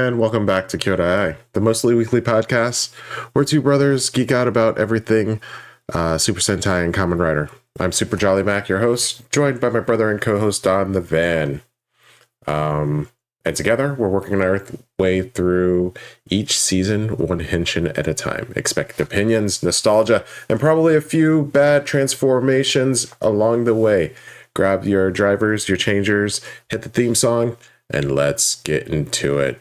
and welcome back to Kyoudai Ai, the mostly weekly podcast where two brothers geek out about everything Super Sentai and Kamen Rider. I'm SuperJollyMac, your host, joined by my brother and co-host DonTheVan. And together, we're working our way through each season one henshin at a time. Expect opinions, nostalgia, and probably a few bad transformations along the way. Grab your drivers, your changers, hit the theme song, and let's get into it.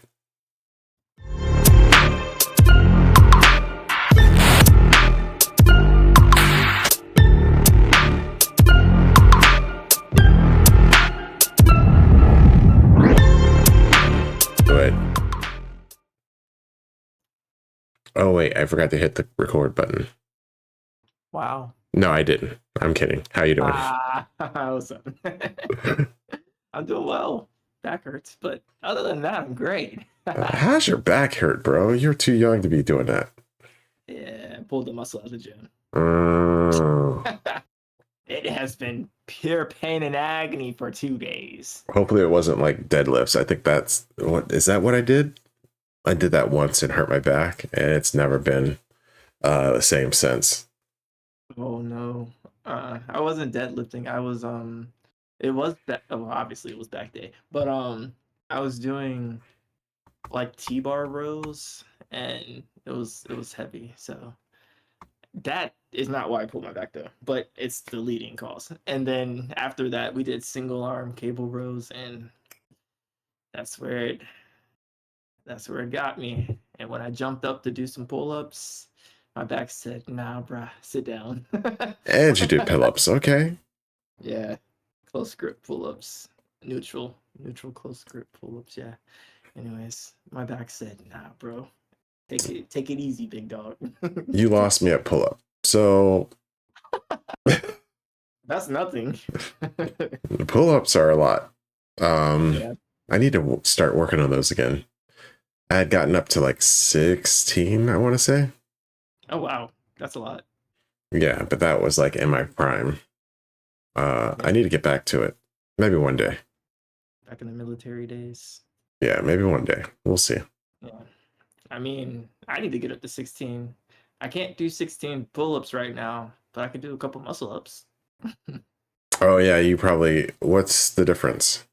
Good. Oh wait, I forgot to hit the record button. Wow. No, I didn't. I'm kidding. How you doing? What's up? I'm doing well. Back hurts, but other than that, I'm great. How's your back hurt, bro? You're too young to be doing that. Yeah, I pulled the muscle out of the gym. It has been pure pain and agony for 2 days. Hopefully it wasn't like deadlifts. I think that's what I did? I did that once and hurt my back, and it's never been the same since. Oh no. I wasn't deadlifting. I was it was well, obviously it was back day. But I was doing like T-bar rows and it was heavy. So that is not why I pulled my back though, but it's the leading cause. And then after that we did single arm cable rows, and that's where it got me. And when I jumped up to do some pull-ups, my back said, nah, bruh, sit down. And you did pull-ups, okay. Yeah. Close grip pull-ups. Neutral close grip pull-ups, yeah. Anyways, my back said, nah, bro. Take it easy, big dog. You lost me at pull-up. So that's nothing. Pull-ups are a lot. Yeah. I need to start working on those again. I had gotten up to like 16, I want to say. Oh wow, that's a lot. Yeah, but that was like in my prime. I need to get back to it. Maybe one day. Back in the military days. Yeah, maybe one day. We'll see. Yeah. I mean, I need to get up to 16. I can't do 16 pull-ups right now, but I can do a couple muscle-ups. Oh yeah, you probably. What's the difference?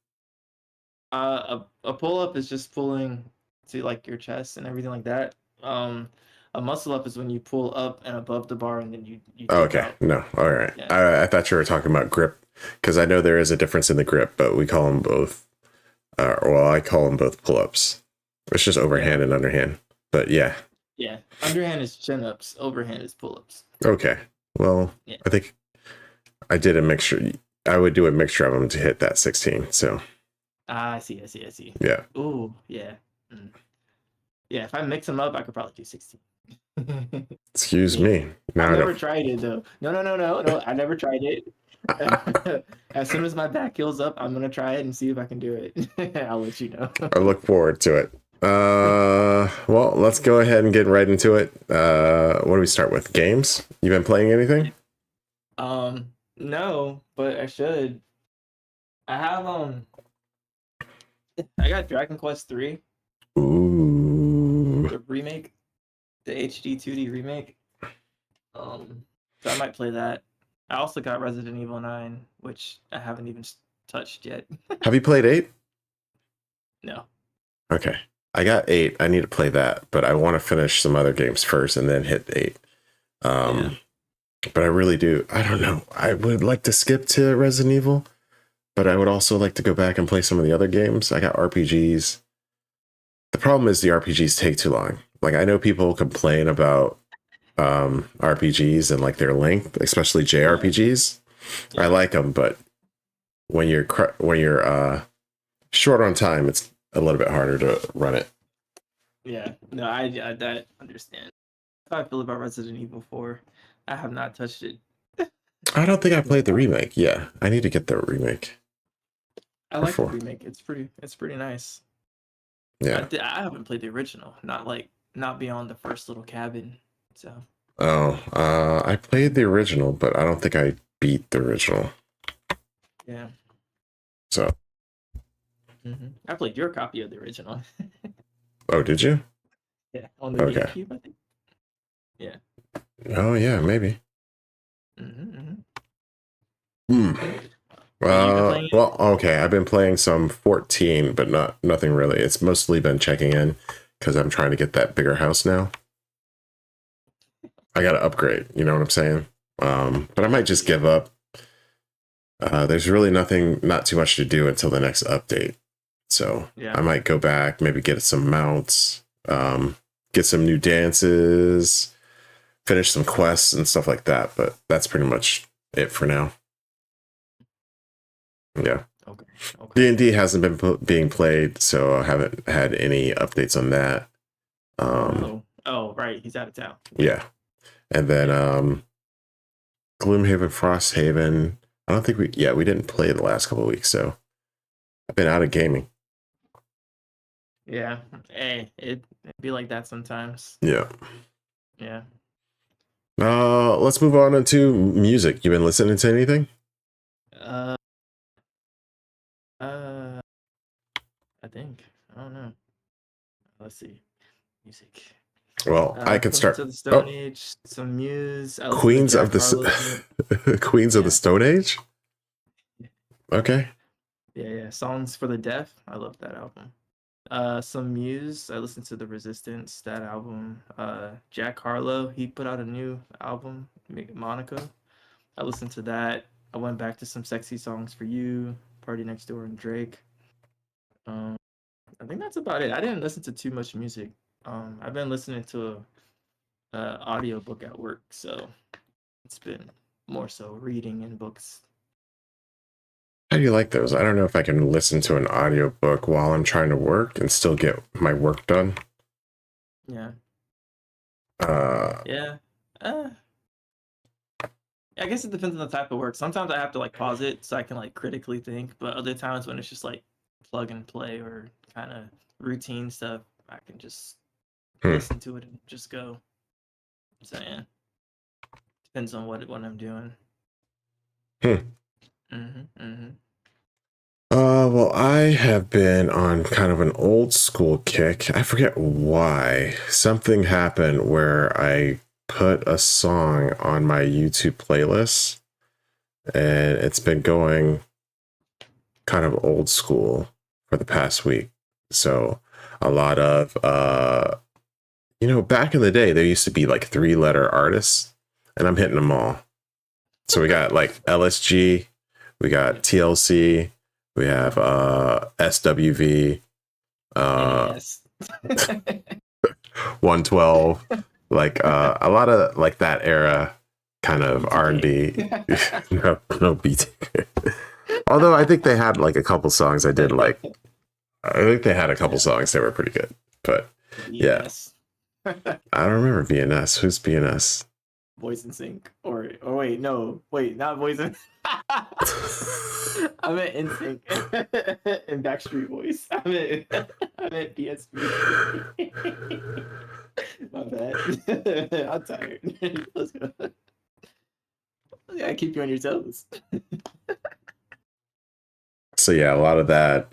A pull-up is just pulling to like your chest and everything like that. A muscle-up is when you pull up and above the bar and then you Oh, take okay. out. No, all right. Yeah. I thought you were talking about grip, because I know there is a difference in the grip, but we call them both. Well, I call them both pull-ups. It's just overhand and underhand. But yeah. Yeah. Underhand is chin-ups. Overhand is pull-ups. Okay. Well, yeah. I think I did a mixture. I would do a mixture of them to hit that 16. So. I see. Yeah. Ooh, yeah. Yeah, if I mix them up, I could probably do 16. Excuse me. No, I never tried it though. No. I never tried it. As soon as my back heals up, I'm gonna try it and see if I can do it. I'll let you know. I look forward to it. Well, let's go ahead and get right into it. What do we start with? Games? You been playing anything? No, but I should. I have I got Dragon Quest 3. Ooh. The remake. The HD 2D remake. So I might play that. I also got Resident Evil 9, which I haven't even touched yet. Have you played 8? No. Okay. I got 8. I need to play that, but I want to finish some other games first and then hit 8. But I really do. I don't know. I would like to skip to Resident Evil, but I would also like to go back and play some of the other games. I got RPGs. The problem is the RPGs take too long. Like, I know people complain about RPGs and like their length, especially JRPGs. Yeah. I like them, but when you're short on time, it's a little bit harder to run it. Yeah, no, I understand. That's how I feel about Resident Evil 4. I have not touched it. I don't think I played the remake. Yeah, I need to get the remake. I like the remake. It's pretty nice. Yeah, I haven't played the original. Not beyond the first little cabin. So. Oh, I played the original, but I don't think I beat the original. Yeah. So. I played your copy of the original. Oh, did you? Yeah, on the Okay. GameCube, I think. Yeah. Oh yeah, maybe. Mm-hmm. Hmm. You been playing Well, okay. I've been playing some 14, but nothing really. It's mostly been checking in because I'm trying to get that bigger house now. I got to upgrade. You know what I'm saying? But I might just give up. There's really not too much to do until the next update. So Yeah. I might go back, maybe get some mounts, get some new dances, finish some quests and stuff like that. But that's pretty much it for now. Yeah. Okay. Okay. D&D hasn't been being played, so I haven't had any updates on that. Oh. Oh, right. He's out of town. Yeah. And then Gloomhaven, Frosthaven. I don't think we didn't play the last couple of weeks, so I've been out of gaming. Yeah. Hey, it'd be like that sometimes. Yeah. Yeah. Let's move on into music. You been listening to anything? Uh. I think. I don't know. Let's see. Music. Well, I could Queens start. of the Stone Age, some Muse. I listen to Queens of Jack the Harlow's Queens of the Yeah. Stone Age. Okay. Yeah. Songs for the Deaf. I love that album. Some Muse. I listened to The Resistance, that album. Jack Harlow, he put out a new album, Monaco. I listened to that. I went back to some Sexy Songs for You, Party Next Door, and Drake. I think that's about it. I didn't listen to too much music. I've been listening to a audiobook at work, so it's been more so reading and books. How do you like those? I don't know if I can listen to an audiobook while I'm trying to work and still get my work done. Yeah. Uh, Yeah. I guess it depends on the type of work. Sometimes I have to like pause it so I can like critically think, but other times when it's just like plug and play or kind of routine stuff, I can just hmm. listen to it and just go. So yeah, depends on what I'm doing. Hmm. Mm-hmm. Well, I have been on kind of an old school kick. I forget why. Something happened where I put a song on my YouTube playlist, and it's been going kind of old school for the past week. So a lot of back in the day there used to be like 3-letter artists, and I'm hitting them all. So we got like LSG, we got TLC, we have SWV, Yes. 112, like a lot of like that era kind of R&B. No beat. Although I think they had like a couple songs I did like. I think they had a couple songs that were pretty good. But yeah, I don't remember BNS. Who's BNS? Boys in Sync or wait, no, wait, not Boys in. I meant In Sync and Backstreet Boys. I meant BSB. My bad. I'm tired. Let's go. I keep you on your toes. So yeah, a lot of that.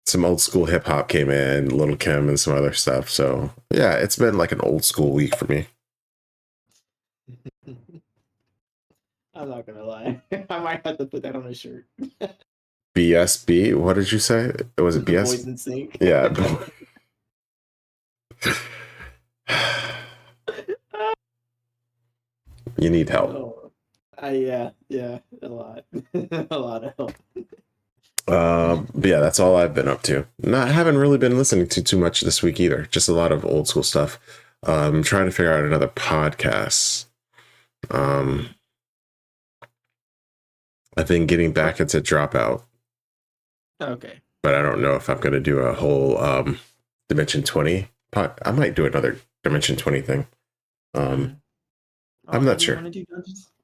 Some old school hip hop came in, Little Kim and some other stuff. So yeah, it's been like an old school week for me. I'm not gonna lie. I might have to put that on a shirt. BSB. What did you say? Was it BS? Boys in Sync. Yeah. You need help. Oh, yeah, a lot, a lot of help. But yeah, that's all I've been up to. I haven't really been listening to too much this week either. Just a lot of old school stuff. Trying to figure out another podcast. I've been getting back into Dropout. Okay. But I don't know if I'm going to do a whole Dimension 20. I might do another Dimension 20 thing. I'm not sure. You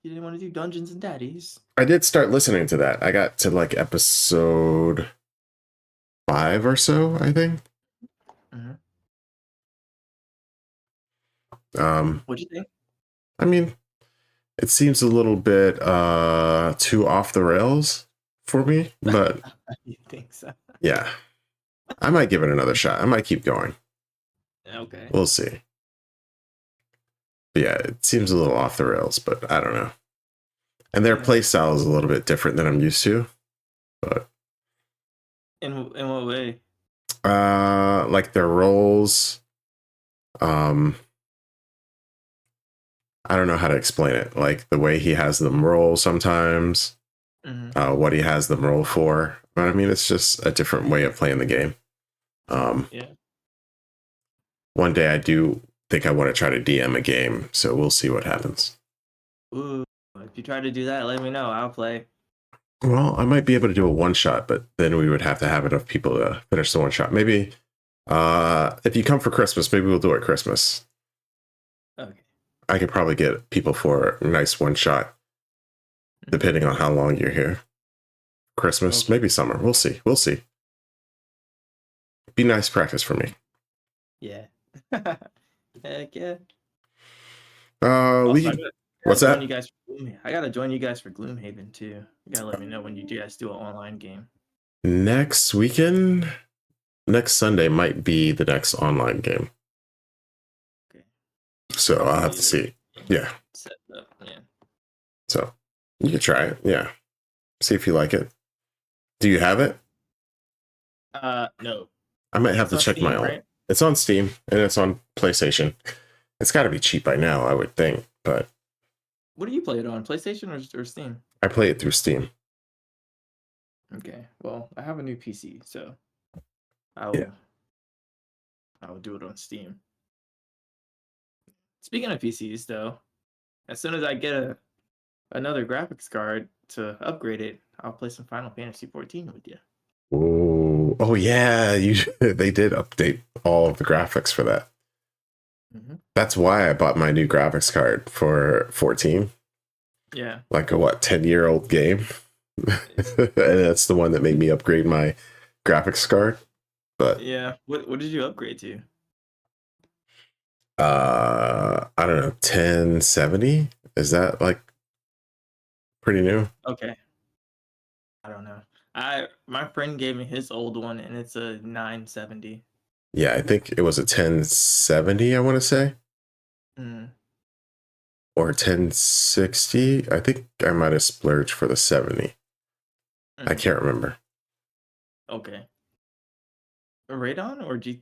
didn't want to do Dungeons and Daddies. I did start listening to that. I got to like episode 5 or so, I think. What'd you think? I mean, it seems a little bit too off the rails for me, but You think so? yeah. I might give it another shot. I might keep going. Okay. We'll see. But yeah, it seems a little off the rails, but I don't know. And their play style is a little bit different than I'm used to. But In what way? like their roles, I don't know how to explain it. Like the way he has them roll sometimes, what he has them roll for. But I mean, it's just a different way of playing the game. Yeah. One day I do think I want to try to DM a game, so we'll see what happens. Ooh, if you try to do that, let me know. I'll play. Well, I might be able to do a one shot, but then we would have to have enough people to finish the one shot. Maybe if you come for Christmas, maybe we'll do it Christmas. Okay. I could probably get people for a nice one shot, depending on how long you're here. Christmas, maybe summer. We'll see. We'll see. Be nice practice for me. Yeah. Heck yeah. What's that? I gotta join you guys for Gloomhaven too. You gotta let me know when you guys do an online game. Next weekend, next Sunday might be the next online game. Okay. So I'll have to see. Yeah. Set up, yeah. So you can try it. Yeah. See if you like it. Do you have it? No. I might have to check my own. Right? It's on Steam and it's on PlayStation. It's got to be cheap by now, I would think. But what do you play it on? PlayStation or Steam? I play it through Steam. Okay. Well, I have a new PC, so I will do it on Steam. Speaking of PCs, though, as soon as I get another graphics card to upgrade it, I'll play some Final Fantasy 14 with you. Oh yeah, they did update all of the graphics for that. That's why I bought my new graphics card for 14. Yeah. Like a 10-year-old game. And that's the one that made me upgrade my graphics card. But yeah, what did you upgrade to? I don't know, 1070? Is that like pretty new? Okay. I don't know. My friend gave me his old one and it's a 970. Yeah, I think it was a 1070, I want to say. Or 1060. I think I might have splurged for the 70. I can't remember. Okay. Radeon or GeForce?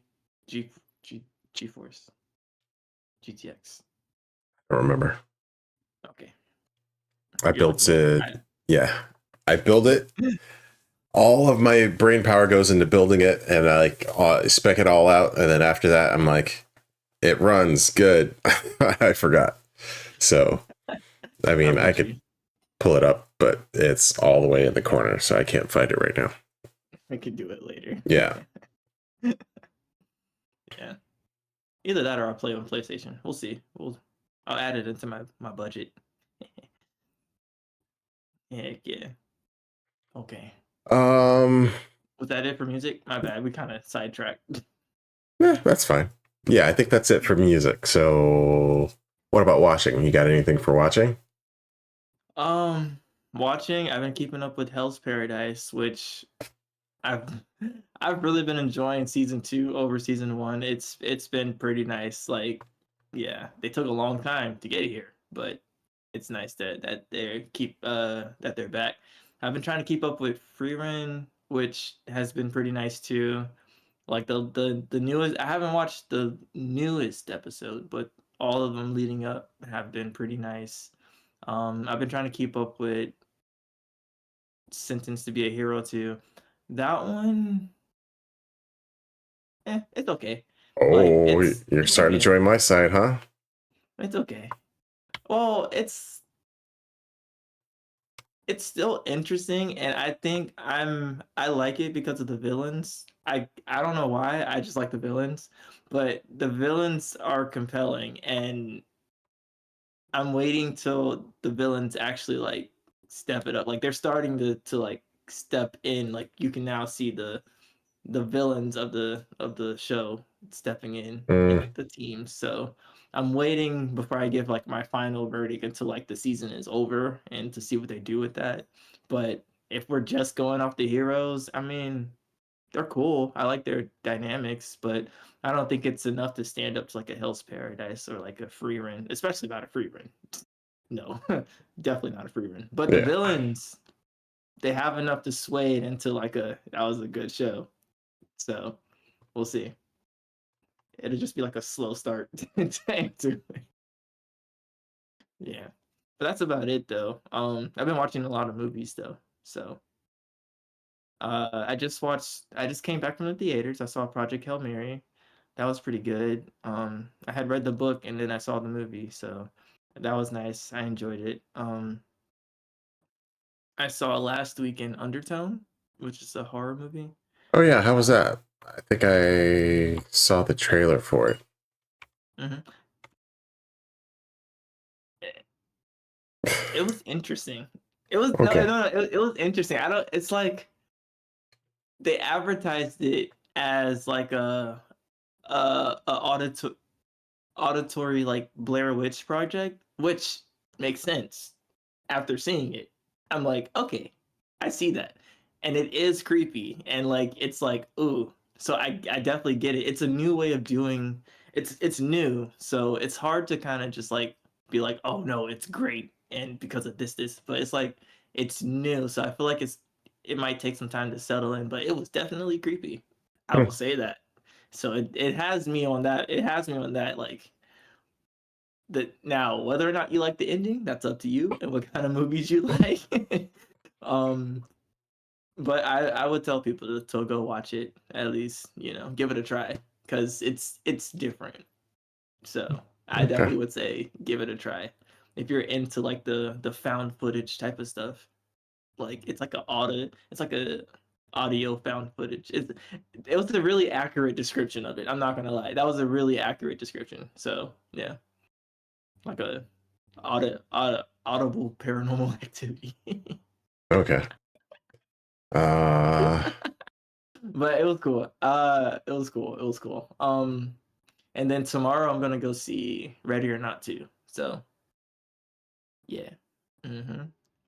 GTX? I don't remember. Okay. I built it. Yeah. I build it. All of my brain power goes into building it, and I spec it all out, and then after that I'm like, it runs good. I forgot. So I mean, I could pull it up, but it's all the way in the corner, so I can't find it right now. I could do it later. Yeah. Yeah. Either that or I'll play on PlayStation. We'll see. I'll add it into my budget. Heck yeah. Okay. Was that it for music? My bad. We kind of sidetracked. Yeah, that's fine. Yeah, I think that's it for music. So what about watching? You got anything for watching? Watching, I've been keeping up with Hell's Paradise, which I've really been enjoying season 2 over season 1. It's been pretty nice. Like, yeah, they took a long time to get here, but it's nice that they're back. I've been trying to keep up with Freerun, which has been pretty nice too. Like the newest, I haven't watched the newest episode, but all of them leading up have been pretty nice. I've been trying to keep up with Sentenced to Be a Hero too. That one, it's okay. Oh, you're starting to join my side, huh? It's okay. Well, it's still interesting, and I think I like it because of the villains. I don't know why, I just like the villains, but the villains are compelling, and I'm waiting till the villains actually like step it up. Like they're starting to like step in. Like you can now see the villains of the show stepping in like the team. So I'm waiting before I give like my final verdict until like the season is over and to see what they do with that. But if we're just going off the heroes, I mean, they're cool. I like their dynamics, but I don't think it's enough to stand up to like a Hell's Paradise or like a free run, especially not a free run. No, definitely not a free run. But the Yeah. villains, they have enough to sway it into like that was a good show. So we'll see. It'll just be like a slow start to yeah. But that's about it though. I've been watching a lot of movies though. So I just came back from the theaters. I saw Project Hail Mary. That was pretty good. I had read the book and then I saw the movie, so that was nice. I enjoyed it. I saw last week in Undertone, which is a horror movie. Oh yeah, how was Uh, that? I think I saw the trailer for it. mhm. It, it was interesting. It was no, no, Okay. no. It was interesting. I don't. It's like they advertised it as like a auditory like Blair Witch project, which makes sense after seeing it. I'm like, okay, I see that. And it is creepy and like it's like, ooh. So I definitely get it. It's a new way of doing it's new. So it's hard to kind of just like be like, oh no, it's great and because of this, but it's like it's new. So I feel like it might take some time to settle in, but it was definitely creepy. I will Hmm. say that. So it has me on that. It has me on that like that now whether or not you like the ending, that's up to you and what kind of movies you like. um but I would tell people to go watch it at least, give it a try because it's different. So I Okay. definitely would say give it a try if you're into like the found footage type of stuff. Like it's like a audio found footage. It was a really accurate description of it. I'm not gonna lie, that was a really accurate description. So yeah, like a audible paranormal activity. Okay. Uh But it was cool. It was cool. It was cool. And then tomorrow I'm gonna go see Ready or Not 2. So yeah. hmm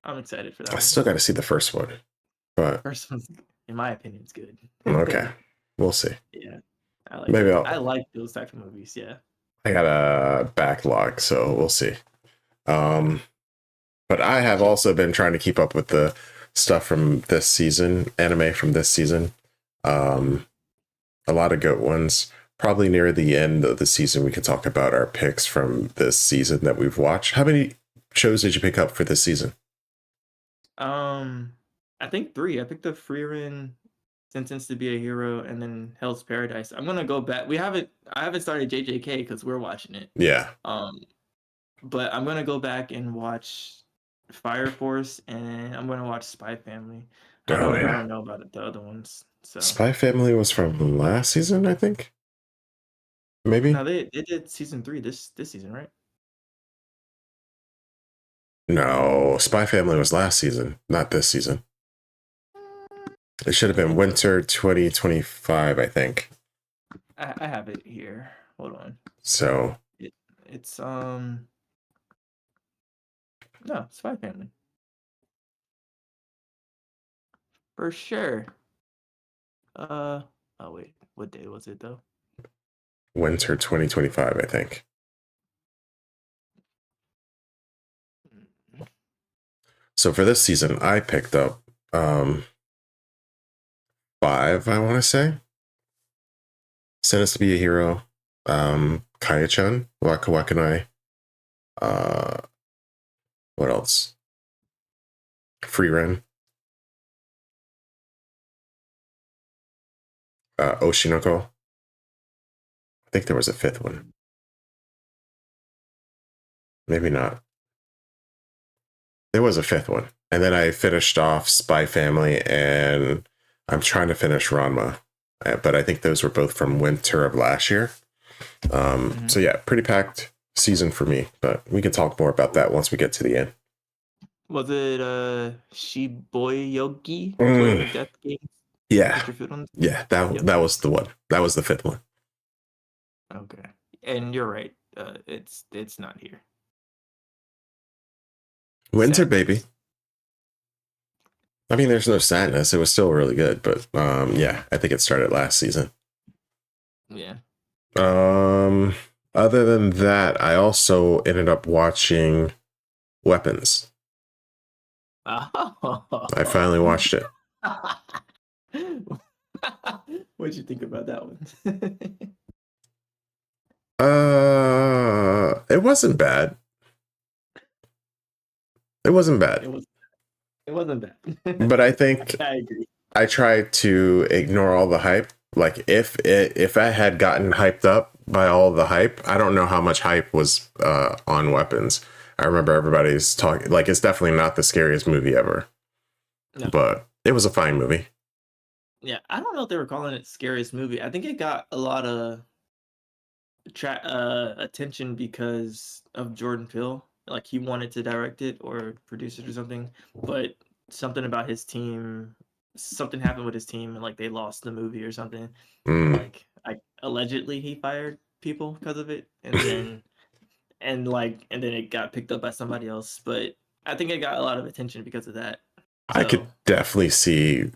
I'm excited for that I one. still gotta see the first one. But First one's, in my opinion, is good. okay. We'll see. Yeah, I like Maybe it. I I'll like those type of movies. Yeah. I got a backlog, so we'll see. Um but I have also been trying to keep up with the stuff from this season, anime from this season. Um a lot of good ones. Probably near the end of the season, we could talk about our picks from this season that we've watched. How many shows did you pick up for this season? Um, I think three. I picked the Freerin, Sentence to Be a Hero, and then Hell's Paradise. I'm gonna go back. I haven't started JJK because we're watching it. Yeah. Um, but I'm gonna go back and watch Fire Force, and I'm gonna watch Spy Family. Oh I yeah. don't know about the other ones. So Spy Family was from last season, I think. Maybe. no, they did season 3 this season, right? No, Spy Family was last season, not this season. It should have I been think so. winter 2025, I think. I have it here. Hold on. So, It's no Spy Family for sure. Oh wait, what day was it though? winter 2025, I think. So for this season, I picked up five, I want to say. Sent Us to Be a Hero, Kaya-chan, Waka Wakanai, what else? Free Ren, Oshinoko. I think there was a fifth one. Maybe not. There was a fifth one. And then I finished off Spy Family and I'm trying to finish Ranma. But I think those were both from winter of last year. Mhm. So yeah, pretty packed season for me, but we can talk more about that once we get to the end. Was it Shibuya Joy Mm, of Death Game? yeah. Put your foot on. Yeah, Yep. that was the one. That was the fifth one. Okay. And you're right. It's not here. Winter baby. Sadness. I mean, there's no sadness. It was still really good, but yeah, I think it started last season. Yeah. Um, Other than that, I also ended up watching Weapons. I finally watched it. What'd you think about that one? It wasn't bad. It wasn't bad. It wasn't bad. But I think I agree. I tried to ignore all the hype. Like if I had gotten hyped up by all the hype, I don't know how much hype was on Weapons. I remember everybody's talking like it's definitely not the scariest movie ever. No. But it was a fine movie. Yeah, I don't know if they were calling it scariest movie. I think it got a lot of attention because of Jordan Peele. Like he wanted to direct it or produce it or something, but something about his team, something happened with his team, and like they lost the movie or something. Like allegedly he fired people because of it, and then and then it got picked up by somebody else. But I think it got a lot of attention because of that. So, I could definitely see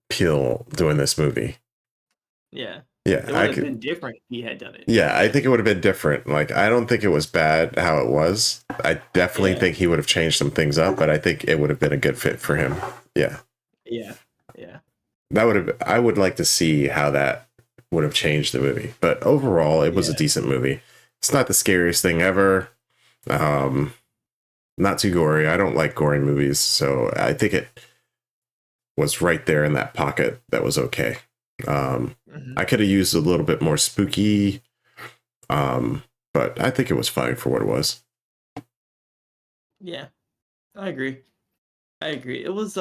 Peele doing this movie. Yeah. Yeah, it would have been different if he had done it. Yeah, I think it would have been different. Like, I don't think it was bad how it was. I definitely think he would have changed some things up, but I think it would have been a good fit for him. Yeah. Yeah. Yeah. That would have. I would like to see how that would have changed the movie. But overall, it was a decent movie. It's not the scariest thing ever. Not too gory. I don't like gory movies, so I think it was right there in that pocket. That was okay. I could have used a little bit more spooky, but I think it was fine for what it was. Yeah, I agree. It was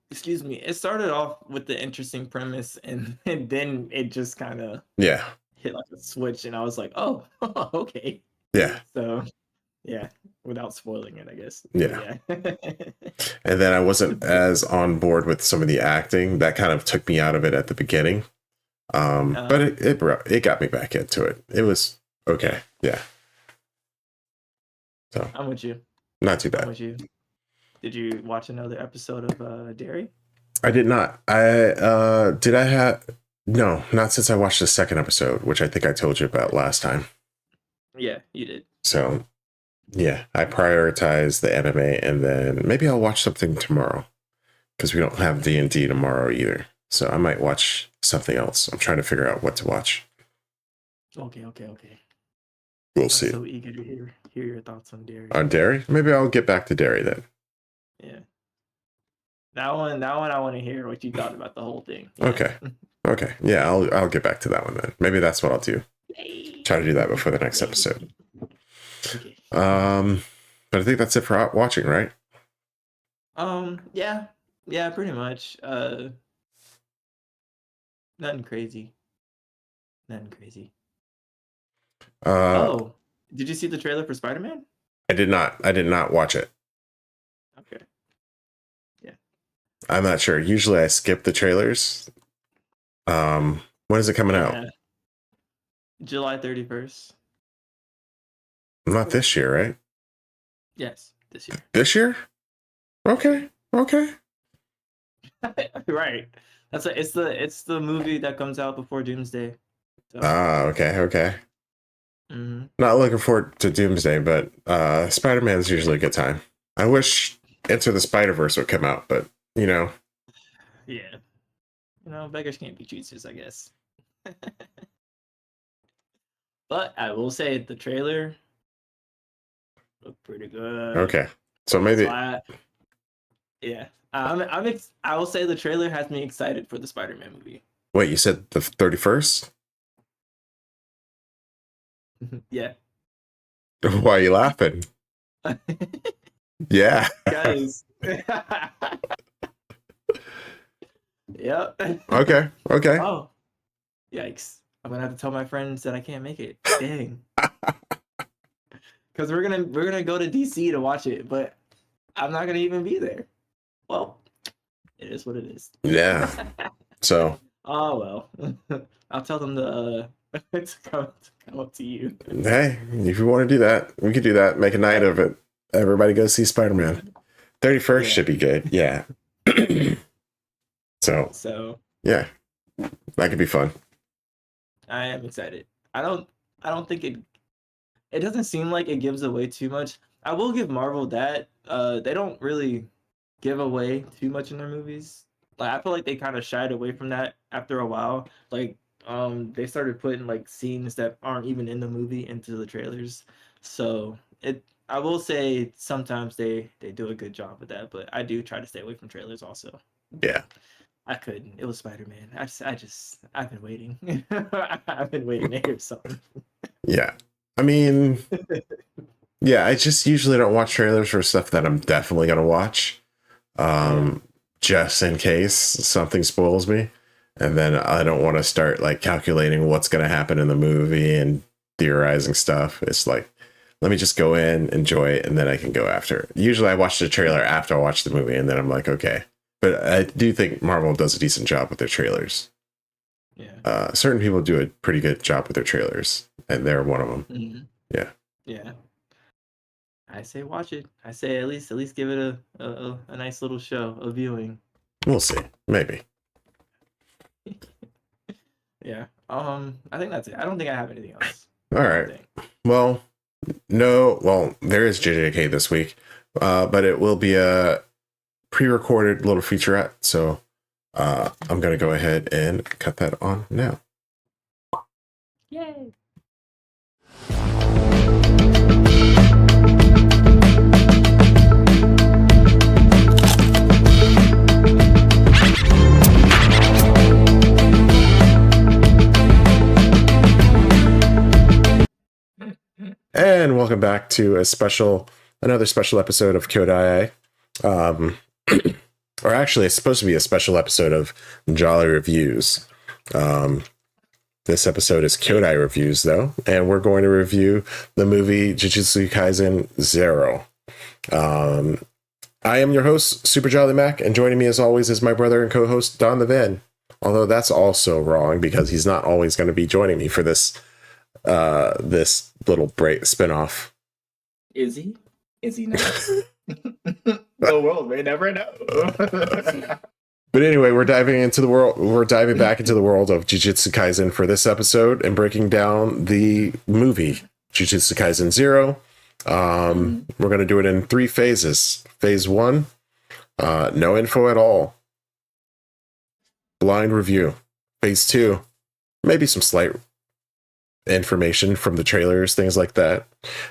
excuse me. It started off with the interesting premise, and then it just kind of hit like a switch, and I was like, oh, okay. Yeah. So yeah, without spoiling it, I guess. Yeah. And then I wasn't as on board with some of the acting. That kind of took me out of it at the beginning. But it got me back into it. It was okay. Yeah. So I'm with you. Not too bad. I'm with you. Did you watch another episode of Derry? I did not. No, not since I watched the second episode, which I think I told you about last time. Yeah, you did. So yeah, I prioritize the anime, and then maybe I'll watch something tomorrow because we don't have D&D tomorrow either. So I might watch something else. I'm trying to figure out what to watch. Okay. We'll see. I'm so eager to hear your thoughts on Derry. On Derry? Maybe I'll get back to Derry then. Yeah. That one I want to hear what you thought about the whole thing. Okay. Yeah, I'll get back to that one then. Maybe that's what I'll do. Try to do that before the next episode. Okay. But I think that's it for watching, right? Yeah, pretty much. Nothing crazy. Did you see the trailer for Spider-Man? I did not watch it. Okay. Yeah. I'm not sure. Usually I skip the trailers. When is it coming out? July 31st. Not this year, right? Yes, this year. This year? Okay. Right. It's the movie that comes out before Doomsday. So. Okay. Mm-hmm. Not looking forward to Doomsday, but Spider-Man's usually a good time. I wish Enter the Spider-Verse would come out, but Yeah. Beggars can't be choosers, I guess. But I will say the trailer looked pretty good. Okay. So maybe I will say the trailer has me excited for the Spider-Man movie. Wait, you said the 31st? Yeah. Why are you laughing? Yeah. Guys. Yep. Okay. Oh. Yikes. I'm gonna have to tell my friends that I can't make it. Dang. Because we're gonna go to DC to watch it, but I'm not gonna even be there. Well, it is what it is. Yeah. So. Oh well. I'll tell them to come up to you. Hey, if you want to do that, we could do that. Make a night of it. everybody go see Spider-Man. 31st should be good. Yeah. So yeah, that could be fun. I am excited. I don't think it doesn't seem like it gives away too much. I will give Marvel that they don't really give away too much in their movies. Like I feel like they kind of shied away from that after a while. Like they started putting like scenes that aren't even in the movie into the trailers. So I will say sometimes they do a good job with that, but I do try to stay away from trailers also. Yeah. I couldn't. It was Spider-Man. I've been waiting. I've been waiting to hear something. Yeah. I mean, yeah, I just usually don't watch trailers for stuff that I'm definitely going to watch. Just in case something spoils me. And then I don't want to start like calculating what's going to happen in the movie and theorizing stuff. It's like, let me just go in, enjoy it, and then I can go after. Usually I watch the trailer after I watch the movie, and then I'm like, okay. But I do think Marvel does a decent job with their trailers. Yeah. Certain people do a pretty good job with their trailers, and they're one of them. Mm-hmm. Yeah. Yeah. I say watch it. I say at least give it a nice little show, a viewing. We'll see. Maybe. Yeah. I think that's it. I don't think I have anything else. All right. Well, there is JJK this week, but it will be a pre-recorded little featurette, so I'm gonna go ahead and cut that on now. Yay! And welcome back to another special episode of Kyoudai Ai. Or actually, it's supposed to be a special episode of Jolly Reviews. This episode is Kyoudai Reviews, though, and we're going to review the movie Jujutsu Kaisen 0. I am your host, SuperJollyMac, and joining me as always is my brother and co-host, DonTheVan. Although that's also wrong because he's not always going to be joining me for this little spin-off. Is he? Is he not? The world may never know. But anyway, we're diving back into the world of Jujutsu Kaisen for this episode and breaking down the movie Jujutsu Kaisen 0. We're going to do it in 3 phases. Phase 1, no info at all. Blind review. Phase 2, maybe some slight information from the trailers, things like that.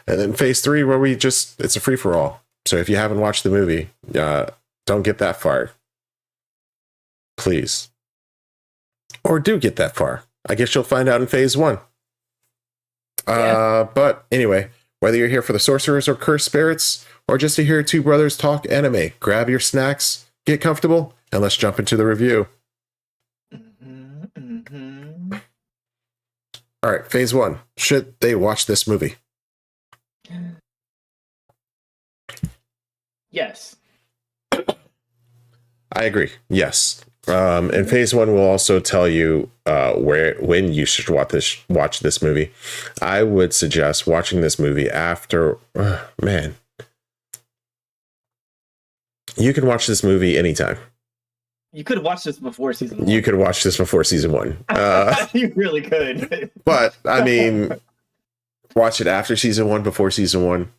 And then phase 3, where it's a free-for-all. So if you haven't watched the movie, don't get that far. Please. Or do get that far. I guess you'll find out in phase 1. But anyway, whether you're here for the sorcerers or cursed spirits, or just to hear 2 brothers talk anime, grab your snacks, get comfortable, and let's jump into the review. All right, phase 1. Should they watch this movie? Yes. I agree. Yes. And phase 1 will also tell you when you should watch this movie. I would suggest watching this movie after. Man, you can watch this movie anytime. You could watch this before season 1. You could watch this before season 1. You really could. But I mean, watch it after season 1, before season 1.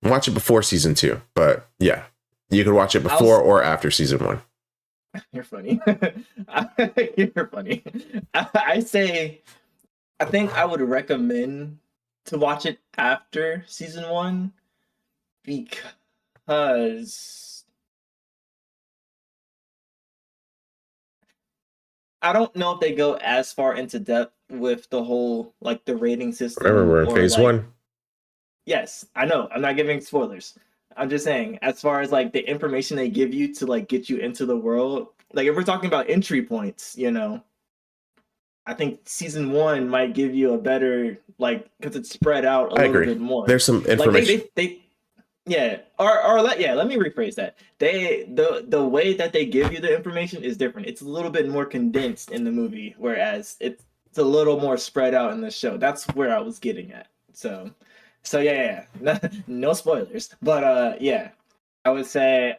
Watch it before season 2. But yeah, you could watch it before or after season 1. You're funny. You're funny. I think I would recommend to watch it after season 1 because I don't know if they go as far into depth with the whole like the rating system. Remember, we're in phase 1. Yes, I know. I'm not giving spoilers. I'm just saying, as far as like the information they give you to like get you into the world, like if we're talking about entry points, I think season 1 might give you a better because it's spread out a little bit more. There's some information. Let me rephrase that. The way that they give you the information is different. It's a little bit more condensed in the movie, whereas it's a little more spread out in the show. That's where I was getting at. So So yeah. No spoilers. But yeah. I would say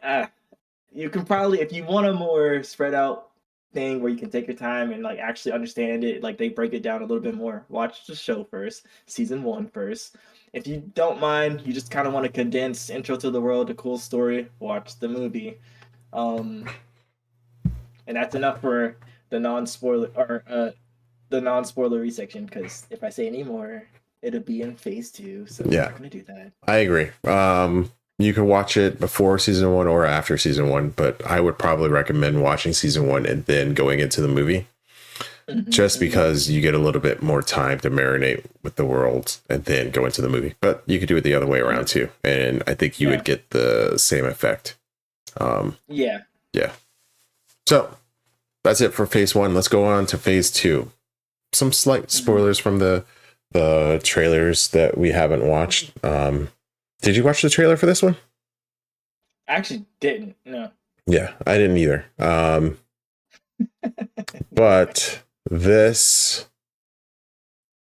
you can probably, if you want a more spread out thing where you can take your time and like actually understand it, like they break it down a little bit more, watch the show first, season 1 first. If you don't mind, you just kind of want to condense intro to the world, a cool story, watch the movie. Um, and that's enough for the non-spoilery section, because if I say any more, it'll be in phase 2, so we're Yeah, not gonna do that. I agree. You can watch it before season 1 or after season 1, but I would probably recommend watching season 1 and then going into the movie, just because you get a little bit more time to marinate with the world and then go into the movie. But you could do it the other way around too, and I think you would get the same effect. Yeah. So that's it for phase 1. Let's go on to phase 2. Some slight spoilers from the trailers that we haven't watched. Did you watch the trailer for this one? I actually didn't. No. Yeah, I didn't either. But this,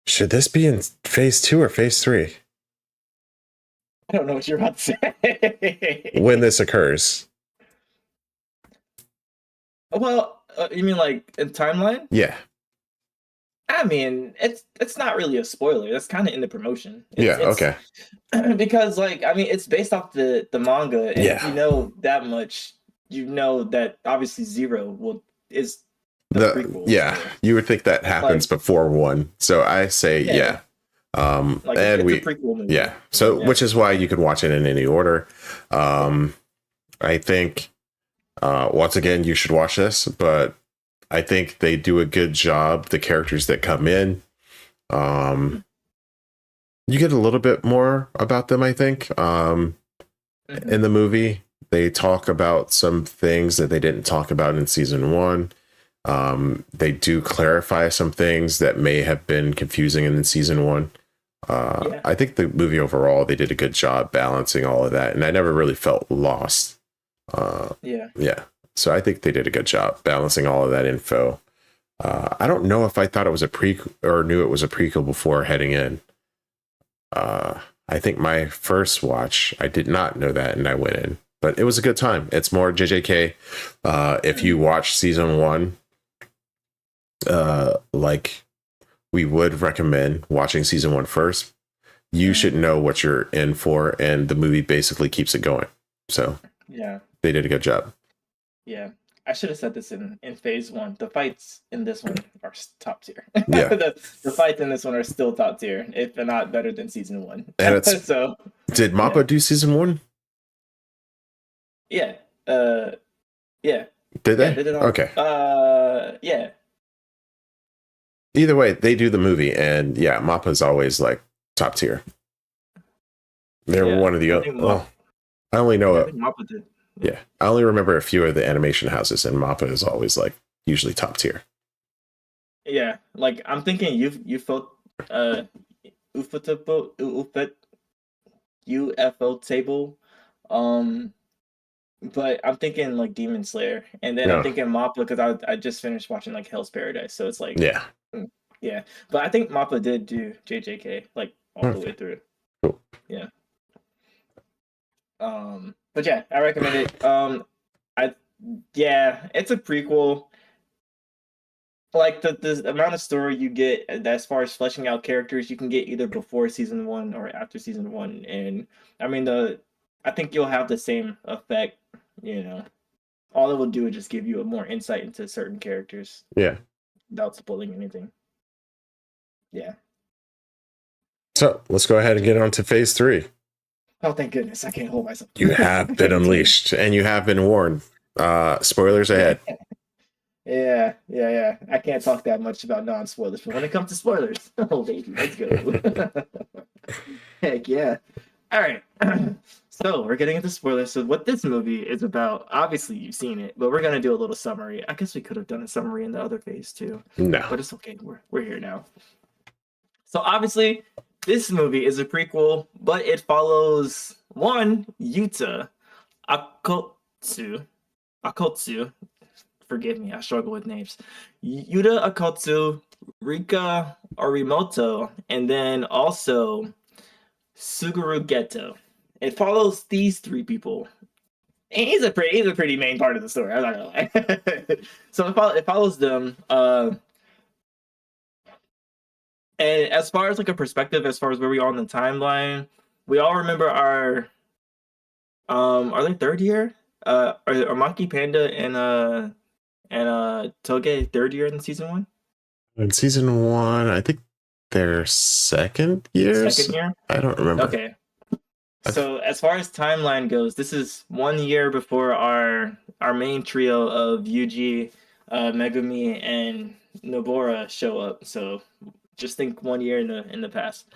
should this be in phase 2 or phase 3 I don't know what you're about to say. when this occurs? Well, you mean like in timeline? Yeah. I mean, it's not really a spoiler. That's kind of in the promotion. Okay. Because like, I mean, it's based off the manga, and if you know that much, you know that obviously Zero is the prequel. Yeah, so. you would think that happens before 1. So I say yeah. Like and it's a prequel movie. Yeah. So which is why you could watch it in any order. I think once again you should watch this, but I think they do a good job. The characters that come in, you get a little bit more about them, I think. In the movie, they talk about some things that they didn't talk about in season 1. They do clarify some things that may have been confusing in season 1. I think the movie overall, they did a good job balancing all of that, and I never really felt lost. Yeah. So I think they did a good job balancing all of that info. I don't know if I thought it was a prequel or knew it was a prequel before heading in. I think my first watch, I did not know that, and I went in, but it was a good time. It's more JJK. If you watch season 1, like we would recommend watching season 1 first, you should know what you're in for, and the movie basically keeps it going. So yeah, they did a good job. Yeah, I should have said this in phase 1. The fights in this one are top tier. Yeah. the fights in this one are still top tier, if not better than season 1. And it's so. Did Mappa do season 1? Yeah. Yeah. Did they? Yeah, they did all, okay. Yeah. Either way, they do the movie, and yeah, Mappa's always like top tier. They're one of the other. Well, I only know I think Mappa did. Yeah, I only remember a few of the animation houses, and Mappa is always like usually top tier. Yeah, like I'm thinking UFO table, but I'm thinking like Demon Slayer, and then I'm thinking Mappa because I just finished watching like Hell's Paradise, so it's like yeah. But I think Mappa did do JJK like all the way through. Cool. Yeah. But yeah, I recommend it. It's a prequel. Like the amount of story you get as far as fleshing out characters, you can get either before season 1 or after season 1, and I mean I think you'll have the same effect. You know, all it will do is just give you a more insight into certain characters. Yeah. Without spoiling anything. Yeah. So let's go ahead and get on to phase 3. Oh, thank goodness. I can't hold myself. You have been unleashed, and you have been warned. Spoilers ahead. Yeah. I can't talk that much about non-spoilers, but when it comes to spoilers, oh baby, let's go. Heck yeah. All right. So we're getting into spoilers. So what this movie is about, obviously you've seen it, but we're gonna do a little summary. I guess we could have done a summary in the other phase too. No. But it's okay. We're here now. So obviously, this movie is a prequel, but it follows one Yuta Akotsu. Forgive me, I struggle with names. Yuta Akotsu, Rika Orimoto, and then also Suguru Geto. It follows these three people. And he's a pretty main part of the story. I'm not gonna lie. So it follows them. And as far as like a perspective, as far as where we are on the timeline, we all remember are they third year? Are Monkey Panda and Toge third year in season one? In season one, I think they're second years. Second year? I don't remember. Okay. So as far as timeline goes, this is 1 year before our main trio of Yuji, Megumi, and Nobara show up. So just think 1 year in the past.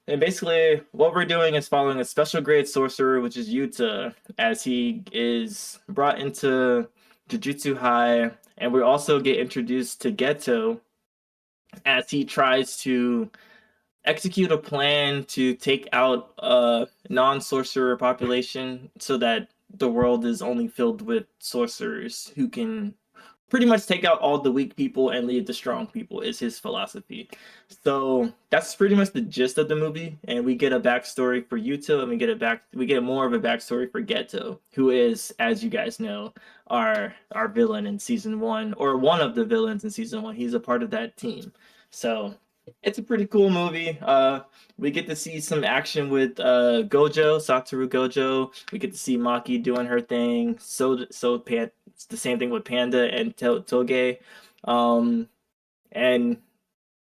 And basically, what we're doing is following a special grade sorcerer, which is Yuta, as he is brought into Jujutsu High, and we also get introduced to Geto as he tries to execute a plan to take out a non-sorcerer population so that the world is only filled with sorcerers who can pretty much take out all the weak people and leave the strong people is his philosophy. So that's pretty much the gist of the movie, and we get a backstory for Yuta, and we get more of a backstory for Geto, who is, as you guys know, our villain in season one, or one of the villains in season one. He's a part of that team. So it's a pretty cool movie. We get to see some action with Gojo, Satoru Gojo. We get to see Maki doing her thing. It's the same thing with Panda and Toge. And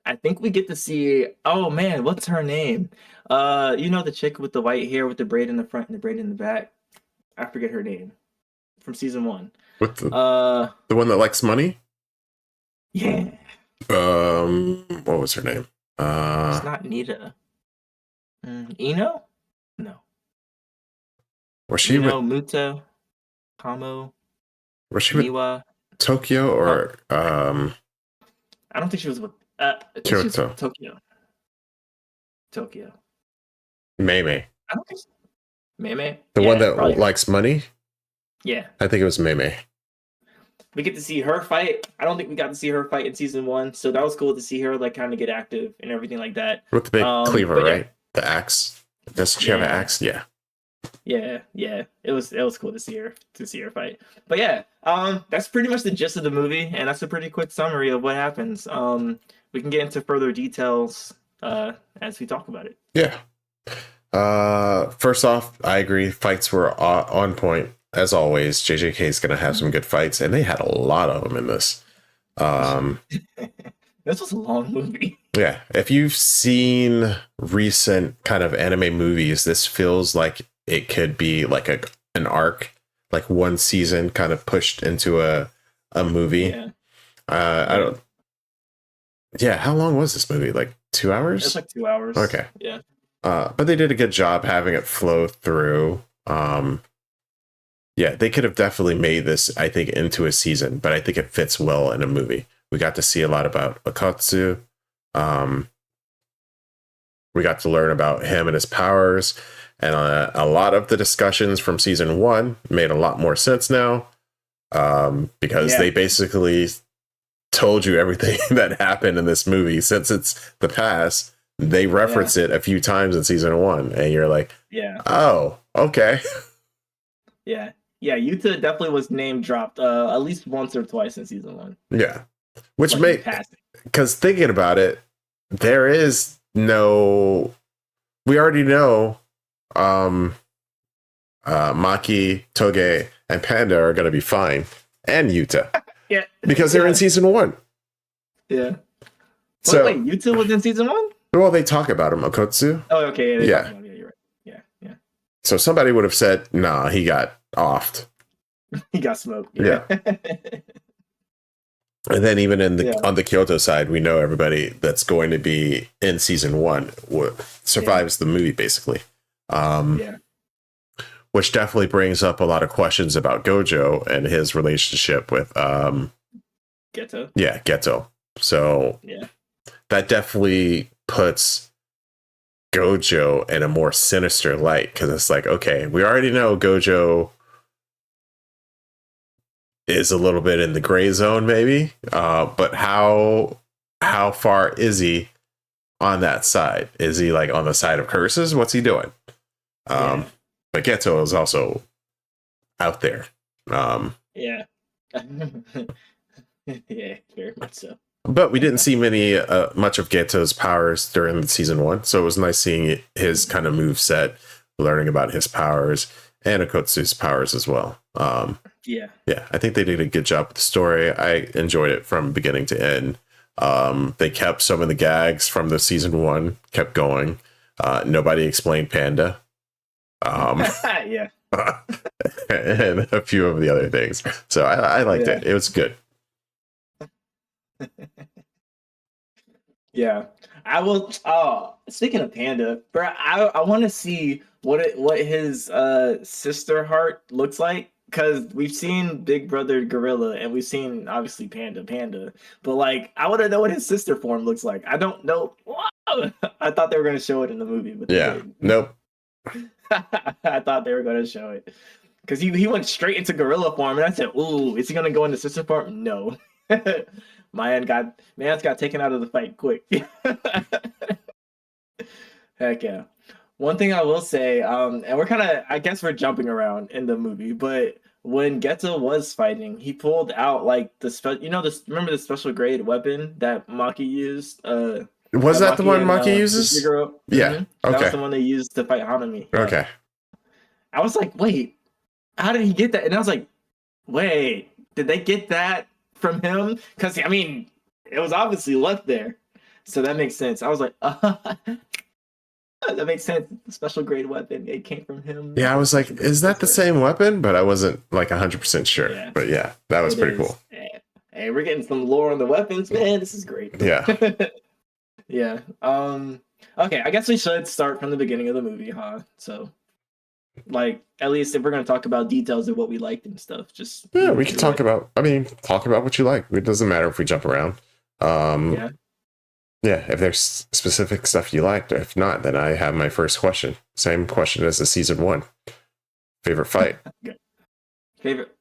I think we get to see, oh man, what's her name? The chick with the white hair with the braid in the front and the braid in the back. I forget her name from season one. With the one that likes money? Yeah. What was her name? It's not Nita. Ino? No. Was she with Muto? Kamo? Was she Miwa? with Tokyo or I don't think she was with Kyoto? Tokyo. Mei. I don't think so. Mei. The one that likes money? Yeah. I think it was Mei. We get to see her fight. I don't think we got to see her fight in season one, so that was cool to see her like kind of get active and everything like that. With the big cleaver, yeah. right? The axe. Does she have an axe? Yeah. Yeah. It was cool to see her fight. But yeah, that's pretty much the gist of the movie, and that's a pretty quick summary of what happens. We can get into further details as we talk about it. Yeah. First off, I agree. Fights were on point. As always, JJK is going to have some good fights, and they had a lot of them in this. This was a long movie. Yeah. If you've seen recent kind of anime movies, this feels like it could be like an arc, like one season kind of pushed into a movie. Yeah. I don't. Yeah. How long was this movie? Like 2 hours? It's like 2 hours. Okay. Yeah. But they did a good job having it flow through. Yeah, they could have definitely made this, I think, into a season, but I think it fits well in a movie. We got to see a lot about Akatsu. We got to learn about him and his powers, and a lot of the discussions from season one made a lot more sense now, because they basically told you everything that happened in this movie. Since it's the past, they reference it a few times in season one, and you're like, oh, okay. Yeah, Yuta definitely was name dropped at least once or twice in season one. Yeah, which because thinking about it, there is no. We already know, Maki, Toge, and Panda are going to be fine, and Yuta, because they're in season one. Yeah. So wait, Yuta was in season one? Well, they talk about him, Okotsu. Oh, okay. Yeah, you're right. Yeah. So somebody would have said, "Nah, he got offed." He got smoked. Yeah. And then even on the Kyoto side, we know everybody that's going to be in season one survives the movie, basically. Which definitely brings up a lot of questions about Gojo and his relationship with Geto. Yeah, Geto. So that definitely puts Gojo in a more sinister light, because it's like, okay, we already know Gojo is a little bit in the gray zone, maybe, but how far is he on that side? Is he like on the side of curses? What's he doing? But Geto is also out there. Yeah. Yeah, very much so. But we didn't see much of Geto's powers during season 1, so it was nice seeing his kind of move set, learning about his powers and Akotsu's powers as well. Yeah, I think they did a good job with the story. I enjoyed it from beginning to end. They kept some of the gags from the season 1, kept going. Nobody explained Panda. Yeah. And a few of the other things. So I liked it. It was good. Yeah, I will. Oh, speaking of Panda, bro, I want to see what his sister heart looks like, because we've seen Big Brother Gorilla and we've seen obviously Panda, but like I want to know what his sister form looks like. I don't know. I thought they were going to show it in the movie, but yeah, nope. I thought they were going to show it because he went straight into gorilla form, and I said, "Ooh, is he going to go into sister form?" No. Man's got taken out of the fight quick. Heck yeah. One thing I will say, and I guess we're jumping around in the movie, but when Geto was fighting, he pulled out like remember the special grade weapon that Maki used? Was that the one Maki uses? Yeah. Mm-hmm. Okay. That was the one they used to fight Hanami. Okay. I was like, wait, how did he get that? And I was like, wait, did they get that from him? Because I mean, it was obviously left there, so that makes sense. I was like, that makes sense. The special grade weapon, it came from him. Yeah, I was like, is that the same weapon? But I wasn't like 100% sure. Yeah. But yeah, that was pretty cool. Hey, we're getting some lore on the weapons, man. This is great. Yeah. Yeah. Okay, I guess we should start from the beginning of the movie, huh? So, like, at least if we're gonna talk about details of what we liked and stuff, just we can talk about what you like. It doesn't matter if we jump around. Yeah, if there's specific stuff you liked, or if not, then I have my first question. Same question as the season 1. Favorite fight. Favorite.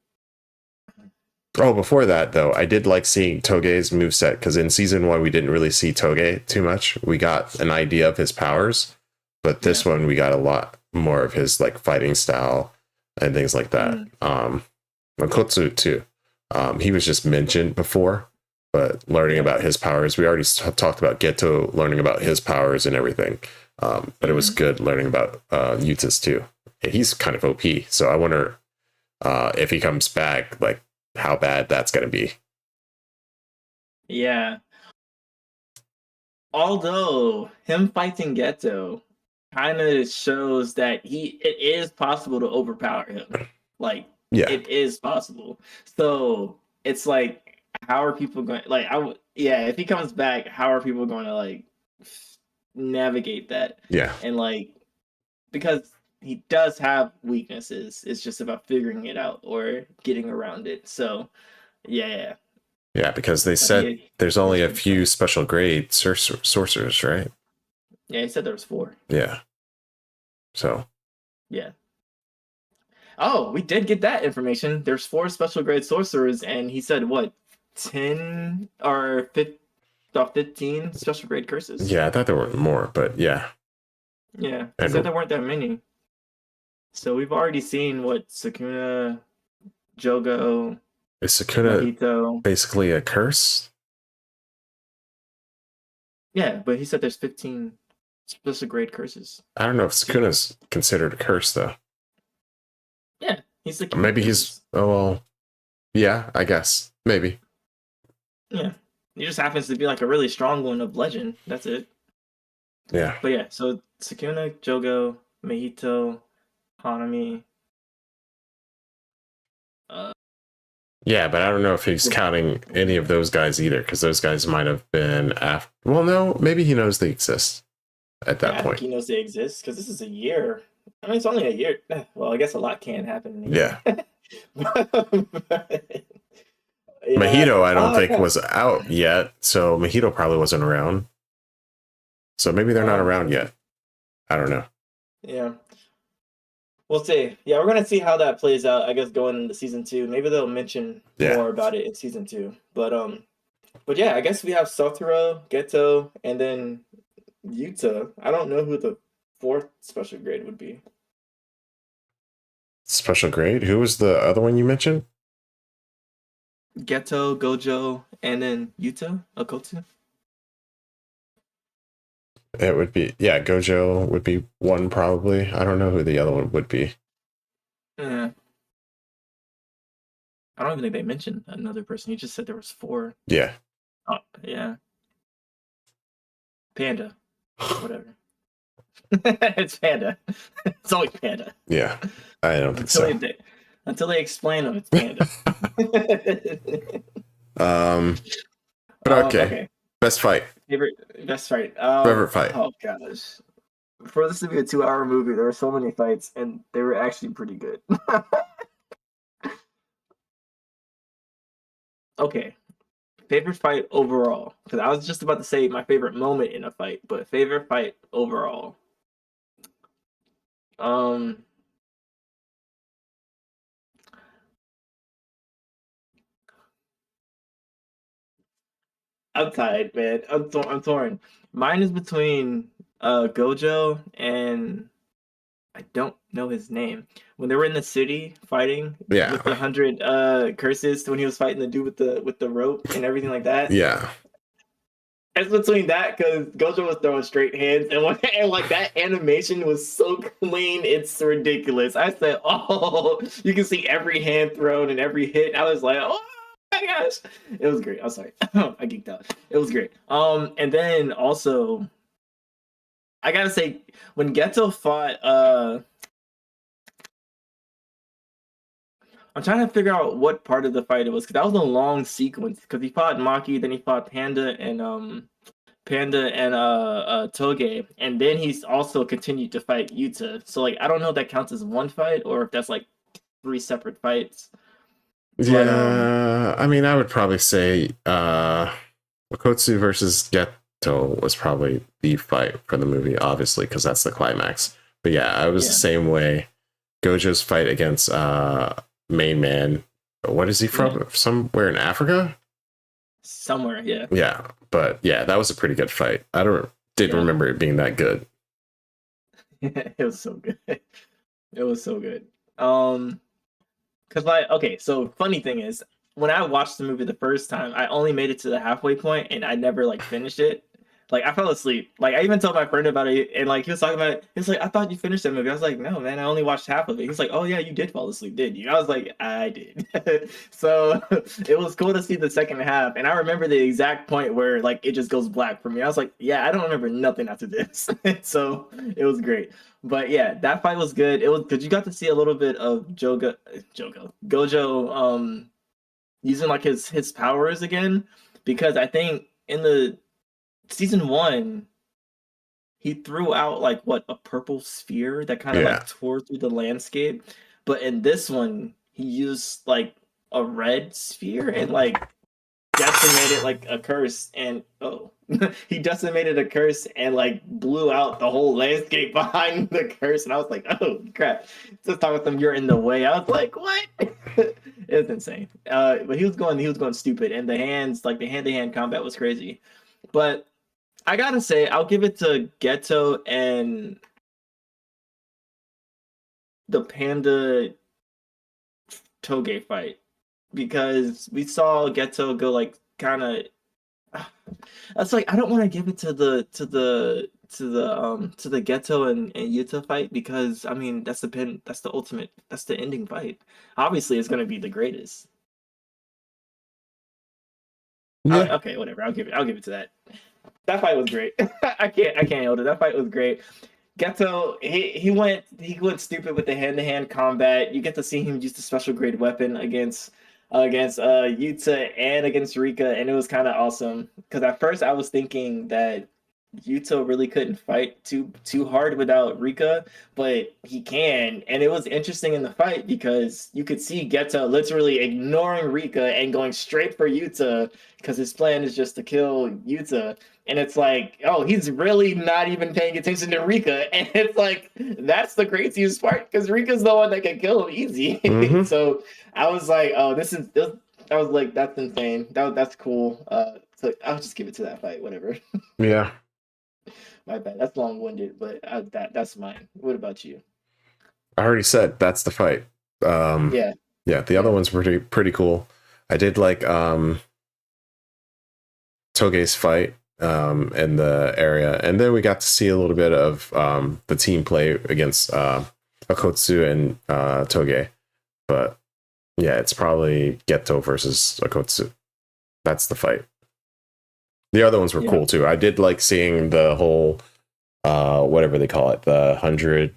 Oh, before that though, I did like seeing Toge's moveset, because in season 1 we didn't really see Toge too much. We got an idea of his powers, but this one we got a lot more of his like fighting style and things like that. Akotsu too. He was just mentioned before, but learning about his powers, we already talked about Geto learning about his powers and everything. But it was good learning about Yuta's too. He's kind of OP, so I wonder if he comes back, like how bad that's going to be. Yeah. Although him fighting Geto kind of shows that it is possible to overpower him. Like, it is possible. So it's like, how are people going? Like, if he comes back, how are people going to like navigate that? Yeah, and like, because he does have weaknesses, it's just about figuring it out or getting around it. So, yeah, because they said there's only a few special grade sorcerers, right? Yeah, he said there was 4. Yeah. So. Yeah. Oh, we did get that information. There's 4 special grade sorcerers, and he said what, 10 or 15 special grade curses? Yeah, I thought there were more, but yeah. Yeah, he said there weren't that many. So we've already seen what Sukuna, Jogo. Is Sukuna Mahito. Basically a curse? Yeah, but he said there's 15 special grade curses. I don't know if Sukuna's considered a curse though. Yeah, he's like. Maybe he's. Oh well. Yeah, I guess maybe. Yeah, he just happens to be like a really strong one of legend. That's it. Yeah. But yeah, so Sukuna, Jogo, Mahito, Hanami. Yeah, but I don't know if he's counting any of those guys either, because those guys might have been after. Well, no, maybe he knows they exist at that point. I think he knows they exist because this is a year. I mean, it's only a year. Well, I guess a lot can happen in a year. Mahito, I don't think was out yet, so Mahito probably wasn't around. So maybe they're not around yet. I don't know. Yeah. We'll see. Yeah, we're gonna see how that plays out, I guess, going into season 2. Maybe they'll mention more about it in season 2. But yeah, I guess we have Satoru, Geto, and then Yuta. I don't know who the fourth special grade would be. Special grade? Who was the other one you mentioned? Geto, Gojo, and then Yuta, Okotu. It would be, yeah, Gojo would be one probably. I don't know who the other one would be. Yeah. I don't even think they mentioned another person. He just said there was 4. Yeah. Oh, yeah. Panda. Whatever. It's Panda. It's always Panda. Yeah. I don't think so. Until they explain them, it's Panda. But okay. Best fight. Best fight. Favorite fight. Oh gosh. For this to be a 2-hour movie, there were so many fights, and they were actually pretty good. Okay. Favorite fight overall. Because I was just about to say my favorite moment in a fight, but favorite fight overall. I'm tired, man. I'm torn. Mine is between Gojo and I don't know his name. When they were in the city fighting with the 100 curses, when he was fighting the dude with the rope and everything like that. Yeah. It's between that because Gojo was throwing straight hands and like that animation was so clean, it's ridiculous. I said, oh, you can see every hand thrown and every hit. I was like, oh my gosh, it was great. I'm sorry, I geeked out. It was great. And then also, I gotta say, when Geto fought, I'm trying to figure out what part of the fight it was because that was a long sequence. Because he fought Maki, then he fought Panda and Toge, and then he's also continued to fight Yuta. So like, I don't know if that counts as one fight or if that's like 3 separate fights. Yeah, I mean, I would probably say Wakotsu versus Geto was probably the fight for the movie, obviously, because that's the climax. But yeah, I was the same way. Gojo's fight against Main Man. What is he from? Yeah. Somewhere in Africa? Somewhere, yeah. Yeah, but yeah, that was a pretty good fight. I didn't remember it being that good. It was so good. It was so good. Because like, okay, so funny thing is, when I watched the movie the first time, I only made it to the halfway point and I never like finished it. Like I fell asleep. Like I even told my friend about it, and like he was talking about it. He was like, "I thought you finished that movie." I was like, "No, man, I only watched half of it." He's like, "Oh yeah, you did fall asleep, did you?" I was like, "I did." So it was cool to see the second half, and I remember the exact point where like it just goes black for me. I was like, "Yeah, I don't remember nothing after this." So it was great. But yeah, that fight was good. It was because you got to see a little bit of Gojo, using like his powers again. Because I think in the season 1, he threw out like a purple sphere that kind of like tore through the landscape. But in this one, he used like a red sphere and like decimated like a curse and he decimated a curse and like blew out the whole landscape behind the curse. And I was like, oh crap. Just talking with him, you're in the way. I was like, what? It's insane. But he was going stupid, and the hands, like the hand-to-hand combat was crazy. But I gotta say, I'll give it to Geto and the Panda Toge fight because we saw Geto go like kind of. That's like I don't want to give it to the Geto and Yuta fight because I mean that's the ultimate, that's the ending fight. Obviously, it's gonna be the greatest. Yeah. Okay, whatever. I'll give it to that. That fight was great. I can't hold it. That fight was great. Geto, he went stupid with the hand-to-hand combat. You get to see him use the special grade weapon against Yuta and against Rika, and it was kind of awesome. Because at first I was thinking that Yuta really couldn't fight too hard without Rika, but he can. And it was interesting in the fight because you could see Geto literally ignoring Rika and going straight for Yuta because his plan is just to kill Yuta. And it's like, oh, he's really not even paying attention to Rika. And it's like, that's the craziest part because Rika's the one that can kill him easy. Mm-hmm. So I was like, oh, I was like, that's insane. That's cool. So I'll just give it to that fight, whatever. Yeah. My bad. That's long-winded, but that's mine. What about you? I already said that's the fight. Yeah. Yeah, the other one's pretty cool. I did like Toge's fight in the area, and then we got to see a little bit of the team play against Akotsu and Toge. But yeah, it's probably Geto versus Akotsu. That's the fight. The other ones were cool too. I did like seeing the whole whatever they call it, the 100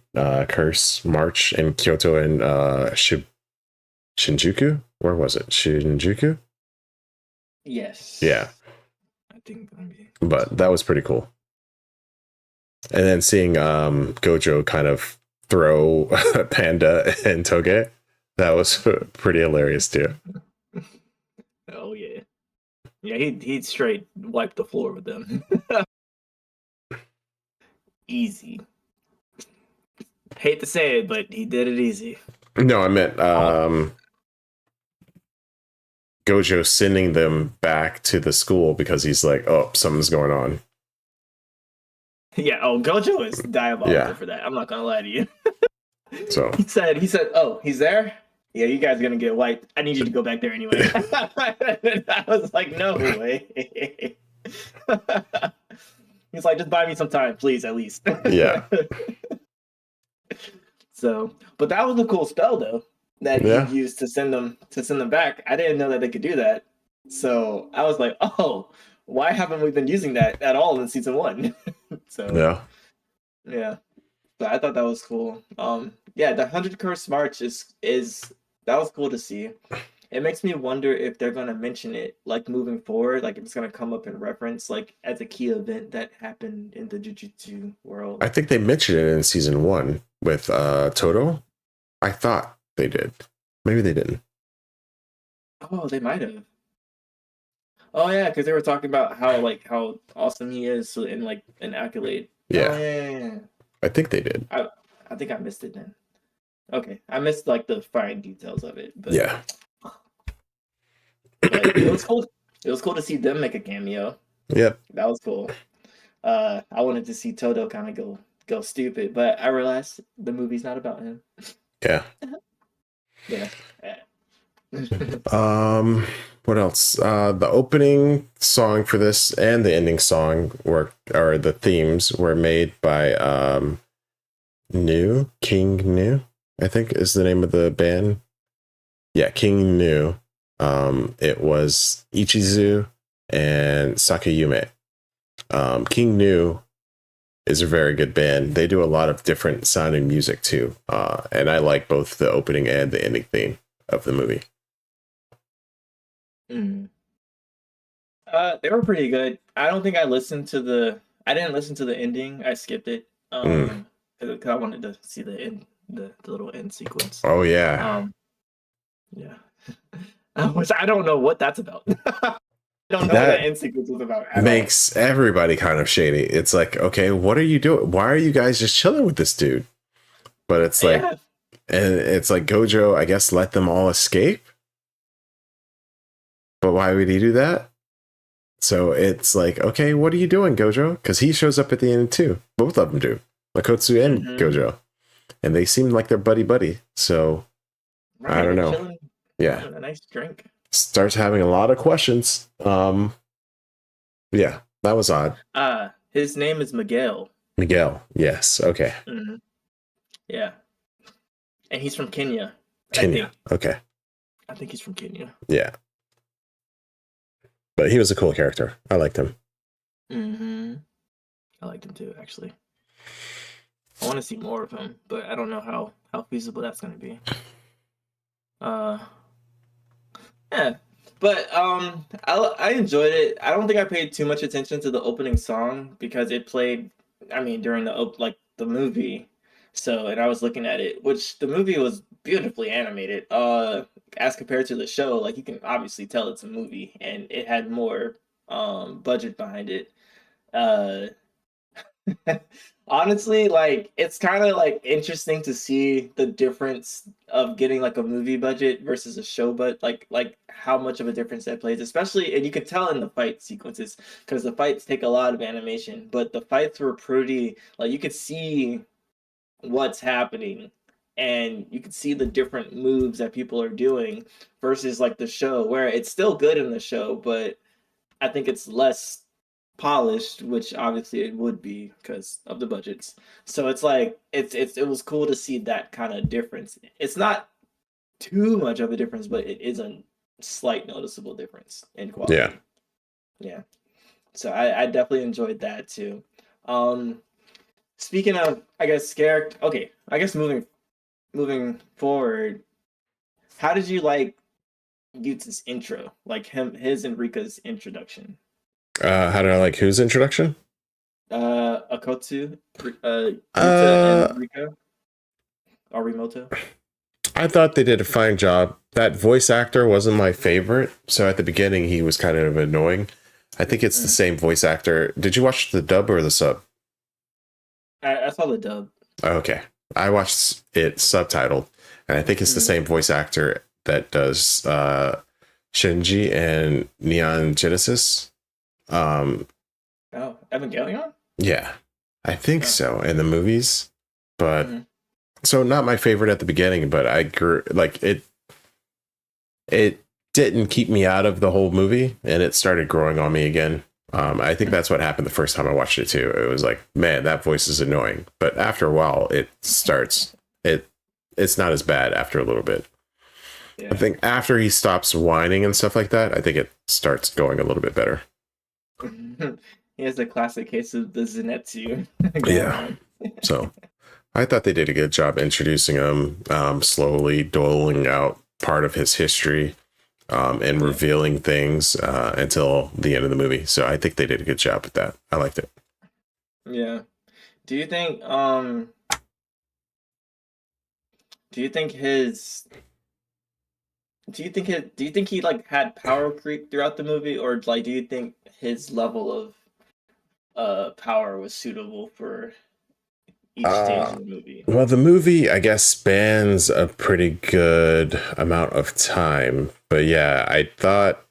curse march in Kyoto and Shinjuku. Where was it? Shinjuku? Yes. Yeah. I think but that was pretty cool. And then seeing Gojo kind of throw Panda and Toge, that was pretty hilarious too. Oh yeah. Yeah, he'd straight wipe the floor with them. Easy. Hate to say it, but he did it easy. No, I meant Gojo sending them back to the school because he's like, oh, something's going on. Yeah, Gojo is diabolical for that. I'm not gonna lie to you. So he said, oh, he's there? Yeah, you guys are gonna get wiped. I need you to go back there anyway. I was like, no way. He's like, just buy me some time, please, at least. Yeah. So, but that was a cool spell though that he used to send them back. I didn't know that they could do that. So I was like, oh, why haven't we been using that at all in season 1? So yeah. So I thought that was cool. Yeah, the 100 Curse March is that was cool to see. It makes me wonder if they're gonna mention it like moving forward, like it's gonna come up in reference, like as a key event that happened in the Jujutsu world. I think they mentioned it in season 1 with Toto. I thought they did. Maybe they didn't. Oh, they might have. Oh yeah, because they were talking about how awesome he is in like an accolade. Yeah. Oh, yeah. I think they did. I think I missed it then. Okay, I missed like the fine details of it, but yeah. But it was cool. It was cool to see them make a cameo. Yep. That was cool. I wanted to see Toto kind of go stupid, but I realized the movie's not about him. Yeah. Yeah. What else? The opening song for this and the ending song or the themes were made by King New, I think is the name of the band. Yeah, King New. It was Ichizu and Sakayume. King New is a very good band. They do a lot of different sounding music too. And I like both the opening and the ending theme of the movie. They were pretty good. I don't think I didn't listen to the ending. I skipped it. Because I wanted to see the little end sequence. Oh yeah. Yeah. Which I don't know what that's about. I don't know what the end sequence was about. Makes everybody kind of shady. It's like, okay, what are you doing? Why are you guys just chilling with this dude? But it's like, and it's like Gojo, I guess, let them all escape. But why would he do that? So it's like, okay, what are you doing, Gojo? Because he shows up at the end too. Both of them do, Makotsu and Gojo, and they seem like they're buddy. So I don't know. Chilling, yeah, a nice drink. Starts having a lot of questions. Yeah, that was odd. His name is Miguel. Miguel. Yes. Okay. Yeah, and he's from Kenya. Kenya. Okay. I think he's from Kenya. Yeah. But he was a cool character. I liked him. I liked him too, actually. I want to see more of him, but I don't know how feasible that's going to be. Yeah, but I enjoyed it. I don't think I paid too much attention to the opening song because it played, during the movie. So, and I was looking at it, which the movie was beautifully animated. As compared to the show, like you can obviously tell it's a movie and it had more budget behind it. Honestly, like it's kind of like interesting to see the difference of getting like a movie budget versus a show, but like how much of a difference that plays, especially, and you can tell in the fight sequences because the fights take a lot of animation, but the fights were pretty like you could see what's happening and you could see the different moves that people are doing versus like the show where it's still good in the show, but I think it's less polished, which obviously it would be because of the budgets. So it's like it was cool to see that kind of difference. It's not too much of a difference, but it is a slight noticeable difference in Yeah. quality. Yeah. So I definitely enjoyed that too. Um Speaking of I guess character okay, I guess moving forward, how did you like Yutz's intro? Like his and Rika's introduction? How did I like whose introduction? Akotsu, Yuta Uh, and Rika, Arimoto. I thought they did a fine job. That voice actor wasn't my favorite, so at the beginning he was kind of annoying. I think it's the Mm. same voice actor. Did you watch the dub or the sub? I saw the dub. Oh, okay, I watched it subtitled, and I think it's the Mm. same voice actor that does Shinji and Neon Genesis. Um, Oh, Evangelion? yeah, I think Oh. so in the movies, but Mhm. so not my favorite at the beginning, but I grew like it. It didn't keep me out of the whole movie, and it started growing on me again. I think that's what happened the first time I watched it too. It was like, man, that voice is annoying, but after a while, it starts. It's not as bad after a little bit. I Yeah. think after he stops whining and stuff like that, I think it starts going a little bit better. He has the classic case of the Zenitsu going Yeah. on. So I thought they did a good job introducing him, slowly doling out part of his history, and revealing things until the end of the movie. So I think they did a good job with that. I liked it. Yeah. Do you think do you think his do you think he like had power creep throughout the movie, or like do you think his level of power was suitable for each stage Uh, of the movie? well, the movie, I guess, spans a pretty good amount of time. But yeah, I thought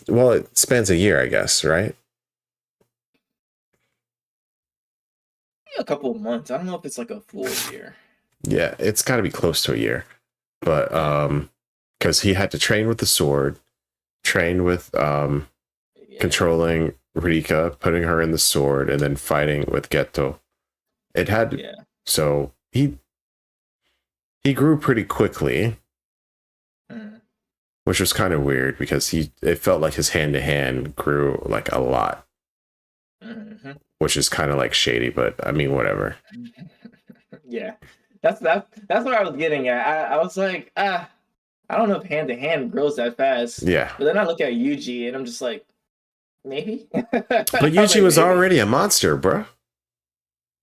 well, it spans a year, I guess, right? A couple of months. I don't know if it's like a full year. Yeah, it's got to be close to a year. But Yeah. because he had to train with the sword, train with Yeah. controlling Rika, putting her in the sword, and then fighting with Geto. It had Yeah. so he grew pretty quickly, Mm. which was kind of weird because it felt like his hand to hand grew like a lot, Hmm. which is kind of like shady, but I mean whatever. Yeah. That's what I was getting at. I was like, I don't know if hand to hand grows that fast. Yeah. But then I look at Yuji and I'm just like, maybe? But I was Yuji like, was maybe. already a monster, bro.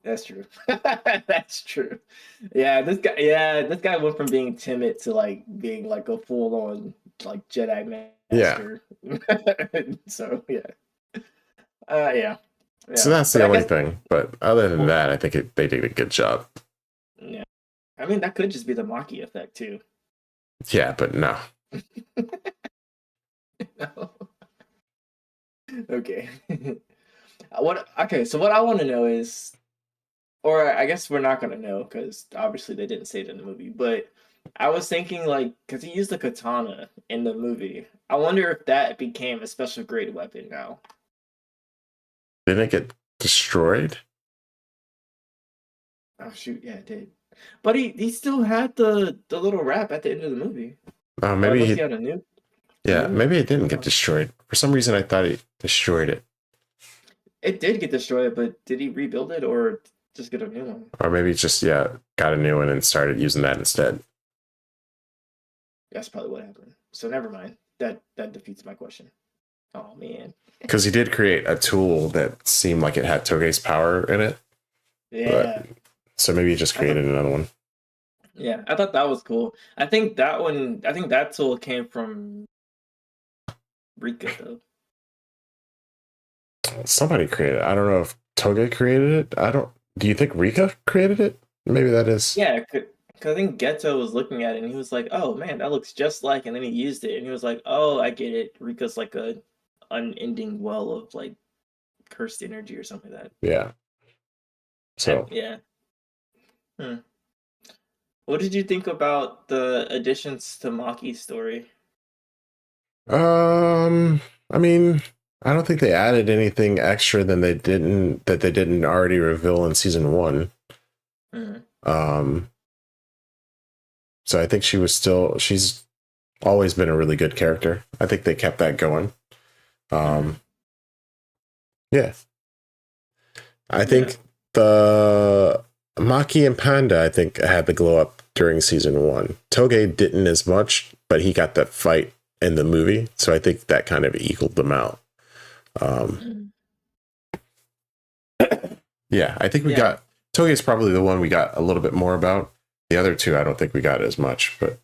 That's true. That's true. This guy went from being timid to like being like a full on like Jedi Yeah. master. So yeah. Yeah. So Yeah. that's But the I only guess thing. But other than well, that, I think they did a good job. yeah. I mean that could just be the Maki effect too. Yeah, but no. Okay. So what I want to know is, or I guess we're not gonna know because obviously they didn't say it in the movie, but I was thinking like because he used the katana in the movie. I wonder if that became a special grade weapon now. Didn't it get destroyed? Oh shoot, yeah, it did. But he still had the little rap at the end of the movie. Oh, Or maybe unless he he. had a Yeah, new maybe one. it I didn't don't get know. destroyed. For some reason, I thought he destroyed it. It did get destroyed, but did he rebuild it or just get a new one? Or maybe he just, yeah, got a new one and started using that instead. That's probably what happened. So never mind. That defeats my question. Oh man. Because he did create a tool that seemed like it had Togei's power in it. But Yeah. so maybe he just I thought created another one. yeah, I thought that was cool. I think that tool came from Rika though. Somebody created it. I don't know if Toga created it. I don't. Do you think Rika created it? Maybe that is. Yeah, because I think Geto was looking at it and he was like, "Oh man, that looks just like," and then he used it and he was like, "Oh, I get it. Rika's like a unending well of like cursed energy or something like that." Yeah. So. Yeah. Hmm. What did you think about the additions to Maki's story? I mean, I don't think they added anything extra than they didn't already reveal in season 1. Mhm. So I think she's always been a really good character. I think they kept that going. Yeah. I think the Maki and Panda, I think, had the glow up during season 1. Toge didn't as much, but he got that fight in the movie, so I think that kind of equaled them out. Yeah, I think we got Toge's probably the one we got a little bit more about. The other two, I don't think we got as much, but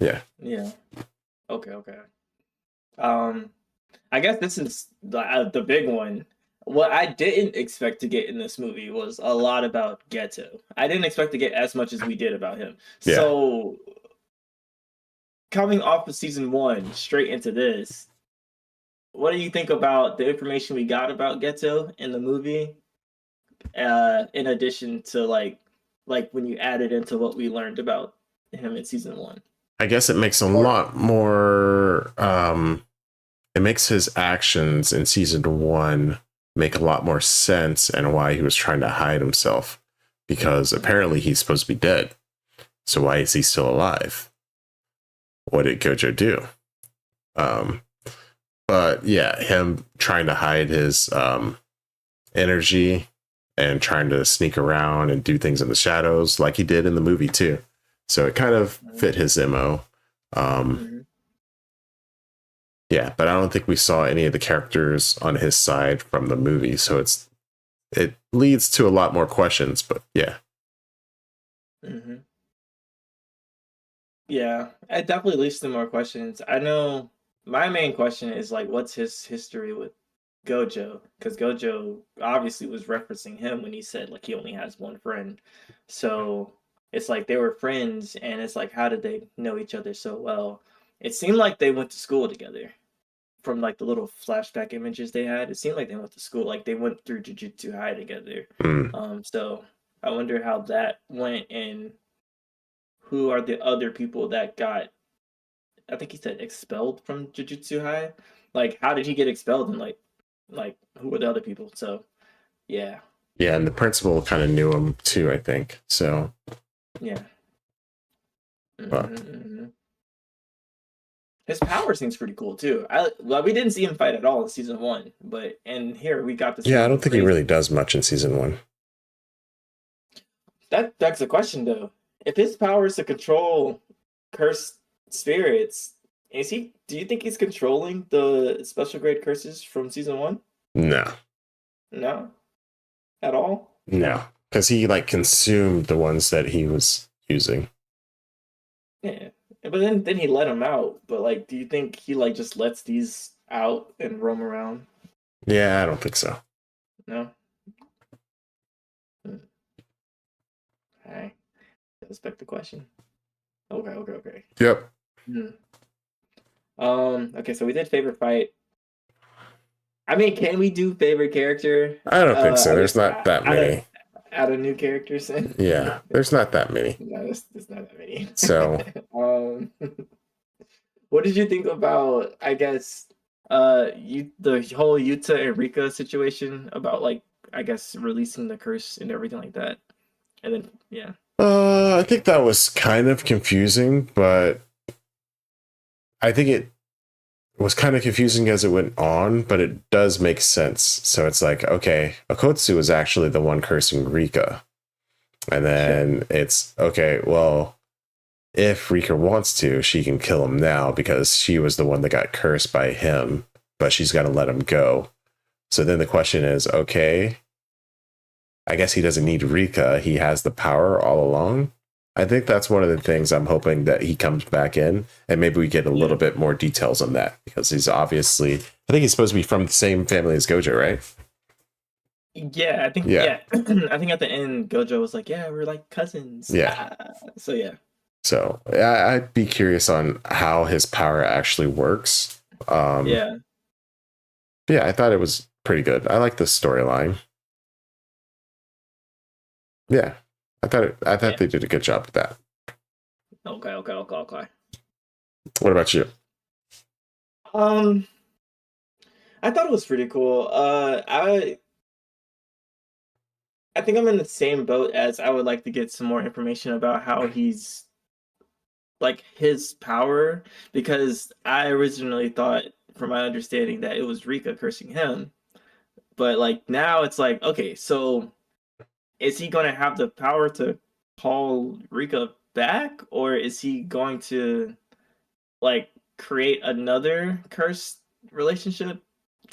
yeah. Yeah. Okay. I guess this is the big one. What I didn't expect to get in this movie was a lot about Geto. I didn't expect to get as much as we did about him. Yeah. So coming off of season 1 straight into this, what do you think about the information we got about Geto in the movie? In addition to like when you add it into what we learned about him in season 1. I guess it makes a lot more it makes his actions in season 1 make a lot more sense and why he was trying to hide himself, because apparently he's supposed to be dead. So why is he still alive? What did Gojo do? But yeah, him trying to hide his energy and trying to sneak around and do things in the shadows like he did in the movie too. So it kind of fit his MO. Yeah, but I don't think we saw any of the characters on his side from the movie. So it leads to a lot more questions, but yeah. Yeah, it definitely leads to more questions. I know my main question is like, what's his history with Gojo? Because Gojo obviously was referencing him when he said like he only has one friend. So it's like they were friends, and it's like, how did they know each other so well? It seemed like they went to school together. From like the little flashback images they had, it seemed like they went to school, like they went through Jujutsu High together. So I wonder how that went, and who are the other people that got, I think he said, expelled from Jujutsu High. Like, how did he get expelled, and like who were the other people? So yeah. Yeah, and the principal kind of knew him too, I think. So yeah. His power seems pretty cool too. We didn't see him fight at all in season 1, but and here we got to see. Yeah, I don't think he really does much in season 1. That's the question though. If his power is to control cursed spirits, do you think he's controlling the special grade curses from season 1? No. No? At all? No. Because he like consumed the ones that he was using. Yeah. But then he let them out. But like, do you think he like just lets these out and roam around? Yeah, I don't think so. No. Alright. Respect the question. Okay. Yep. Okay, so we did favorite fight. I mean, can we do favorite character? I don't think so. There's not that many. Out of new characters? Yeah, there's not that many. No, there's not that many. So what did you think about, I guess, the whole Yuta and Rika situation about like, I guess, releasing the curse and everything like that? And then yeah. I think that was kind of confusing, but I think it was kind of confusing as it went on, but it does make sense. So it's like, okay, Akotsu was actually the one cursing Rika. And then it's, okay, well, if Rika wants to, she can kill him now because she was the one that got cursed by him, but she's got to let him go. So then the question is, okay, I guess he doesn't need Rika. He has the power all along. I think that's one of the things I'm hoping that he comes back in, and maybe we get a little bit more details on that, because he's obviously, I think he's supposed to be from the same family as Gojo, right? Yeah, I think Yeah. yeah. I think at the end Gojo was like, "Yeah, we're like cousins." Yeah. So yeah. So I'd be curious on how his power actually works. Yeah. Yeah, I thought it was pretty good. I like the storyline. Yeah, I thought Yeah. they did a good job with that. Okay. What about you? Um, I thought it was pretty cool. I think I'm in the same boat as I would like to get some more information about how he's like his power because I originally thought, from my understanding, that it was Rika cursing him. But like now it's like, okay, so is he gonna have the power to call Rika back, or is he going to like create another cursed relationship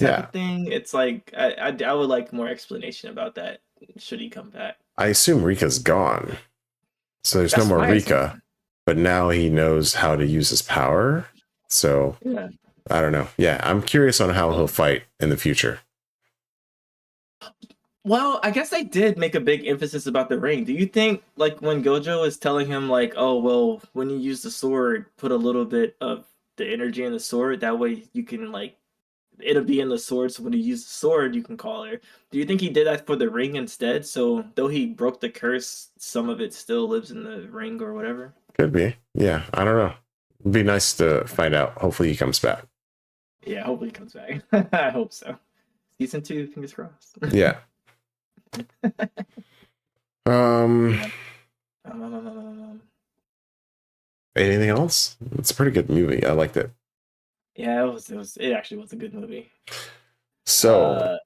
type Yeah, of thing? It's like I would like more explanation about that. Should he come back? I assume Rika's gone, so there's no That's more my Rika. assumption. But now he knows how to use his power. So Yeah. I don't know. Yeah, I'm curious on how he'll Well, fight in the future. well, I guess I did make a big emphasis about the ring. Do you think, like, when Gojo is telling him, like, oh, well, when you use the sword, put a little bit of the energy in the sword, that way you can, like, it'll be in the sword, so when you use the sword, you can call her. Do you think he did that for the ring instead? So, though he broke the curse, some of it still lives in the ring or whatever? Could be. Yeah, I don't know. It'd be nice to find out. Hopefully he comes back. Yeah, hopefully he comes back. I hope so. Season 2, fingers crossed. Yeah. Um, Yeah. Um, um, um, um, um. anything else? It's a pretty good movie. I liked it. Yeah, it actually was a good movie. So, Uh,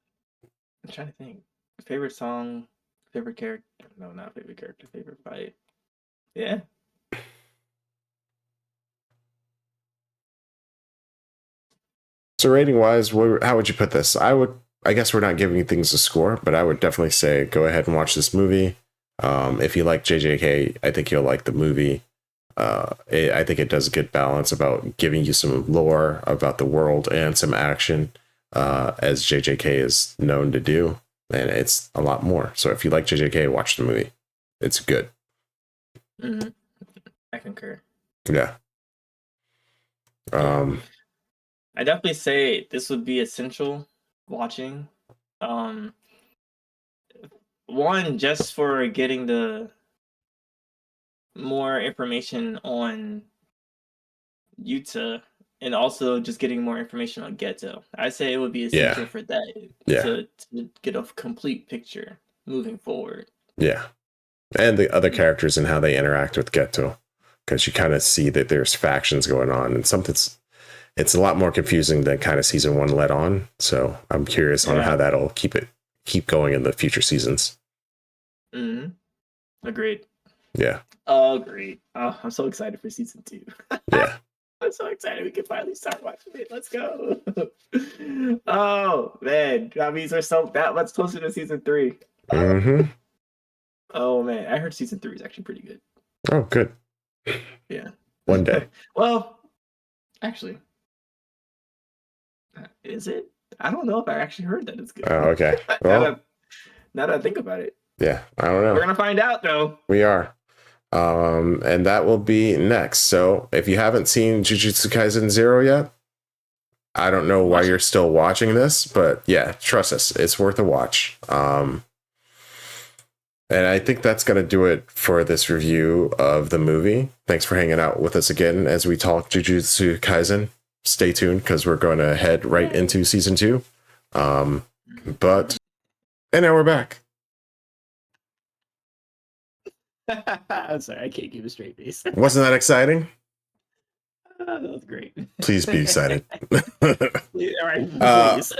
I'm trying to think. Favorite song, favorite character. No, not favorite character. Favorite fight. Yeah. so rating wise, how would you put this? I guess we're not giving things a score, but I would definitely say go ahead and watch this movie. If you like JJK, I think you'll like the movie. I think it does a good balance about giving you some lore about the world and some action, as JJK is known to do, and it's a lot more. So if you like JJK, watch the movie. It's good. Mm-hmm. I concur. Yeah. Yeah. Um, I definitely say this would be essential watching. Um, One, just for getting the more information on Yuta, and also just getting more information on Geto. I say it would be yeah. essential for that Yeah. to get a complete picture moving forward. Yeah. And the other Mm. characters and how they interact with Geto, because you kind of see that there's factions going on, and something's it's a lot more confusing than kind of season one let on. So I'm curious on how Yeah. that'll keep going in the future seasons. Hmm. Agreed. Yeah. Agreed. Oh, I'm so excited for season 2. Yeah. I'm so excited we can finally start watching it. Let's go. Oh man, that means we're so that much closer to season 3. Mm-hmm. Oh man, I heard season 3 is actually pretty good. Oh, good. Yeah. One day. Well, actually, is it? I don't know if I actually heard that it's good. Oh, okay. now Well, that now that I think about it, yeah. I don't we're know. gonna find out though. We are. And that will be next. So if you haven't seen Jujutsu Kaisen Zero yet, I don't know why Watch you're it. still watching this, but yeah, trust us, it's worth a watch. And I think that's going to do it for this review of the movie. Thanks for hanging out with us again as we talk Jujutsu Kaisen. Stay tuned because we're going to head right into season 2. But, and now we're back. I'm sorry, I can't keep a straight face. Wasn't that exciting? That was great. Please be excited. All right, please,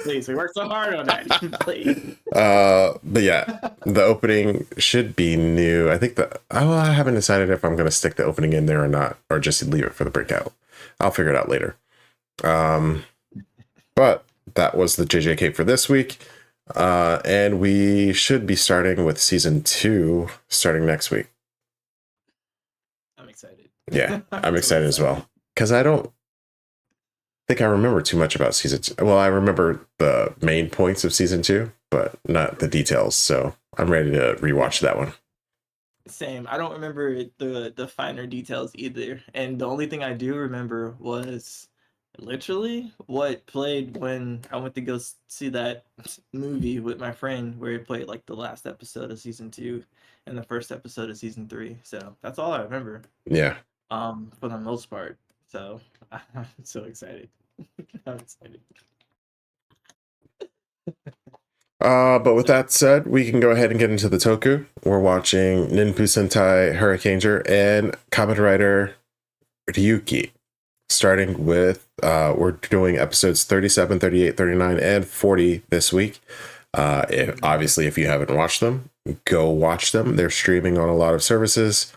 please. We worked so hard on that. Please. But yeah, the opening should be new. I think I haven't decided if I'm going to stick the opening in there or not, or just leave it for the breakout. I'll figure it out later. But that was the JJK for this week. And we should be starting with season 2 starting next week. I'm excited. Yeah, I'm excited as well. Because I don't think I remember too much about season 2. Well, I remember the main points of season 2, but not the details. So I'm ready to rewatch that one. Same. I don't remember the finer details either. And the only thing I do remember was literally what played when I went to go see that movie with my friend, where he played like the last episode of season 2 and the first episode of season 3. So that's all I remember. Yeah. For the most part. So I'm so excited. I'm excited. But with that said, we can go ahead and get into the Toku. We're watching Ninpuu Sentai Hurricaneger and Kamen Rider Ryuki. Starting with, we're doing episodes 37, 38, 39, and 40 this week. Obviously, if you haven't watched them, go watch them. They're streaming on a lot of services.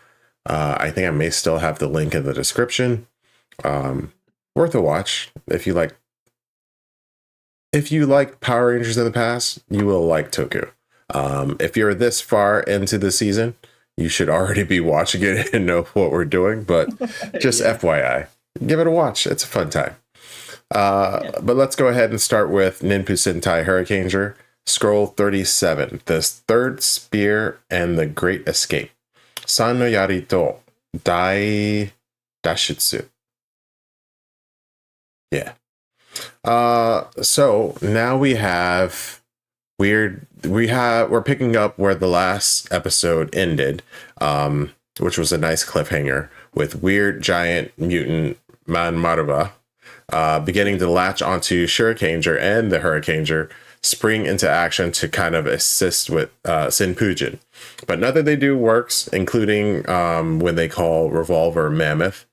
I think I may still have the link in the description. Worth a watch if you like. If you like Power Rangers in the past, you will like Toku. If you're this far into the season, you should already be watching it and know what we're doing. But just Yeah. FYI, give it a watch. It's a fun time. But let's go ahead and start with Ninpuu Sentai Hurricaneger, Scroll 37, The Third Spear and the Great Escape. San no Yari to Dai Dashitsu. Yeah. So now we're picking up where the last episode ended, which was a nice cliffhanger with weird giant mutant Manmaruba beginning to latch onto Hurricaneger, and the Hurricaneger spring into action to kind of assist with Senpujin. But nothing they do works, including when they call Revolver Mammoth.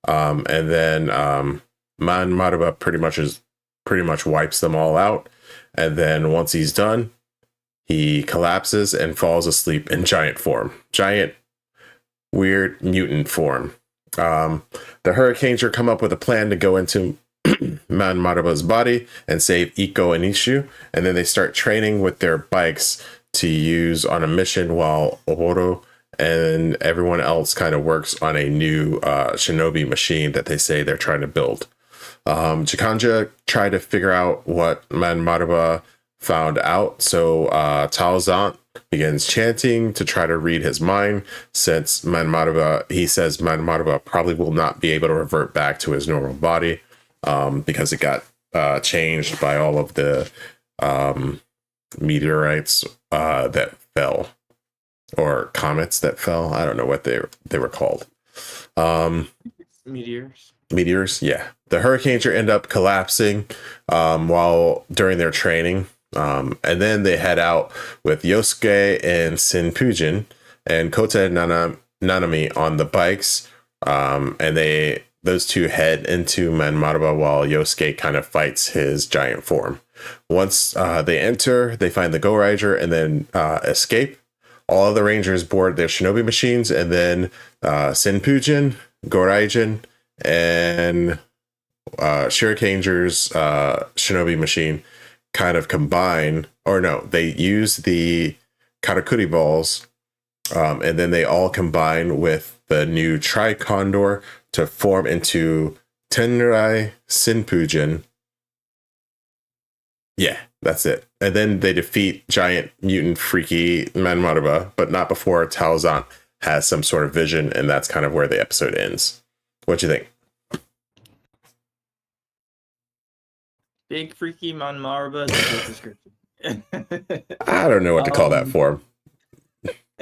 And then Manmaruba pretty much wipes them all out. And then once he's done, he collapses and falls asleep in giant form. Giant, weird mutant form. The Hurricaneger come up with a plan to go into Manmaruba's body and save Iko and Ishu, and then they start training with their bikes to use on a mission while Oboro and everyone else kind of works on a new shinobi machine that they say they're trying to build. Chikanja tried to figure out what Manmaruba found out, so Taozan begins chanting to try to read his mind, since he says Manmaruba probably will not be able to revert back to his normal body because it got changed by all of the meteorites that fell, or comets that fell. I don't know what they were called. Meteors, yeah. The Hurricaneger end up collapsing while during their training. And then they head out with Yosuke and Senpujin and Kota and Nanami on the bikes. And those two head into Manmaruba while Yosuke kind of fights his giant form. Once they enter, they find the Go-Rider and then escape. All of the Rangers board their shinobi machines, and then Senpujin, Go-Raijin, and Hurricanger's shinobi machine kind of combine, or no, they use the Karakuri balls, and then they all combine with the new Tri-Condor to form into Tenrai Senpujin. Yeah, that's it. And then they defeat giant mutant freaky Manmaruba, but not before Taozan has some sort of vision, and that's kind of where the episode ends. What do you think? Big freaky Manmaruba is a good description. I don't know what to call that form.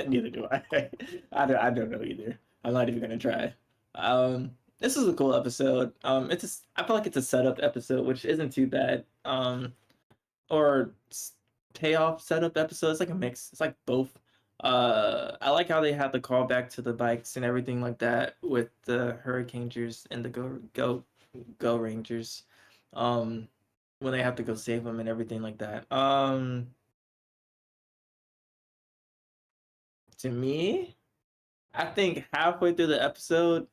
Neither do I. I don't know either. I'm not even gonna try. This is a cool episode. I feel like it's a setup episode, which isn't too bad. Or payoff setup episode. It's like a mix. It's like both. I like how they have the callback to the bikes and everything like that with the Hurricangers and the Go Rangers. When they have to go save them and everything like that. To me, I think halfway through the episode,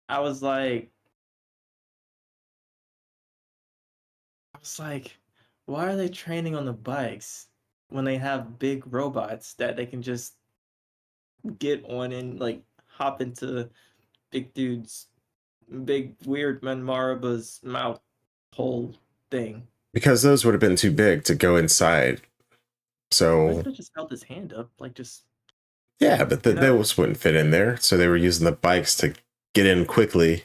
I was like, why are they training on the bikes when they have big robots that they can just get on and like hop into big weird Manmaruba's mouth hole thing? Because those would have been too big to go inside. So could have just held his hand up, like just yeah, but those wouldn't fit in there. So they were using the bikes to get in quickly,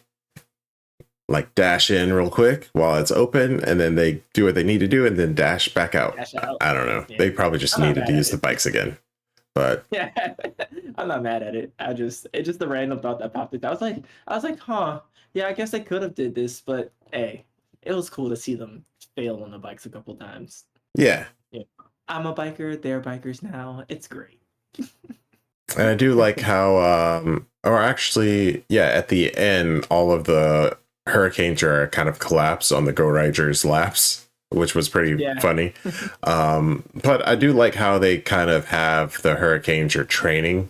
like dash in real quick while it's open, and then they do what they need to do and then dash back out. dash out. I don't know. Yeah. They probably just I'm not needed to mad use at the it. bikes again. But Yeah, I'm not mad at it. It's just a random thought that popped in. I was like, huh, yeah, I guess I could have did this, but hey, it was cool to see them fail on the bikes a couple times. yeah. Yeah, I'm a biker. They're bikers now. It's great. And I do like how, or actually, yeah, at the end, all of the Hurricaneger kind of collapse on the Go Riders' laps, which was pretty funny. But I do like how they kind of have the Hurricaneger training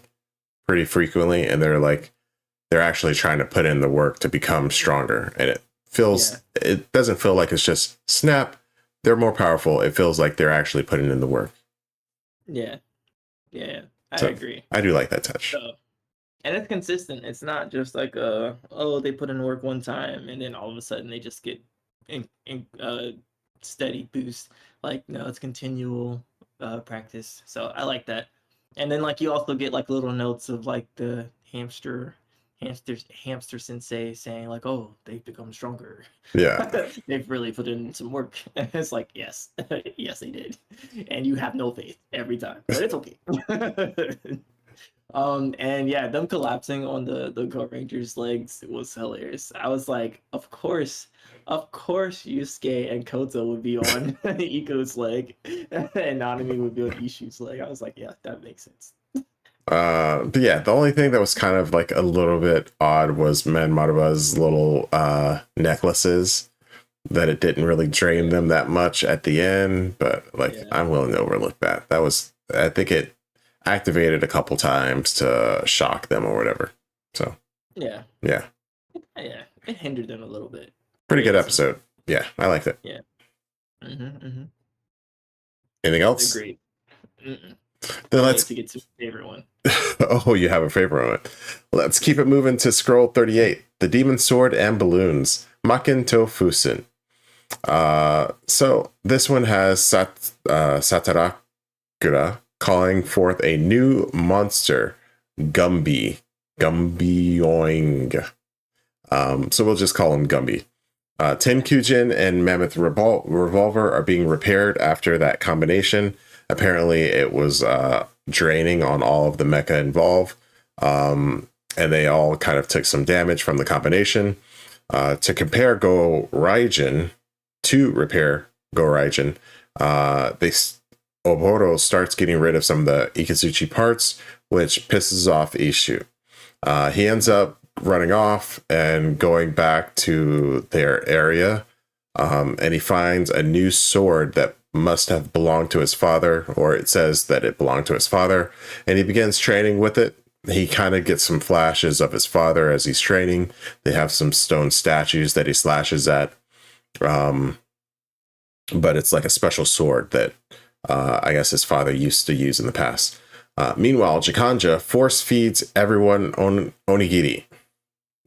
pretty frequently, and they're actually trying to put in the work to become stronger. And it doesn't feel like it's just snap, they're more powerful. It feels like they're actually putting in the work. Yeah. I agree. I do like that touch. And it's consistent. It's not just like they put in work one time and then all of a sudden they just get steady boost. Like, no, it's continual practice. So I like that. And then like you also get like little notes of like the hamster sensei saying like, oh, they've become stronger. Yeah. They've really put in some work. And it's like, yes, yes, they did. And you have no faith every time, but it's okay. And yeah, them collapsing on the Go Rangers legs was hilarious. I was like, of course Yusuke and Koto would be on Iko's leg and Nanami would be on Ishu's leg. I was like, yeah, that makes sense. But yeah, the only thing that was kind of like a little bit odd was Manmaruba's little necklaces, that it didn't really drain them that much at the end, but I'm willing to overlook that. I think it activated a couple times to shock them or whatever. So yeah, it hindered them a little bit. Pretty good episode. Yeah, I liked it. Yeah. Anything else? Agreed. Then let's get to my favorite one. Oh, you have a favorite one. Let's keep it moving to scroll 38. The Demon Sword and Balloons. Makin to Fusen. So this one has Satarakura calling forth a new monster, Gumby. Gumbyoing. So we'll just call him Gumby. Tenkujin and Mammoth Revolver are being repaired after that combination. Apparently it was draining on all of the mecha involved, and they all kind of took some damage from the combination. To compare Go Raijin, to repair Go Raijin, Oboro starts getting rid of some of the Ikazuchi parts, which pisses off Ishu. He ends up running off and going back to their area, and he finds a new sword that must have belonged to his father, or it says that it belonged to his father, and he begins training with it. He kind of gets some flashes of his father as he's training. They have some stone statues that he slashes at, but it's like a special sword that I guess his father used to use in the past. Meanwhile, Jikanja force feeds everyone on onigiri.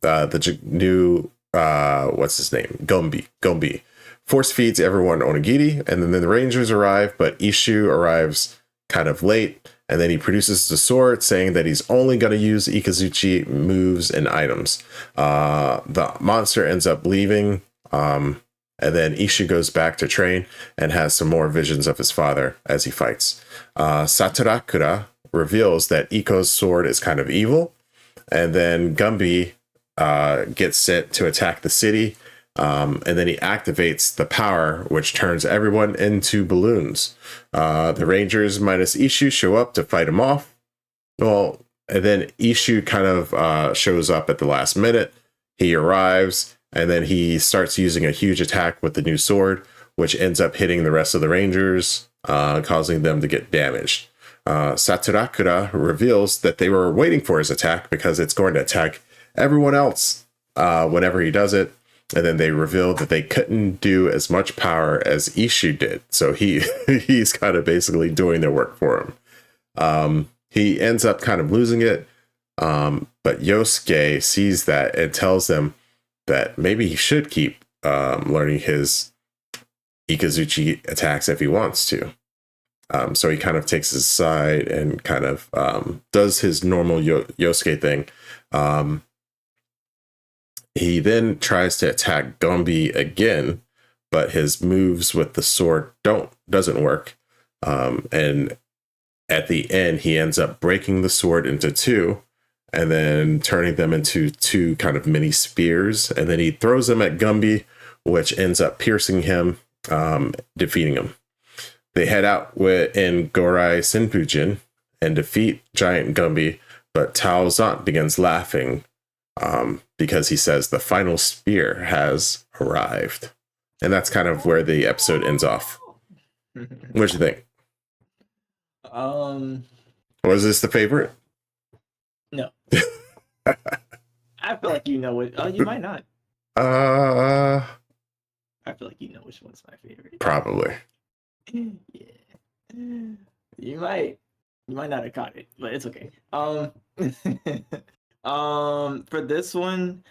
The new what's his name? Gombi force feeds everyone onigiri, and then the Rangers arrive, but Ishu arrives kind of late, and then he produces the sword, saying that he's only going to use Ikazuchi moves and items. The monster ends up leaving, and then Ishu goes back to train and has some more visions of his father as he fights. Satarakura reveals that Iko's sword is kind of evil, and then Gumby gets sent to attack the city, and then he activates the power, which turns everyone into balloons. The Rangers minus Ishu show up to fight him off. Well, and then Ishu kind of shows up at the last minute. He arrives, and then he starts using a huge attack with the new sword, which ends up hitting the rest of the Rangers, causing them to get damaged. Satarakura reveals that they were waiting for his attack because it's going to attack everyone else whenever he does it. And then they reveal that they couldn't do as much power as Ishu did. So he's kind of basically doing their work for him. He ends up kind of losing it. But Yosuke sees that and tells them that maybe he should keep learning his Ikazuchi attacks if he wants to. So he kind of takes his side and kind of does his normal Yosuke thing. He then tries to attack Gumby again, but his moves with the sword doesn't work. And at the end, he ends up breaking the sword into two and then turning them into two kind of mini spears. And then he throws them at Gumby, which ends up piercing him, defeating him. They head out in Gorai Senpujin and defeat Giant Gumby, but Tao Zant begins laughing because he says the final spear has arrived. And that's kind of where the episode ends off. What do you think? Was this the favorite? No. I feel like you know it. Oh, you might not. I feel like you know which one's my favorite. Probably. Yeah. You might not have caught it, but it's okay. For this one,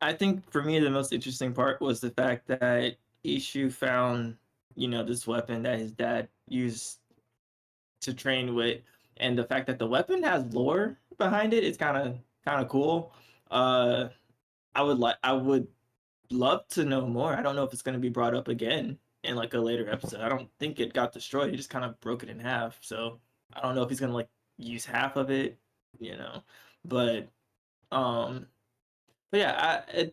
I think for me the most interesting part was the fact that Ishu found, this weapon that his dad used to train with, and the fact that the weapon has lore behind it is kind of cool. I would love to know more. I don't know if it's going to be brought up again in like a later episode. I don't think it got destroyed. He just kind of broke it in half. So I don't know if he's going to like use half of it, but yeah, I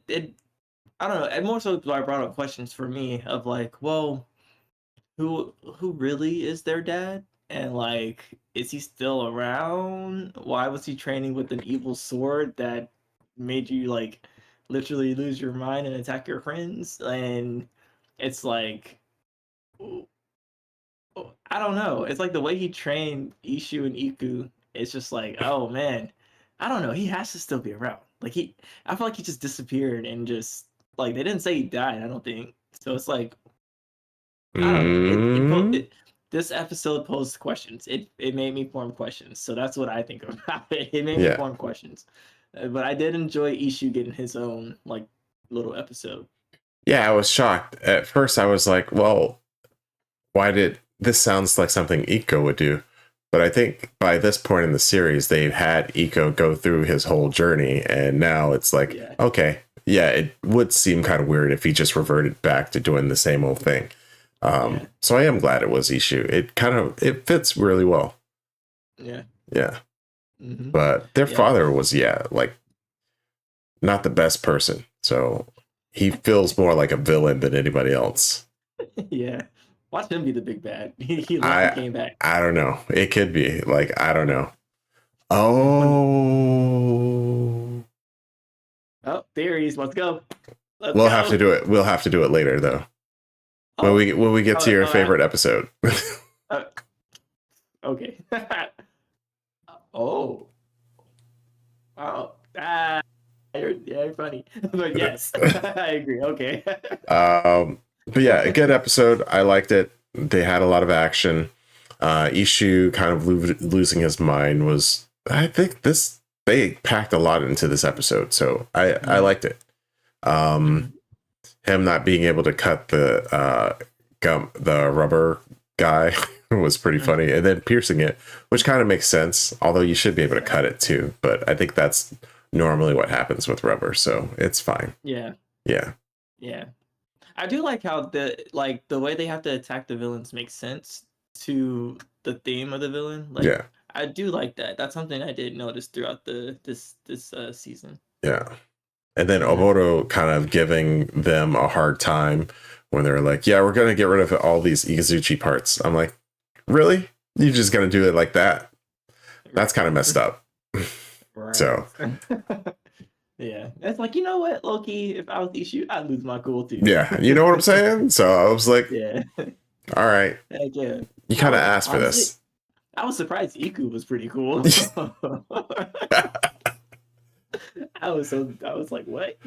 don't know. And more so I brought up questions for me of like, well, who really is their dad? And like, is he still around? Why was he training with an evil sword that made you like literally lose your mind and attack your friends? And it's like, I don't know. It's like the way he trained Ishu and Iku. It's just like, oh man, I don't know. He has to still be around. Like I feel like he just disappeared and just like they didn't say he died. I don't think so. It's like I don't know. This episode posed questions. It made me form questions. So that's what I think about it. It made me form questions. But I did enjoy Ishu getting his own like little episode. Yeah, I was shocked. At first I was like, well, why did this sounds like something Iko would do? But I think by this point in the series, they've had Iko go through his whole journey. And now it's like, okay, yeah, it would seem kind of weird if he just reverted back to doing the same old thing. So I am glad it was Ishu. It fits really well. Yeah. Yeah. Mm-hmm. But their father was, like not the best person. So he feels more like a villain than anybody else. Yeah. Watch him be the big bad. He left and came back. I don't know. It could be. Like, I don't know. Oh, theories. Let's go. We'll have to do it. We'll have to do it later, though. When we get to your favorite episode. Okay. Wow. You're funny. But yes, I agree. Okay. But yeah, a good episode. I liked it. They had a lot of action. Ishu kind of losing his mind was, I think they packed a lot into this episode. So I liked it. Him not being able to cut the rubber guy was pretty funny. And then piercing it, which kind of makes sense. Although you should be able to cut it too. But I think that's normally what happens with rubber. So it's fine. Yeah. Yeah. Yeah. I do like how the way they have to attack the villains makes sense to the theme of the villain. Like, yeah, I do like that. That's something I did notice throughout this season. Yeah, and then Oboro kind of giving them a hard time when they're like, "Yeah, we're gonna get rid of all these Izuchi parts." I'm like, "Really? You just gonna do it like that? That's kind of messed up." Right. So. Yeah, it's like, you know what, Loki, if I was Ishu, I'd lose my cool too. Yeah, you know what I'm saying? So I was like, yeah, all right. Heck yeah. You kind of asked for this. I was surprised Iku was pretty cool. I was like, what?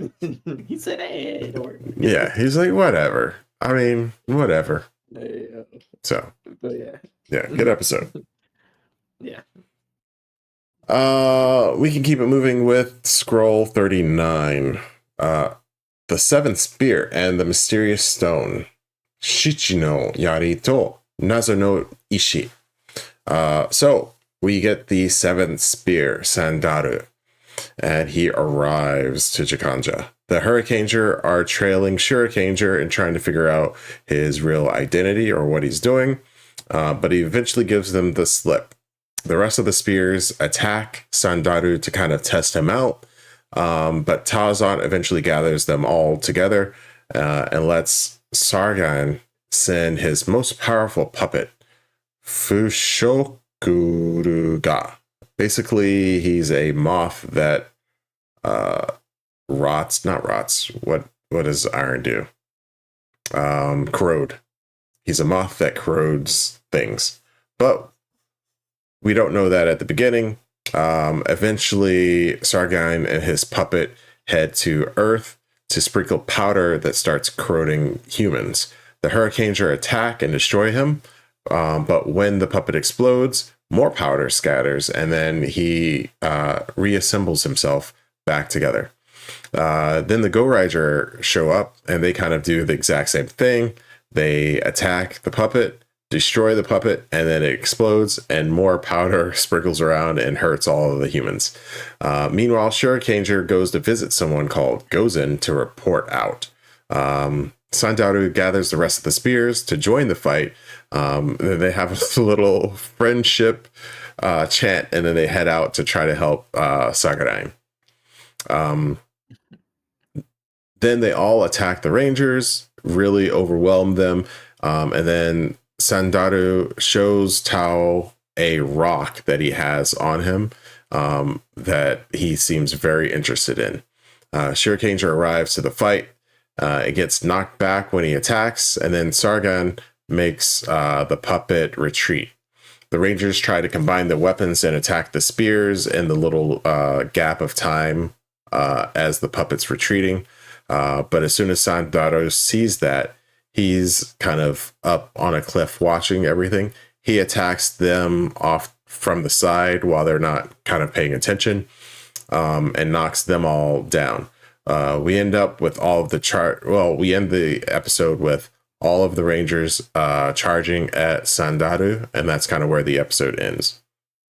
He said, hey, yeah, he's like, whatever. I mean, whatever. Yeah. So, but yeah, good episode. Yeah. We can keep it moving with Scroll 39. The Seventh Spear and the Mysterious Stone. Shichi no Yari to Nazo no Ishi. So we get the seventh spear, Sandaru, and he arrives to Jakanja. The Hurricaneger are trailing Shurikanger and trying to figure out his real identity or what he's doing, but he eventually gives them the slip. The rest of the spears attack Sandaru to kind of test him out, but Tazan eventually gathers them all together and lets Sargon send his most powerful puppet, Fushokuruga. Basically, he's a moth that not rots. What does iron do? Corrode. He's a moth that corrodes things. But we don't know that at the beginning. Eventually, Sargon and his puppet head to Earth to sprinkle powder that starts corroding humans. The Hurricaneger attack and destroy him, but when the puppet explodes, more powder scatters, and then he reassembles himself back together. Then the Go Rider show up, and they kind of do the exact same thing. They attack the puppet, destroy the puppet, and then it explodes, and more powder sprinkles around and hurts all of the humans. Meanwhile, Hurricaneger goes to visit someone called Gozen to report out. Sandaru gathers the rest of the spears to join the fight. They have a little friendship chant, and then they head out to try to help Sakurai. Then they all attack the Rangers, really overwhelm them, and then Sandaru shows Tao a rock that he has on him that he seems very interested in. Hurricaneger arrives to the fight. It gets knocked back when he attacks, and then Sargon makes the puppet retreat. The Rangers try to combine the weapons and attack the spears in the little gap of time as the puppet's retreating. But as soon as Sandaru sees that, he's kind of up on a cliff watching everything. He attacks them off from the side while they're not kind of paying attention, and knocks them all down. We end up with all of the we end the episode with all of the Rangers charging at Sandaru, and that's kind of where the episode ends.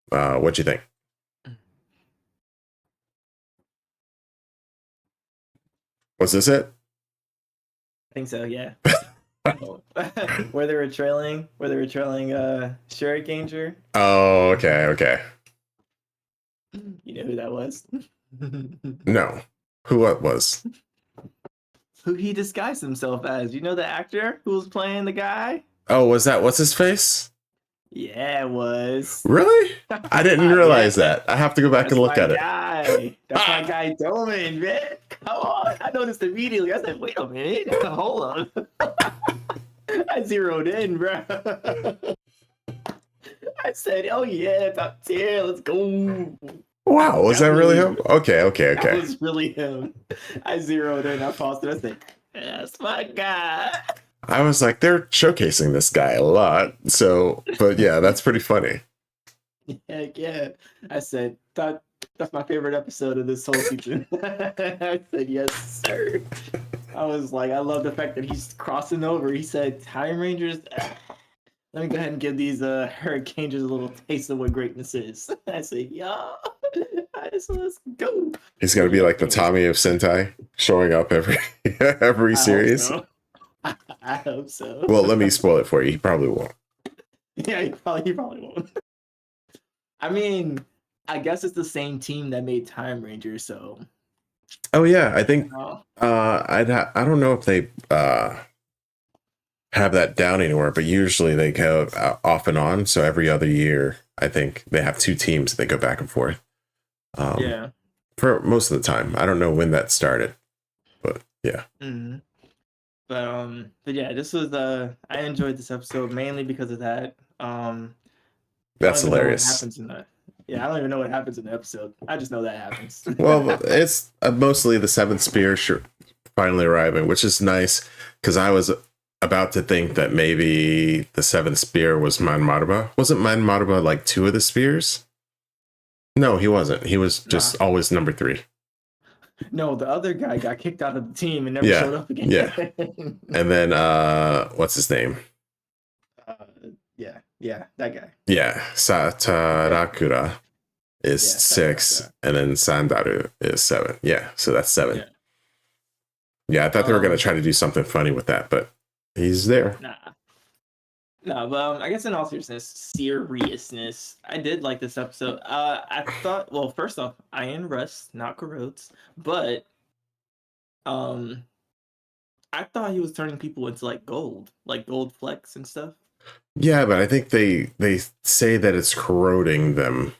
What you think? Was this it? I think so, yeah. where they were trailing Hurricaneger. Oh, okay. You know who that was? No. Who it was? Who he disguised himself as. You know the actor who was playing the guy? Oh, was that what's his face? Yeah, it was. Really? I didn't realize that. I have to go back and look at it. That's my guy Doman, man. Come on. I noticed immediately. I said, wait a minute. Hold on. I zeroed in, bro. I said, oh yeah, top tier, let's go. Wow, was that really him? Okay. That was really him. I zeroed in, I paused it, I said, that's my guy. I was like, they're showcasing this guy a lot. So, but yeah, that's pretty funny. Heck yeah. I said, that's my favorite episode of this whole season. I said, yes, sir. I was like, I love the fact that he's crossing over. He said, Time Rangers, let me go ahead and give these Hurricanegers a little taste of what greatness is. I said, yeah. Let's go. He's gonna be like the Tommy of Sentai, showing up every series. I hope so. Well, let me spoil it for you. He probably won't. Yeah, he probably won't. I mean, I guess it's the same team that made Time Ranger, so. Oh yeah, I think I don't know if they have that down anywhere, but usually they go off and on. So every other year, I think they have two teams that go back and forth. Yeah. For most of the time, I don't know when that started, but yeah. Mm-hmm. But yeah, this was I enjoyed this episode mainly because of that. That's hilarious. I don't even know what happens in the episode. I just know that happens. Well, it's mostly the seventh spear finally arriving, which is nice because I was about to think that maybe the seventh spear was Manmaruba. Wasn't Manmaruba like two of the spears? No, he wasn't. He was just always number 3. No, the other guy got kicked out of the team and never showed up again. Yeah. And then what's his name? Yeah, that guy. Yeah, Satarakura is Yeah, 6, Satarakura. and then Sandaru is 7. Yeah, so that's 7. Yeah. Yeah, I thought they were gonna try to do something funny with that, but he's there. Nah. No, but I guess in all seriousness, I did like this episode. I thought, well, first off, Iron Rust, not corrodes, but um, I thought he was turning people into like gold flecks and stuff. Yeah, but I think they say that it's corroding them.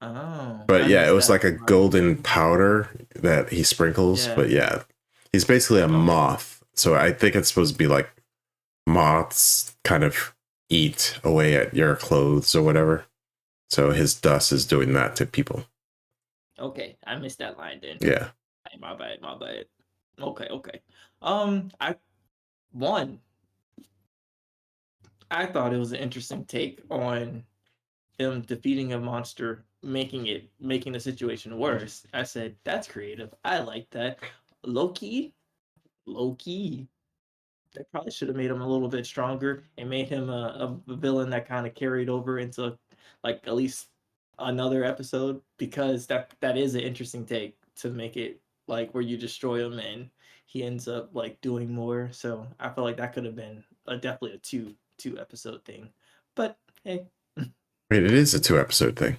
Oh, But I yeah, it missed was that like a part. golden powder that he sprinkles. Yeah. But yeah, he's basically a Okay. moth. So I think it's supposed to be like moths kind of eat away at your clothes or whatever. So his dust is doing that to people. Okay, I missed that line then. Yeah. My bad. Okay. I one. I thought it was an interesting take on him defeating a monster, making the situation worse. I said that's creative. I like that. Loki. They probably should have made him a little bit stronger and made him a villain that kind of carried over into like at least another episode, because that is an interesting take to make it like where you destroy him and he ends up like doing more. So I feel like that could have been definitely a two episode thing. But hey, Wait, it is a 2-episode thing.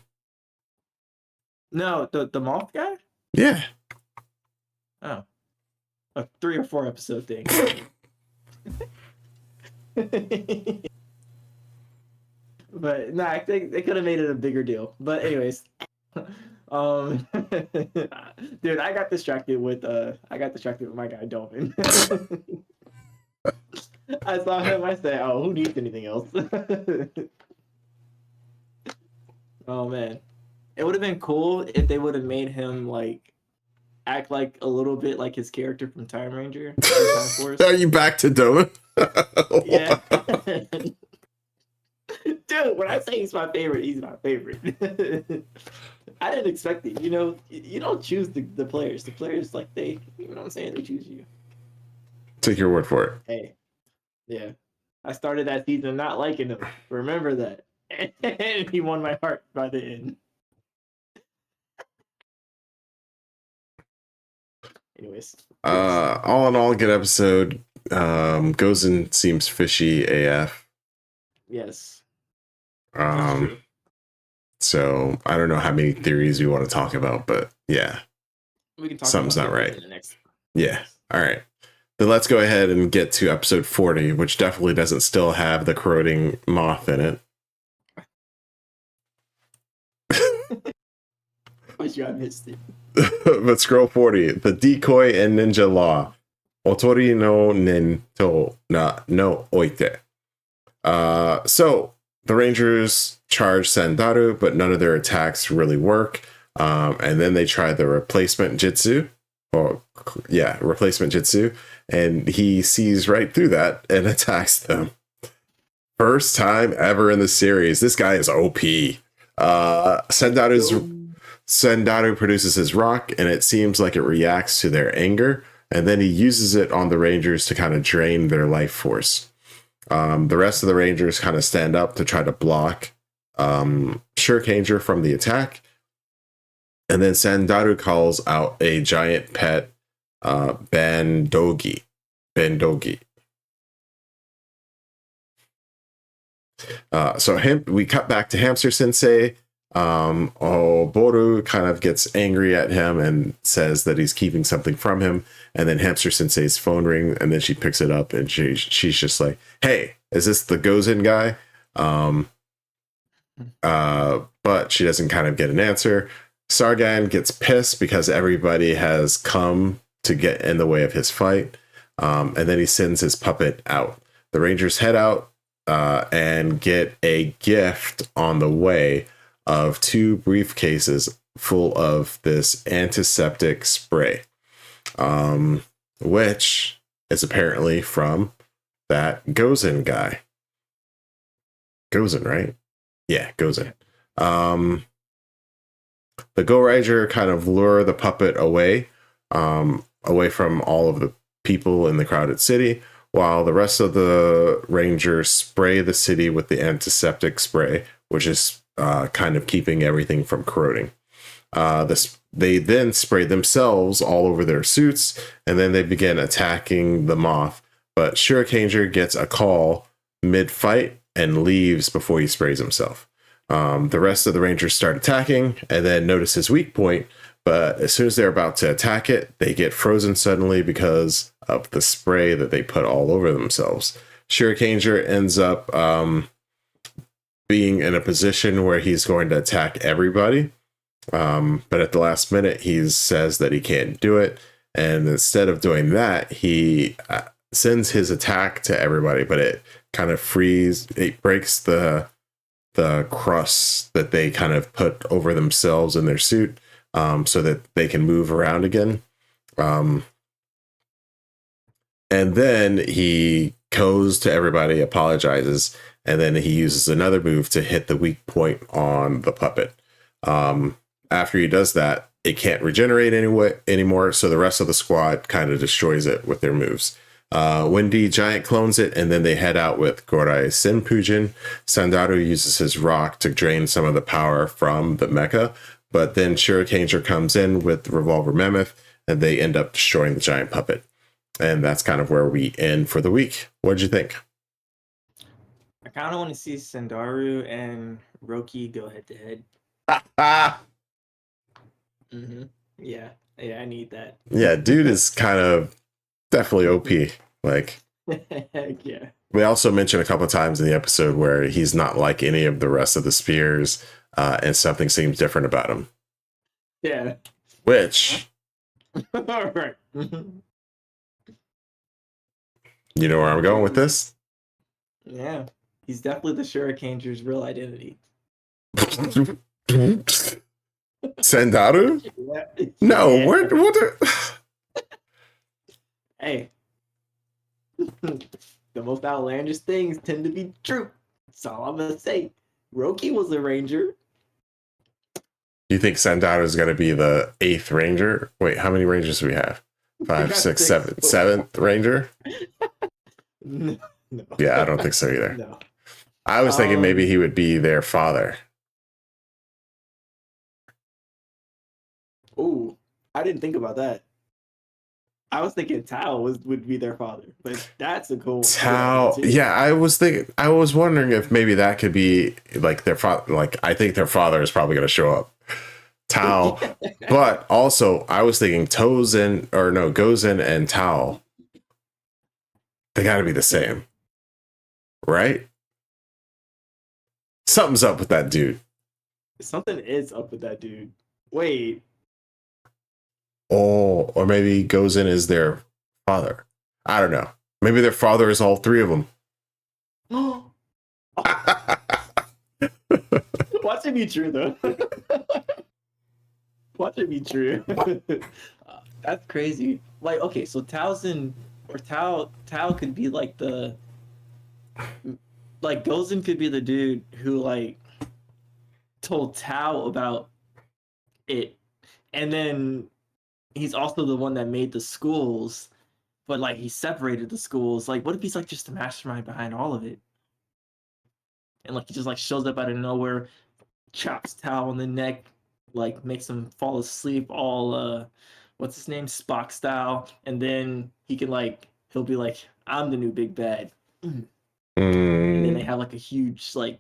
no, the moth guy. Yeah. Oh, a 3 or 4 episode thing. But no, I think they could have made it a bigger deal. But anyways, dude, I got distracted with my guy Dolphin. I saw him. I said, "Oh, who needs anything else?" Oh man, it would have been cool if they would have made him like act like a little bit like his character from Time Ranger or Time Force. Are you back to Doma? Yeah. Dude, when I say he's my favorite, he's my favorite. I didn't expect it. You know, you don't choose the players. The players, like, they, you know what I'm saying? They choose you. Take your word for it. Hey, yeah. I started that season not liking him. Remember that. And he won my heart by the end. Anyways. All in all, good episode. Gozen seems fishy AF. Yes. So I don't know how many theories we want to talk about, but yeah, We can talk something's about not right. in the next. Yeah. All right. Then let's go ahead and get to episode 40, which definitely doesn't still have the corroding moth in it. Wish you I missed it. But scroll 40, the decoy and ninja law. Otori no nento na no oite. So the Rangers charge Sandaru, but none of their attacks really work. And then they try the replacement jutsu. Replacement jutsu. And he sees right through that and attacks them. First time ever in the series. This guy is OP. Sandaru produces his rock, and it seems like it reacts to their anger. And then he uses it on the Rangers to kind of drain their life force. The rest of the Rangers kind of stand up to try to block Hurricaneger from the attack. And then Sandaru calls out a giant pet, Bandogi. We cut back to Hamster Sensei. Boru kind of gets angry at him and says that he's keeping something from him. And then Hamster Sensei's phone rings, and then she picks it up, and she's just like, "Hey, is this the Gozen guy?" But she doesn't kind of get an answer. Sargan gets pissed because everybody has come to get in the way of his fight. And then he sends his puppet out. The Rangers head out and get a gift on the way of 2 briefcases full of this antiseptic spray, which is apparently from that Gozen guy. Gozen, right? Yeah, Gozen. The Go Rider kind of lure the puppet away from all of the people in the crowded city, while the rest of the Rangers spray the city with the antiseptic spray, which is kind of keeping everything from corroding. They then spray themselves all over their suits, and then they begin attacking the moth. But Hurricaneger gets a call mid-fight and leaves before he sprays himself. The rest of the Rangers start attacking and then notice his weak point, but as soon as they're about to attack it, they get frozen suddenly because of the spray that they put all over themselves. Hurricaneger ends up being in a position where he's going to attack everybody. But at the last minute, he says that he can't do it. And instead of doing that, he sends his attack to everybody, but it kind of it breaks the crust that they kind of put over themselves in their suit, so that they can move around again. And then he goes to everybody, apologizes, and then he uses another move to hit the weak point on the puppet. After he does that, it can't regenerate anymore, so the rest of the squad kind of destroys it with their moves. Windy Giant clones it, and then they head out with Gorai Senpujin. Sandaru uses his rock to drain some of the power from the mecha, but then Hurricaneger comes in with Revolver Mammoth, and they end up destroying the giant puppet. And that's kind of where we end for the week. What did you think? I kind of want to see Sandaru and Ryuki go head to head. Yeah, I need that. Yeah, dude is kind of definitely OP. Like, heck yeah. We also mentioned a couple of times in the episode where he's not like any of the rest of the spears, and something seems different about him. Yeah. Which, all right. You know where I'm going with this? Yeah, he's definitely the Hurricaneger's real identity. Sandaru? Yeah. No, Yeah. what? Hey, the most outlandish things tend to be true. That's all I'm gonna say. Ryuki was a ranger. You think Sandaru is going to be the 8th ranger? Wait, how many rangers do we have? 5, 6, 7. 7th ranger? No. Yeah, I don't think so either. No. I was thinking maybe he would be their father. Ooh, I didn't think about that. I was thinking Tao would be their father, but that's a cool Tao. Yeah, I was wondering if maybe that could be like their father. Like, I think their father is probably going to show up. Tao. But also, I was thinking Gozen and Tao. They got to be the same. Right? Something's up with that dude. Something is up with that dude. Wait. Oh, or maybe Gozen is their father. I don't know. Maybe their father is all 3 of them. Watch it be true, though. Watch it be true. That's crazy. Like, okay, so Tao could be like Gozen could be the dude who like told Tao about it, and then he's also the one that made the schools, but like he separated the schools. Like, what if he's like just the mastermind behind all of it? And like he just like shows up out of nowhere, chops Tao on the neck, like makes him fall asleep all what's his name? Spock style, and then he'll be like, I'm the new big bad. And then they have like a huge like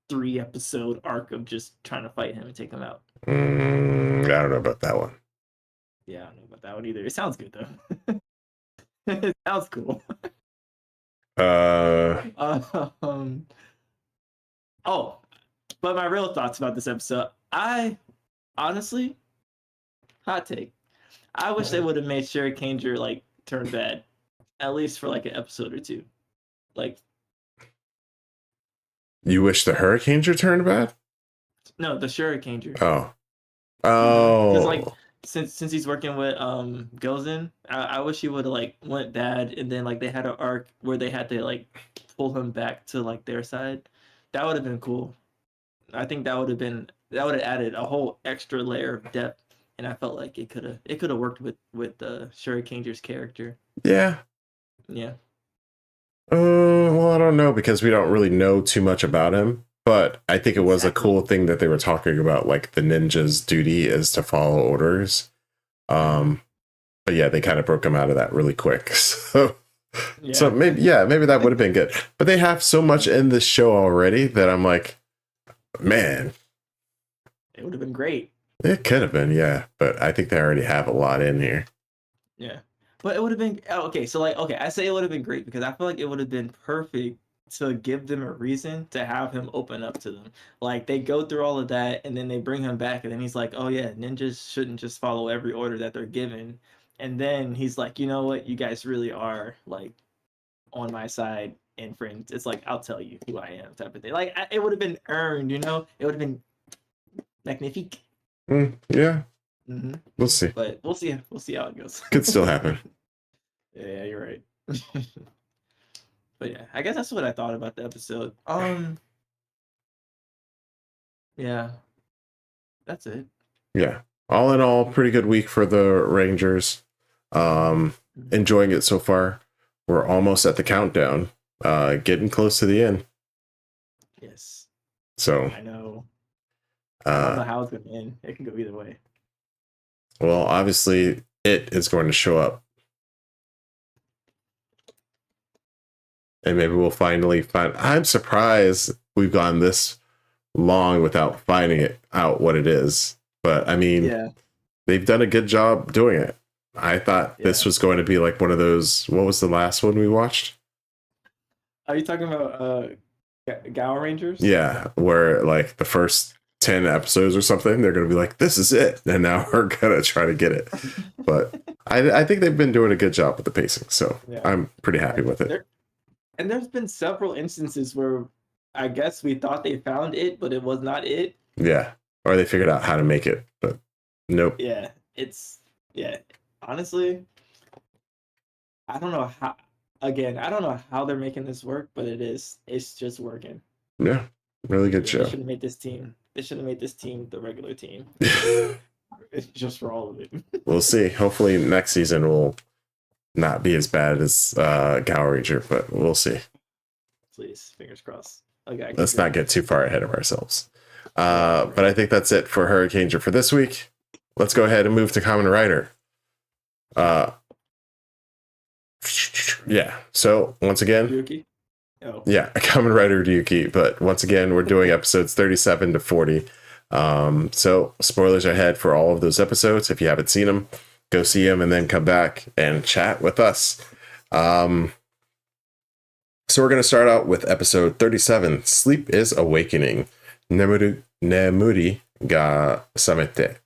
3-episode arc of just trying to fight him and take him out. I don't know about that one. Yeah, I don't know about that one either. It sounds good though. It sounds cool. Oh, but my real thoughts about this episode, I honestly, hot take, I wish they would have made Hurricaneger like turn bad, at least for like an episode or 2. Like, you wish the Hurricaneger turned bad? no, the Hurricaneger. Oh. Because like since he's working with Gozen, I wish he would have like went bad, and then like they had an arc where they had to like pull him back to like their side. That would have been cool. I think that would have added a whole extra layer of depth, and I felt like it could have worked with Hurricaneger's character. Yeah. Yeah. Well, I don't know because we don't really know too much about him. But I think it was a Exactly. cool thing that they were talking about, like the ninja's duty is to follow orders. Um, but yeah, they kind of broke him out of that really quick. So Yeah. maybe that would have been good. But they have so much in this show already that I'm like, man, It would have been great. it could have been, yeah. But I think they already have a lot in here. Yeah. But it would have been okay. So like, okay, I say it would have been great because I feel like it would have been perfect to give them a reason to have him open up to them. Like they go through all of that and then they bring him back and then he's like, "Oh yeah, ninjas shouldn't just follow every order that they're given." And then he's like, "You know what? You guys really are like on my side and friends. It's like I'll tell you who I am," type of thing. Like it would have been earned, you know. It would have been magnifique. Yeah, Hmm. we'll see. But we'll see. We'll see how it goes. Could still happen. Yeah, you're right. But yeah, I guess that's what I thought about the episode. Yeah, that's it. Yeah. All in all, pretty good week for the Rangers. Enjoying it so far. We're almost at the countdown. Getting close to the end. Yes, So I know. I don't know uh how it's gonna end. It can go either way. well, obviously it is going to show up. And maybe we'll finally find. I'm surprised we've gone this long without finding it out what it is. But I mean, Yeah, they've done a good job doing it. I thought yeah. this was going to be like one of those. What was the last one we watched? Are you talking about Gower Rangers? Yeah, where like the first 10 episodes or something, they're going to be like, this is it. And now we're going to try to get it. But I think they've been doing a good job with the pacing. So Yeah. I'm pretty happy with it. And there's been several instances where I guess we thought they found it, but it was not it. Yeah. Or they figured out how to make it. But nope. Yeah, honestly, I don't know how. Again, I don't know how they're making this work, but it's just working. Yeah. Really good Yeah, show. they should have made this team. They should have made this team the regular team. It's just for all of it. We'll see. Hopefully next season will not be as bad as Gowranger, but we'll see. Please, fingers crossed. Okay, Let's not get too far ahead of ourselves. But I think that's it for Hurricaneger for this week. Let's go ahead and move to Kamen Rider. Yeah. So once again, Ryuki? Oh. yeah, Kamen Rider Ryuki. But once again, we're doing episodes 37 to 40. So spoilers ahead for all of those episodes. If you haven't seen them, go see them and then come back and chat with us. So we're going to start out with episode 37. Sleep is Awakening. Nemuri ga samete.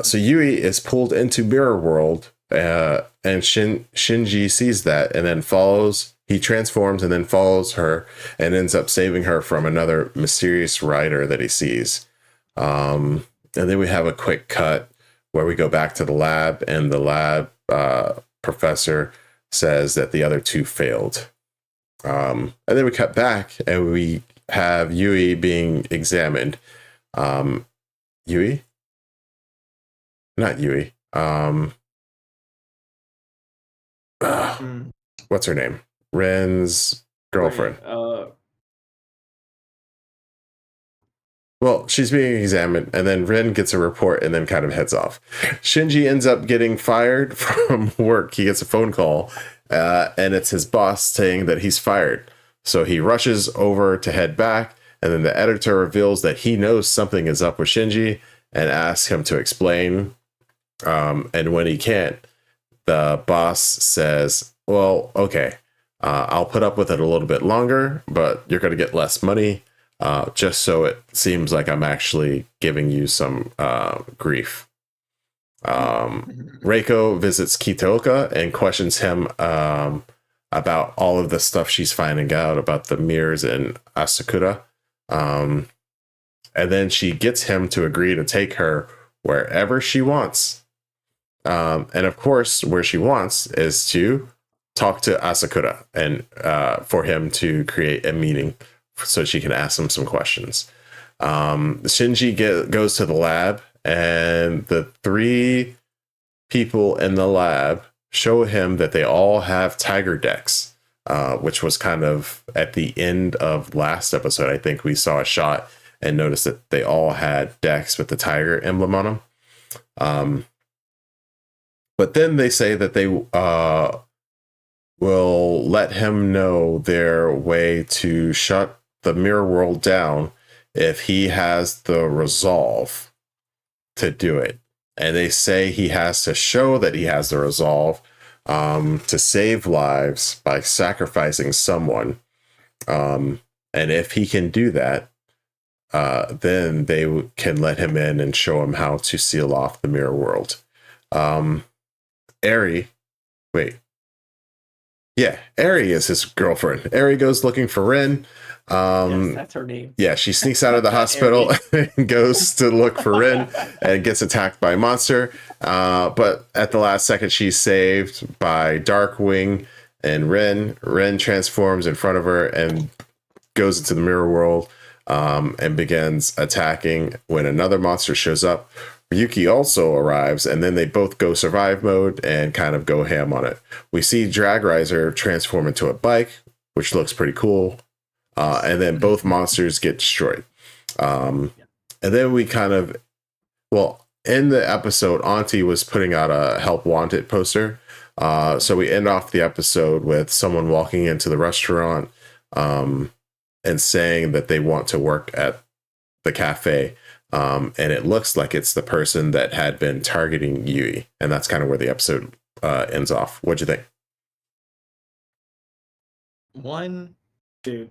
So Yui is pulled into Mirror World, and Shinji sees that and then follows. He transforms and then follows her and ends up saving her from another mysterious rider that he sees. And then we have a quick cut where we go back to the lab, and the lab professor says that the other two failed. And then we cut back and we have Yui being examined. Yui? Not Yui. What's her name? Ren's girlfriend. Well, she's being examined, and then Ren gets a report and then kind of heads off. Shinji ends up getting fired from work. He gets a phone call, and it's his boss saying that he's fired. So he rushes over to head back, and then the editor reveals that he knows something is up with Shinji and asks him to explain. And when he can't, the boss says, well, okay, I'll put up with it a little bit longer, but you're going to get less money. Just so it seems like I'm actually giving you some grief. Reiko visits Kitaoka and questions him about all of the stuff she's finding out about the mirrors in Asakura. And then she gets him to agree to take her wherever she wants. And of course, where she wants is to talk to Asakura and for him to create a meeting so she can ask him some questions. Shinji goes to the lab, and the three people in the lab show him that they all have tiger decks. which was kind of at the end of last episode. I think we saw a shot and noticed that they all had decks with the tiger emblem on them. But then they say that they will let him know their way to shut the mirror world down if he has the resolve to do it. And they say he has to show that he has the resolve to save lives by sacrificing someone. And if he can do that, then they can let him in and show him how to seal off the mirror world. Eri is his girlfriend. Eri goes looking for Rin. Yes, that's her name. Yeah, she sneaks out of the hospital and goes to look for Rin and gets attacked by a monster. But at the last second, she's saved by Darkwing and Rin. Rin transforms in front of her and goes into the mirror world and begins attacking when another monster shows up. Ryuki also arrives, and then they both go survive mode and kind of go ham on it. We see Dragriser transform into a bike, which looks pretty cool. And then both monsters get destroyed. And then we kind of, in the episode, Auntie was putting out a help wanted poster. So we end off the episode with someone walking into the restaurant and saying that they want to work at the cafe. And it looks like it's the person that had been targeting Yui. And that's kind of where the episode ends off. What'd you think? Dude,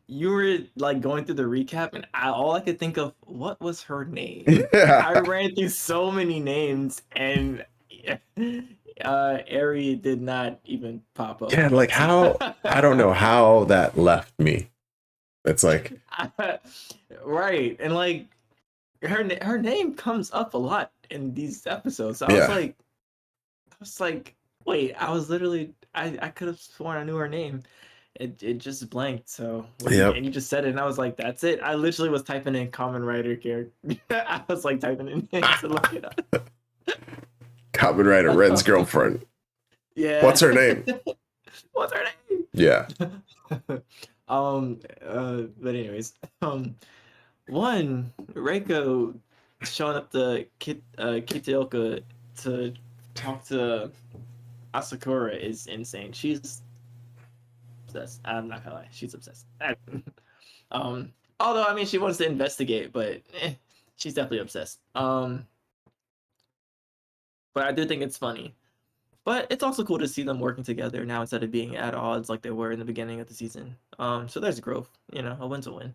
you were like going through the recap, and all I could think of, what was her name? I ran through so many names, and Eri did not even pop up. Yeah, like how, I don't know how that left me. It's like, right, and like her name comes up a lot in these episodes. So I was like, wait, I was literally, I could have sworn I knew her name. It just blanked. So and you just said it, and I was like, that's it. I literally was typing in Kamen Rider character. I was like typing in to look it up. Kamen Rider, Ren's girlfriend. Yeah. What's her name? What's her name? Yeah. But anyways, Reiko showing up to Kitaoka to talk to Asakura is insane. She's obsessed. I'm not gonna lie, she's obsessed. Although I mean, she wants to investigate, but she's definitely obsessed. But I do think it's funny. But it's also cool to see them working together now instead of being at odds like they were in the beginning of the season. So there's growth. You know, a win's a win.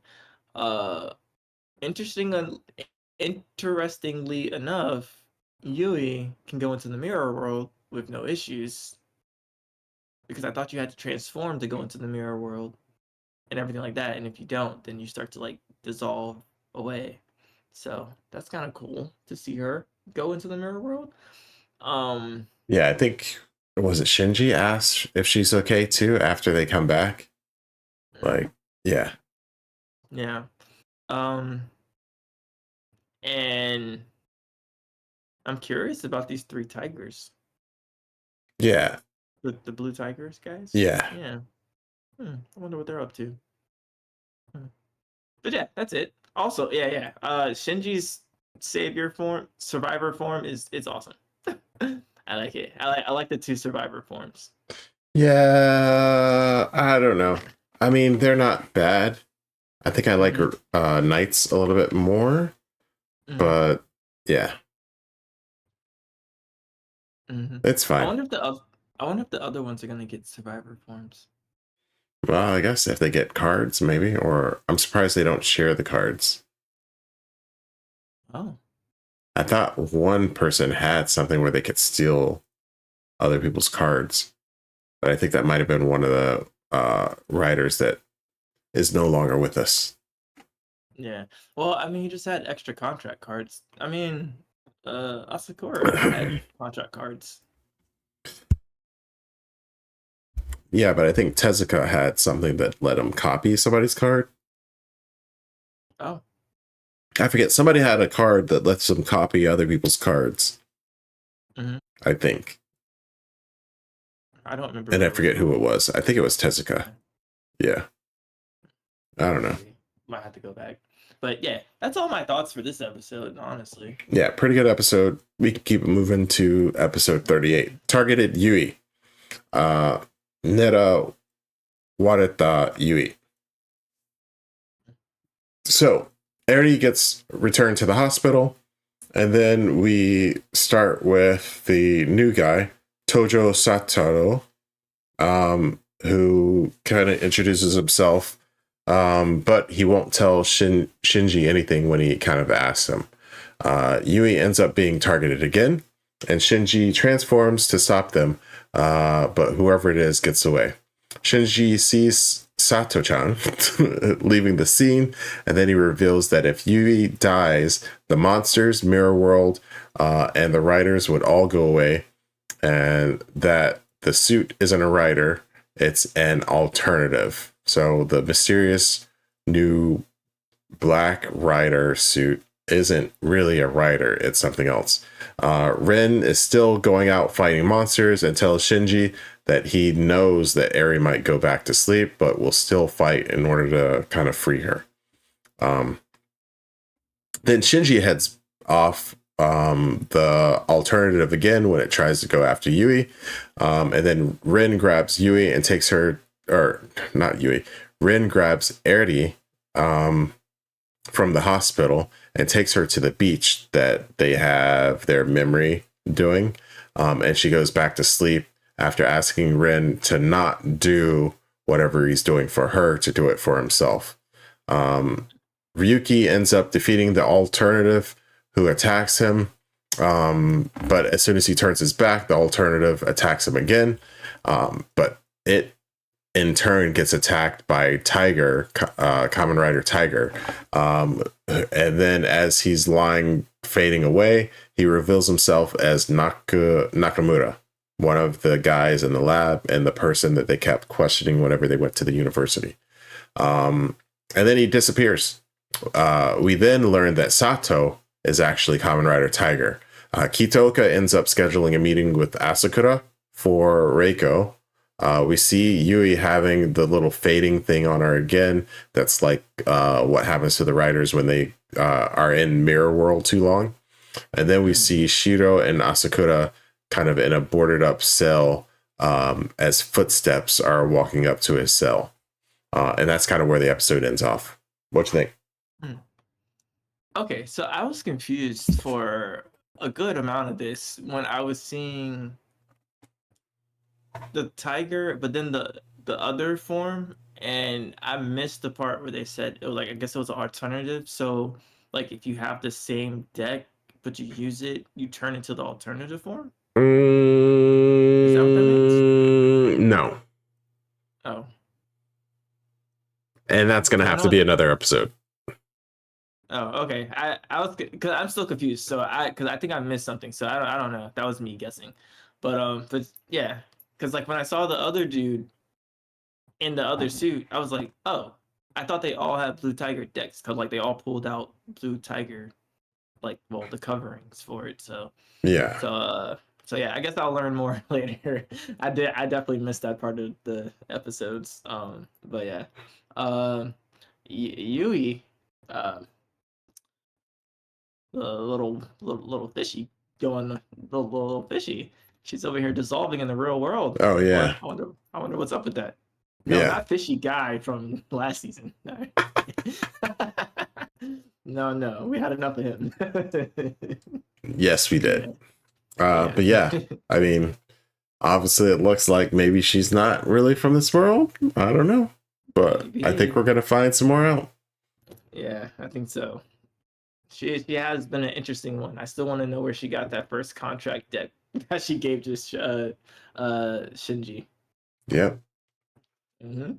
Interestingly enough, Yui can go into the mirror world with no issues. Because I thought you had to transform to go into the mirror world and everything like that. And if you don't, then you start to like dissolve away. So that's kind of cool to see her go into the mirror world. Yeah, I think, was it Shinji asked if she's okay too after they come back? Like, yeah. Yeah. And I'm curious about these 3 tigers. Yeah. The blue tigers, guys? Yeah. Yeah. I wonder what they're up to. But yeah, that's it. Also, yeah. Shinji's survivor form is awesome. I like it. I like the 2 survivor forms. Yeah, I don't know. I mean, they're not bad. I think I like Knights a little bit more. But yeah. It's fine. I wonder if the other ones are gonna get survivor forms. Well, I guess if they get cards, maybe. Or I'm surprised they don't share the cards. Oh. I thought one person had something where they could steal other people's cards. But I think that might have been one of the writers that is no longer with us. Yeah. Well, I mean, he just had extra contract cards. I mean, Asakura had contract cards. Yeah, but I think Tezuka had something that let him copy somebody's card. Oh. I forget. Somebody had a card that lets them copy other people's cards. Mm-hmm. I think. I don't remember. And I What it was forget who from. it was. I think it was Tezuka. Yeah. I don't know. Maybe. Might have to go back. But yeah, that's all my thoughts for this episode, honestly. Yeah, pretty good episode. We can keep moving to episode 38. Targeted Yui. Nera wareta Yui. So, Eri gets returned to the hospital, and then we start with the new guy, Tojo Satoru, who kind of introduces himself, but he won't tell Shinji anything when he kind of asks him. Yui ends up being targeted again, and Shinji transforms to stop them, but whoever it is gets away. Shinji sees Sato-chan leaving the scene, and then he reveals that if Yui dies, the monsters, Mirror World, and the Riders would all go away, and that the suit isn't a rider, it's an alternative. So the mysterious new black rider suit isn't really a rider, it's something else. Ren is still going out fighting monsters and tells Shinji that he knows that Eri might go back to sleep, but will still fight in order to kind of free her. Then Shinji heads off the alternative again when it tries to go after Yui. And then Ren grabs Yui and takes her, or not Yui, Ren grabs Eri from the hospital and takes her to the beach that they have their memory doing. And she goes back to sleep after asking Ren to not do whatever he's doing for her, to do it for himself. Ryuki ends up defeating the alternative who attacks him. But as soon as he turns his back, the alternative attacks him again. But it in turn gets attacked by Tiger, Kamen Rider Tiger. And then as he's lying, fading away, he reveals himself as Nakamura, one of the guys in the lab and the person that they kept questioning whenever they went to the university. And then he disappears. We then learn that Sato is actually Kamen Rider Tiger. Kitoka ends up scheduling a meeting with Asakura for Reiko. We see Yui having the little fading thing on her again. That's like what happens to the riders when they are in Mirror World too long. And then we see Shiro and Asakura kind of in a boarded up cell as footsteps are walking up to his cell. And that's kind of where the episode ends off. What you think? Okay, so I was confused for a good amount of this when I was seeing the tiger, but then the other form, and I missed the part where they said it was like, I guess it was an alternative. So like if you have the same deck but you use it, you turn into the alternative form. Is that what that means? No. Oh. And that's going to have to be another episode. Oh, okay. I was, because I'm still confused. So because I think I missed something. So I don't know. That was me guessing. But yeah, because like when I saw the other dude in the other suit, I was like, oh, I thought they all had Blue Tiger decks, because like they all pulled out Blue Tiger, like, well, the coverings for it. So yeah. So yeah, I guess I'll learn more later. I definitely missed that part of the episodes. But yeah, Yui, the little fishy going, little fishy. She's over here dissolving in the real world. Oh yeah. Well, I wonder what's up with that. No, yeah. Not fishy guy from last season. No. No, we had enough of him. Yes, we did. Yeah. But yeah, I mean, obviously it looks like maybe she's not really from this world. I don't know, but maybe. I think we're gonna find some more out. Yeah, I think so. She has been an interesting one. I still want to know where she got that first contract deck that she gave to Shinji. Yep. Mm-hmm.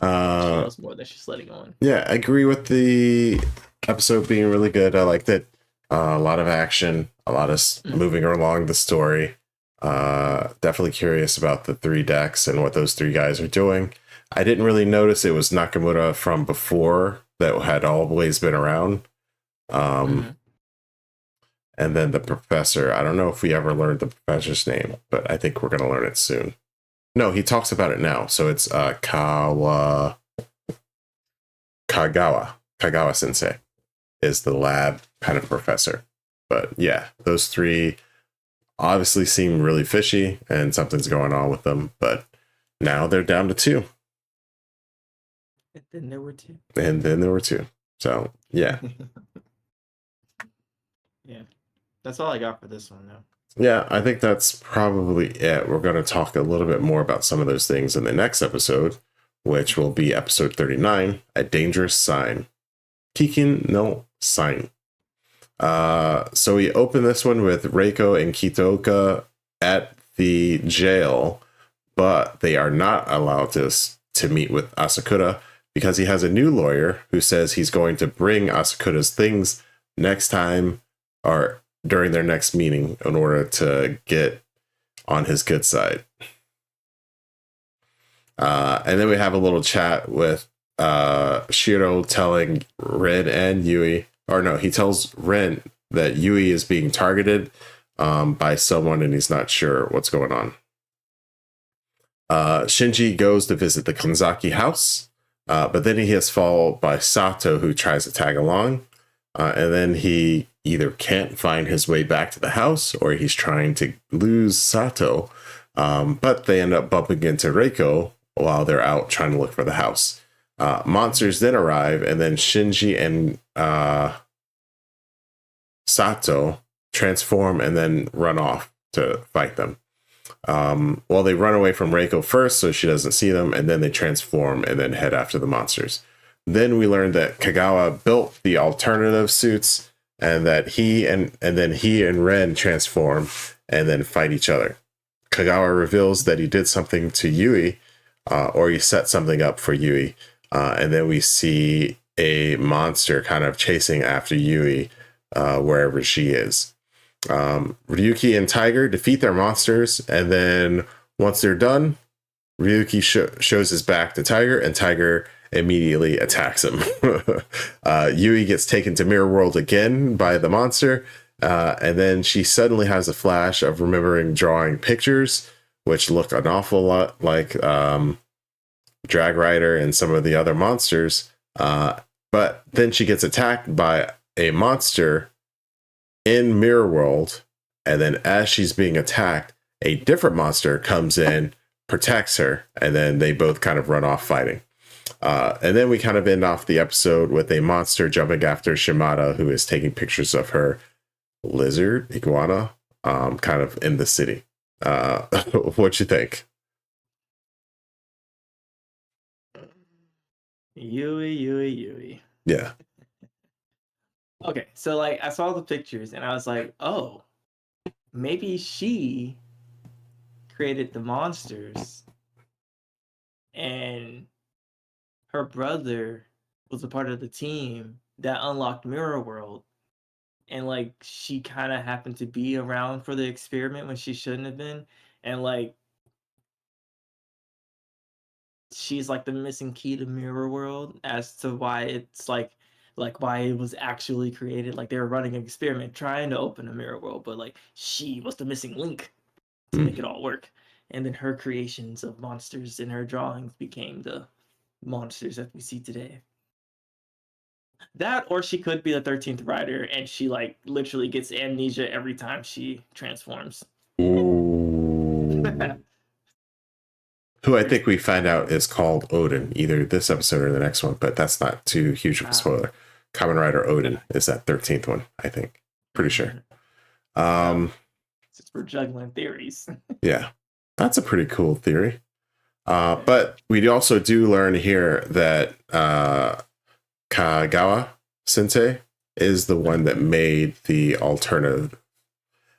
She knows more than she's letting on. Yeah, I agree with the episode being really good. I liked it. A lot of action, a lot of moving along the story. Definitely curious about the 3 decks and what those 3 guys are doing. I didn't really notice it was Nakamura from before that had always been around. And then the professor, I don't know if we ever learned the professor's name, but I think we're going to learn it soon. No, he talks about it now. So it's Kagawa Sensei is the lab kind of professor. But yeah, those three obviously seem really fishy and something's going on with them. But now they're down to 2. And then there were 2. And then there were 2. So yeah. Yeah. That's all I got for this one, though. Yeah, I think that's probably it. We're going to talk a little bit more about some of those things in the next episode, which will be episode 39, A Dangerous Sign. Kikin no Sign. So we open this one with Reiko and Kitoka at the jail, but they are not allowed to meet with Asakura because he has a new lawyer who says he's going to bring Asakura's things next time or during their next meeting in order to get on his good side. And then we have a little chat with Shiro telling Ren and Yui, or no, he tells Ren that Yui is being targeted by someone and he's not sure what's going on. Shinji goes to visit the Kanzaki house, but then he is followed by Sato, who tries to tag along. And then he either can't find his way back to the house or he's trying to lose Sato. But they end up bumping into Reiko while they're out trying to look for the house. Monsters then arrive, and then Shinji and Sato transform and then run off to fight them. Well, they run away from Reiko first so she doesn't see them, and then they transform and then head after the monsters. Then we learned that Kagawa built the alternative suits and that he and Ren transform and then fight each other. Kagawa reveals that he did something to Yui, or he set something up for Yui. And then we see a monster kind of chasing after Yui wherever she is. Ryuki and Tiger defeat their monsters, and then once they're done, Ryuki shows his back to Tiger, and Tiger immediately attacks him. Yui gets taken to Mirror World again by the monster, and then she suddenly has a flash of remembering drawing pictures, which look an awful lot like Drag Rider and some of the other monsters. But then she gets attacked by a monster in Mirror World, and then as she's being attacked, a different monster comes in, protects her, and then they both kind of run off fighting. And then we kind of end off the episode with a monster jumping after Shimada, who is taking pictures of her lizard, iguana, kind of in the city. What'd you think? Yui. Yeah. Okay, so like I saw the pictures and I was like, oh, maybe she created the monsters and her brother was a part of the team that unlocked Mirror World, and like she kind of happened to be around for the experiment when she shouldn't have been, and like she's like the missing key to Mirror World as to why it's like why it was actually created. Like they were running an experiment trying to open a Mirror World, but like she was the missing link to make it all work. And then her creations of monsters in her drawings became the monsters that we see today. That, or she could be the 13th rider and she like literally gets amnesia every time she transforms. Ooh. Who I think we find out is called Odin, either this episode or the next one, but that's not too huge of a spoiler. Kamen Rider Odin is that 13th one, I think. Pretty sure. Since we're juggling theories. Yeah, that's a pretty cool theory. But we also do learn here that Kagawa Sensei is the one that made the alternative.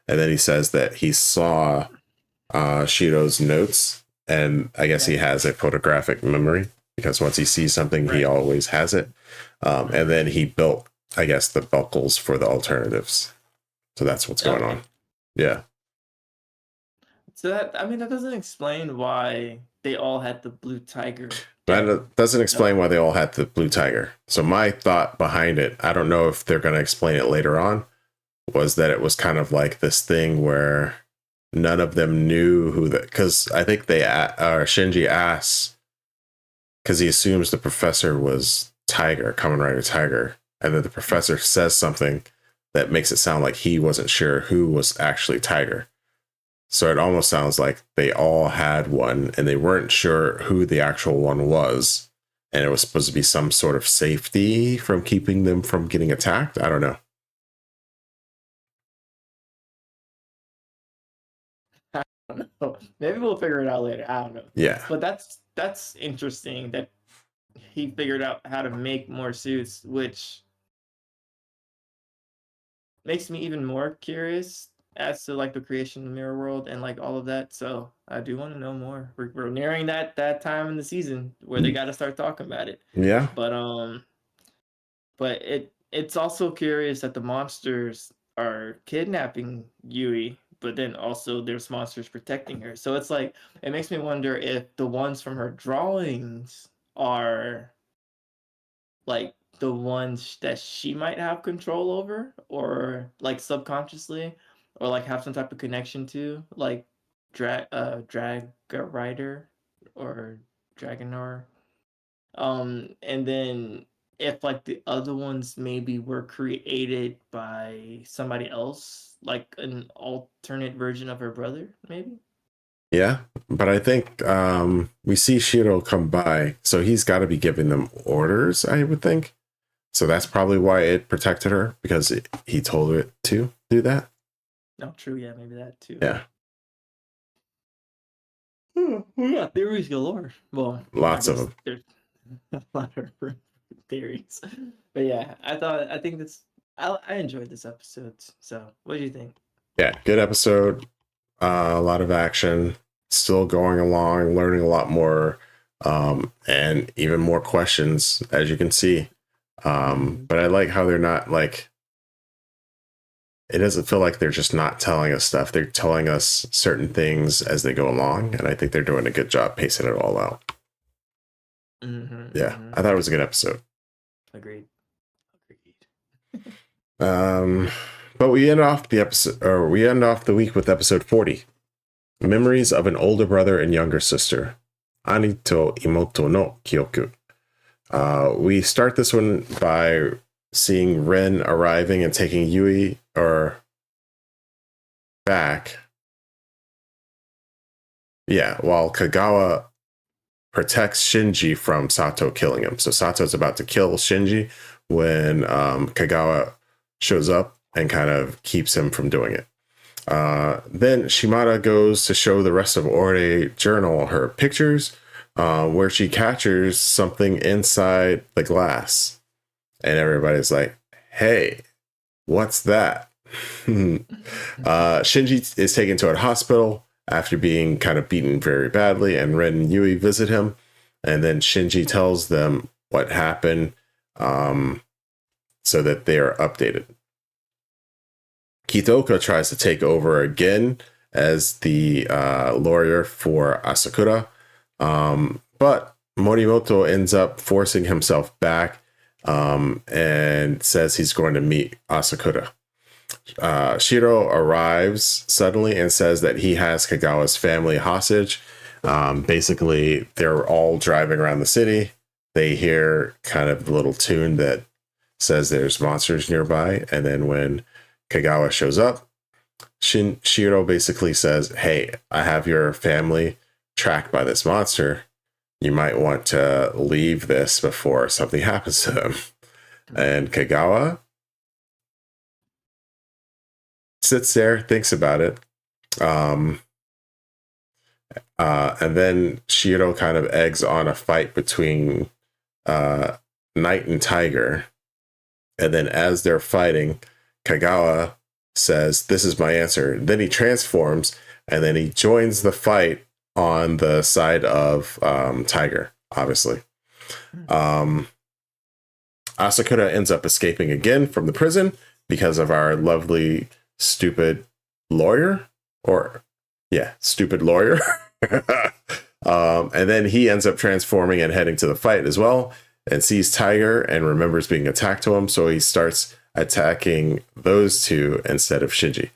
And then he says that he saw Shiro's notes, and I guess he has a photographic memory because once he sees something, he always has it. And then he built, I guess, the buckles for the alternatives. So that's what's going on. Yeah. So that doesn't explain why they all had the blue tiger. That doesn't explain why they all had the blue tiger. So my thought behind it, I don't know if they're going to explain it later on, was that it was kind of like this thing where none of them knew who that, because I think Shinji asks, because he assumes the professor was Tiger, Kamen Rider Tiger, and then the professor says something that makes it sound like he wasn't sure who was actually Tiger. So it almost sounds like they all had one and they weren't sure who the actual one was. And it was supposed to be some sort of safety from keeping them from getting attacked. I don't know. I don't know. Maybe we'll figure it out later. I don't know. Yeah. But that's interesting that he figured out how to make more suits, which makes me even more curious as to like the creation of the mirror world and like all of that. So I do want to know more. We're nearing that time in the season where they got to start talking about it. Yeah. But it's also curious that the monsters are kidnapping Yui, but then also there's monsters protecting her. So it's like it makes me wonder if the ones from her drawings are like the ones that she might have control over, or like subconsciously, or like have some type of connection to, like drag rider or dragonor. And then if like the other ones maybe were created by somebody else, like an alternate version of her brother, maybe. Yeah. But I think we see Shiro come by. So he's got to be giving them orders, I would think. So that's probably why it protected her, because he told it to do that. No, true. Yeah, maybe that too. Yeah. We got theories galore. Well, Lots of them. There's a lot of theories, but yeah, I think this. I enjoyed this episode. So, what do you think? Yeah, good episode. A lot of action. Still going along, learning a lot more, and even more questions, as you can see. But I like how they're not like. It doesn't feel like they're just not telling us stuff. They're telling us certain things as they go along, and I think they're doing a good job pacing it all out. Yeah, I thought it was a good episode. Agreed. But we end off the week with episode 40. Memories of an older brother and younger sister. Ani to imoto no kyoku. We start this one by seeing Ren arriving and taking Yui back. Yeah, while Kagawa protects Shinji from Sato killing him. So Sato's about to kill Shinji when Kagawa shows up and kind of keeps him from doing it. Then Shimada goes to show the rest of Ore Journal her pictures, where she captures something inside the glass. And everybody's like, hey, what's that? Shinji is taken to a hospital after being kind of beaten very badly, and Ren and Yui visit him. And then Shinji tells them what happened, so that they are updated. Kitoka tries to take over again as the lawyer for Asakura, but Morimoto ends up forcing himself back, and says he's going to meet Asakura. Shiro arrives suddenly and says that he has Kagawa's family hostage. Basically, they're all driving around the city. They hear kind of the little tune that says there's monsters nearby, and then when Kagawa shows up, Shiro basically says, hey, I have your family tracked by this monster. You might want to leave this before something happens to them. And Kagawa sits there, thinks about it. And then Shiro kind of eggs on a fight between Knight and Tiger. And then as they're fighting, Kagawa says, this is my answer. Then he transforms, and then he joins the fight on the side of Tiger, obviously. Asakura ends up escaping again from the prison because of our lovely, stupid lawyer. Stupid lawyer. And then he ends up transforming and heading to the fight as well, and sees Tiger and remembers being attacked to him. So he starts attacking those two instead of Shinji.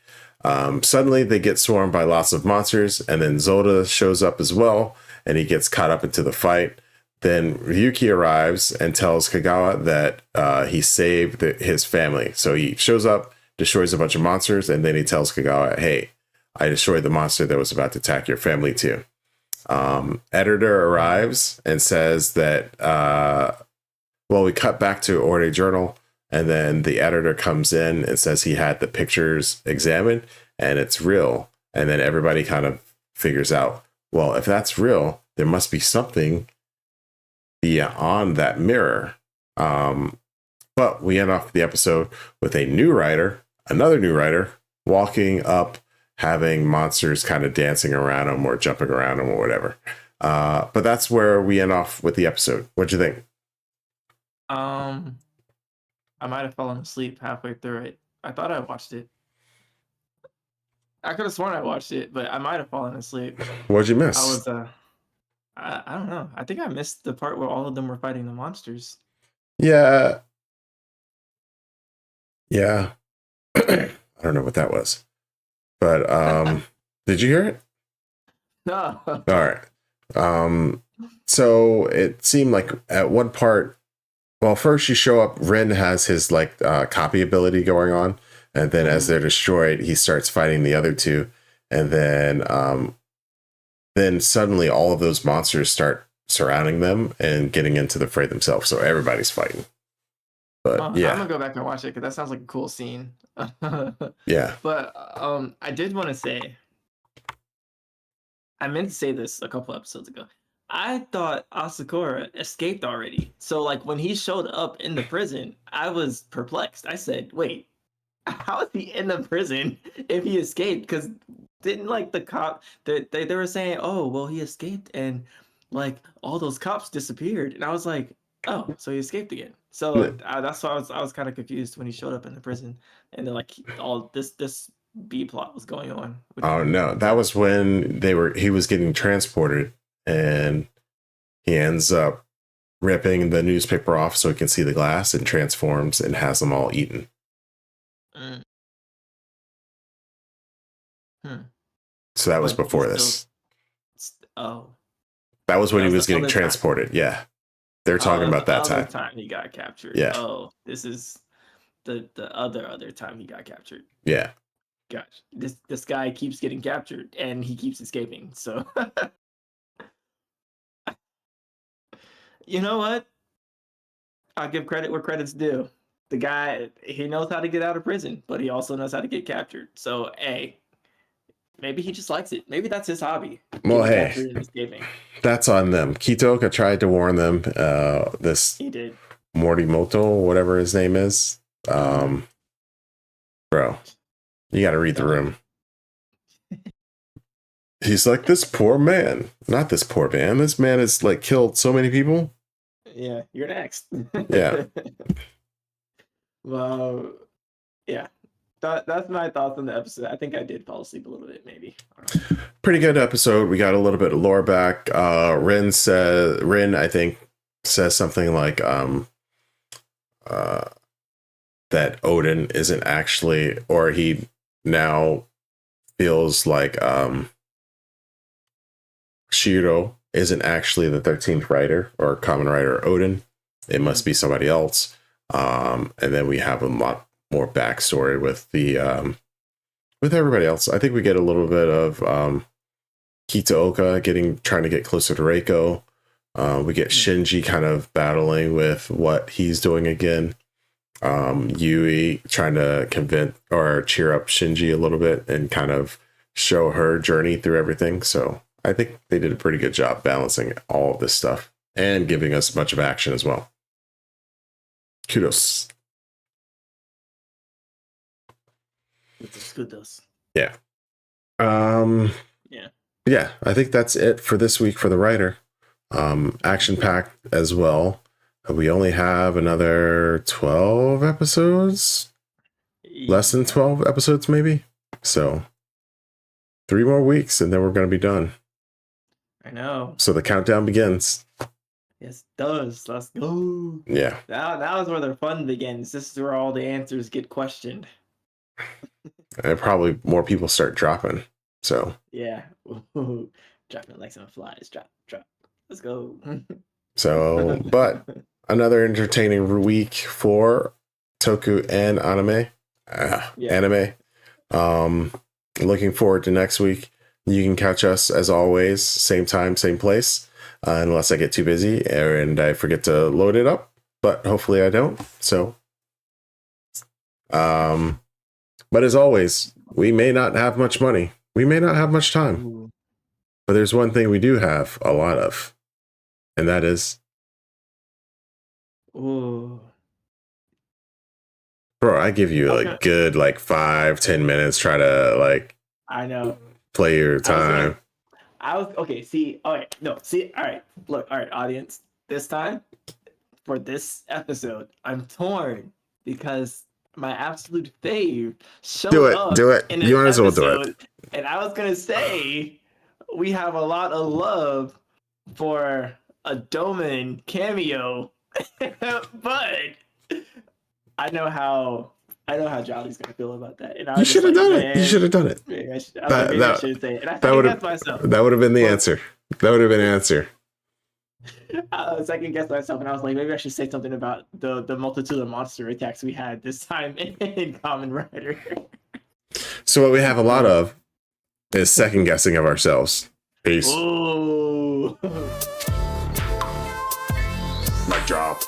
Suddenly they get swarmed by lots of monsters, and then Zoda shows up as well, and he gets caught up into the fight. Then Ryuki arrives and tells Kagawa that he saved his family. So he shows up, destroys a bunch of monsters, and then he tells Kagawa, hey, I destroyed the monster that was about to attack your family too. Editor arrives and says that, we cut back to Ore Journal, and then the editor comes in and says he had the pictures examined and it's real. And then everybody kind of figures out, well, if that's real, there must be something beyond that mirror. But we end off the episode with another new writer walking up, having monsters kind of dancing around him or jumping around him or whatever. But that's where we end off with the episode. What'd you think? I might have fallen asleep halfway through it. I thought I watched it. I could have sworn I watched it, but I might have fallen asleep. What'd you miss? I was I don't know. I think I missed the part where all of them were fighting the monsters. Yeah. I don't know what that was. But did you hear it? No. All right. So it seemed like at one part, well, first you show up, Rin has his copy ability going on, and then as they're destroyed, he starts fighting the other two, and then suddenly all of those monsters start surrounding them and getting into the fray themselves. So everybody's fighting. But yeah, I'm gonna go back and watch it because that sounds like a cool scene. Yeah. But I did want to say, I meant to say this a couple episodes ago. I thought Asakura escaped already. So like when he showed up in the prison, I was perplexed. I said, wait, how is he in the prison if he escaped? Because didn't the cop they were saying, oh well, he escaped and like all those cops disappeared, and I was like, oh, so he escaped again. So that's why I was kind of confused when he showed up in the prison, and then all this B plot was going on. Oh no, that was when he was getting transported, and he ends up ripping the newspaper off so he can see the glass and transforms and has them all eaten. So that was before this. That was when he was getting transported. Yeah. They're talking about that time he got captured. Yeah. Oh, this is the other time he got captured. Yeah. Gosh, this guy keeps getting captured and he keeps escaping. So you know what? I'll give credit where credit's due. The guy, he knows how to get out of prison, but he also knows how to get captured. So, hey, maybe he just likes it. Maybe that's his hobby. Well, hey, that's on them. Kitoka tried to warn them. He did. Morimoto, whatever his name is. Bro, you got to read the room. He's like, this poor man. Not this poor man. This man has killed so many people. Yeah, you're next. Yeah. Well, yeah. That's my thoughts on the episode. I think I did fall asleep a little bit, maybe. Pretty good episode. We got a little bit of lore back. Rin, I think, says something like that Odin isn't actually, or he now feels like Shiro isn't actually the 13th writer or Kamen Rider Odin. It must be somebody else. And then we have a lot more backstory with with everybody else. I think we get a little bit of Kitaoka trying to get closer to Reiko. We get Shinji kind of battling with what he's doing again. Yui trying to convince or cheer up Shinji a little bit and kind of show her journey through everything. So I think they did a pretty good job balancing all of this stuff and giving us a bunch of action as well. Kudos. Kudos. Yeah. Yeah, I think that's it for this week for the writer. Action packed as well. We only have another 12 episodes. Less than 12 episodes, maybe. So 3 more weeks and then we're going to be done. I know. So the countdown begins. Yes, it does. Let's go. Yeah. Now is where the fun begins. This is where all the answers get questioned. And probably more people start dropping. So Yeah. Ooh, dropping like some flies. Drop. Let's go. but another entertaining week for Toku and anime. Anime. Looking forward to next week. You can catch us as always, same time, same place, unless I get too busy and I forget to load it up. But hopefully I don't. So, but as always, we may not have much money. We may not have much time. Ooh. But there's one thing we do have a lot of, and that is, Ooh. bro, I give you like good 5-10 minutes. Try to I know. play your time. I was okay. See, all right, no, see, all right. Look, all right, audience. This time, for this episode, I'm torn because my absolute fave showed up. Do it. You might as well do it. And I was gonna say we have a lot of love for a Doman cameo, but I know how Jolly's gonna feel about that. And You should have done it. You should have done it. I should say it. And I second guessed myself. That would have been the answer. That would have been the answer. I second guessed myself, and I was like, maybe I should say something about the multitude of monster attacks we had this time in Kamen Rider. So what we have a lot of is second guessing of ourselves. Peace. Oh. Mic drop.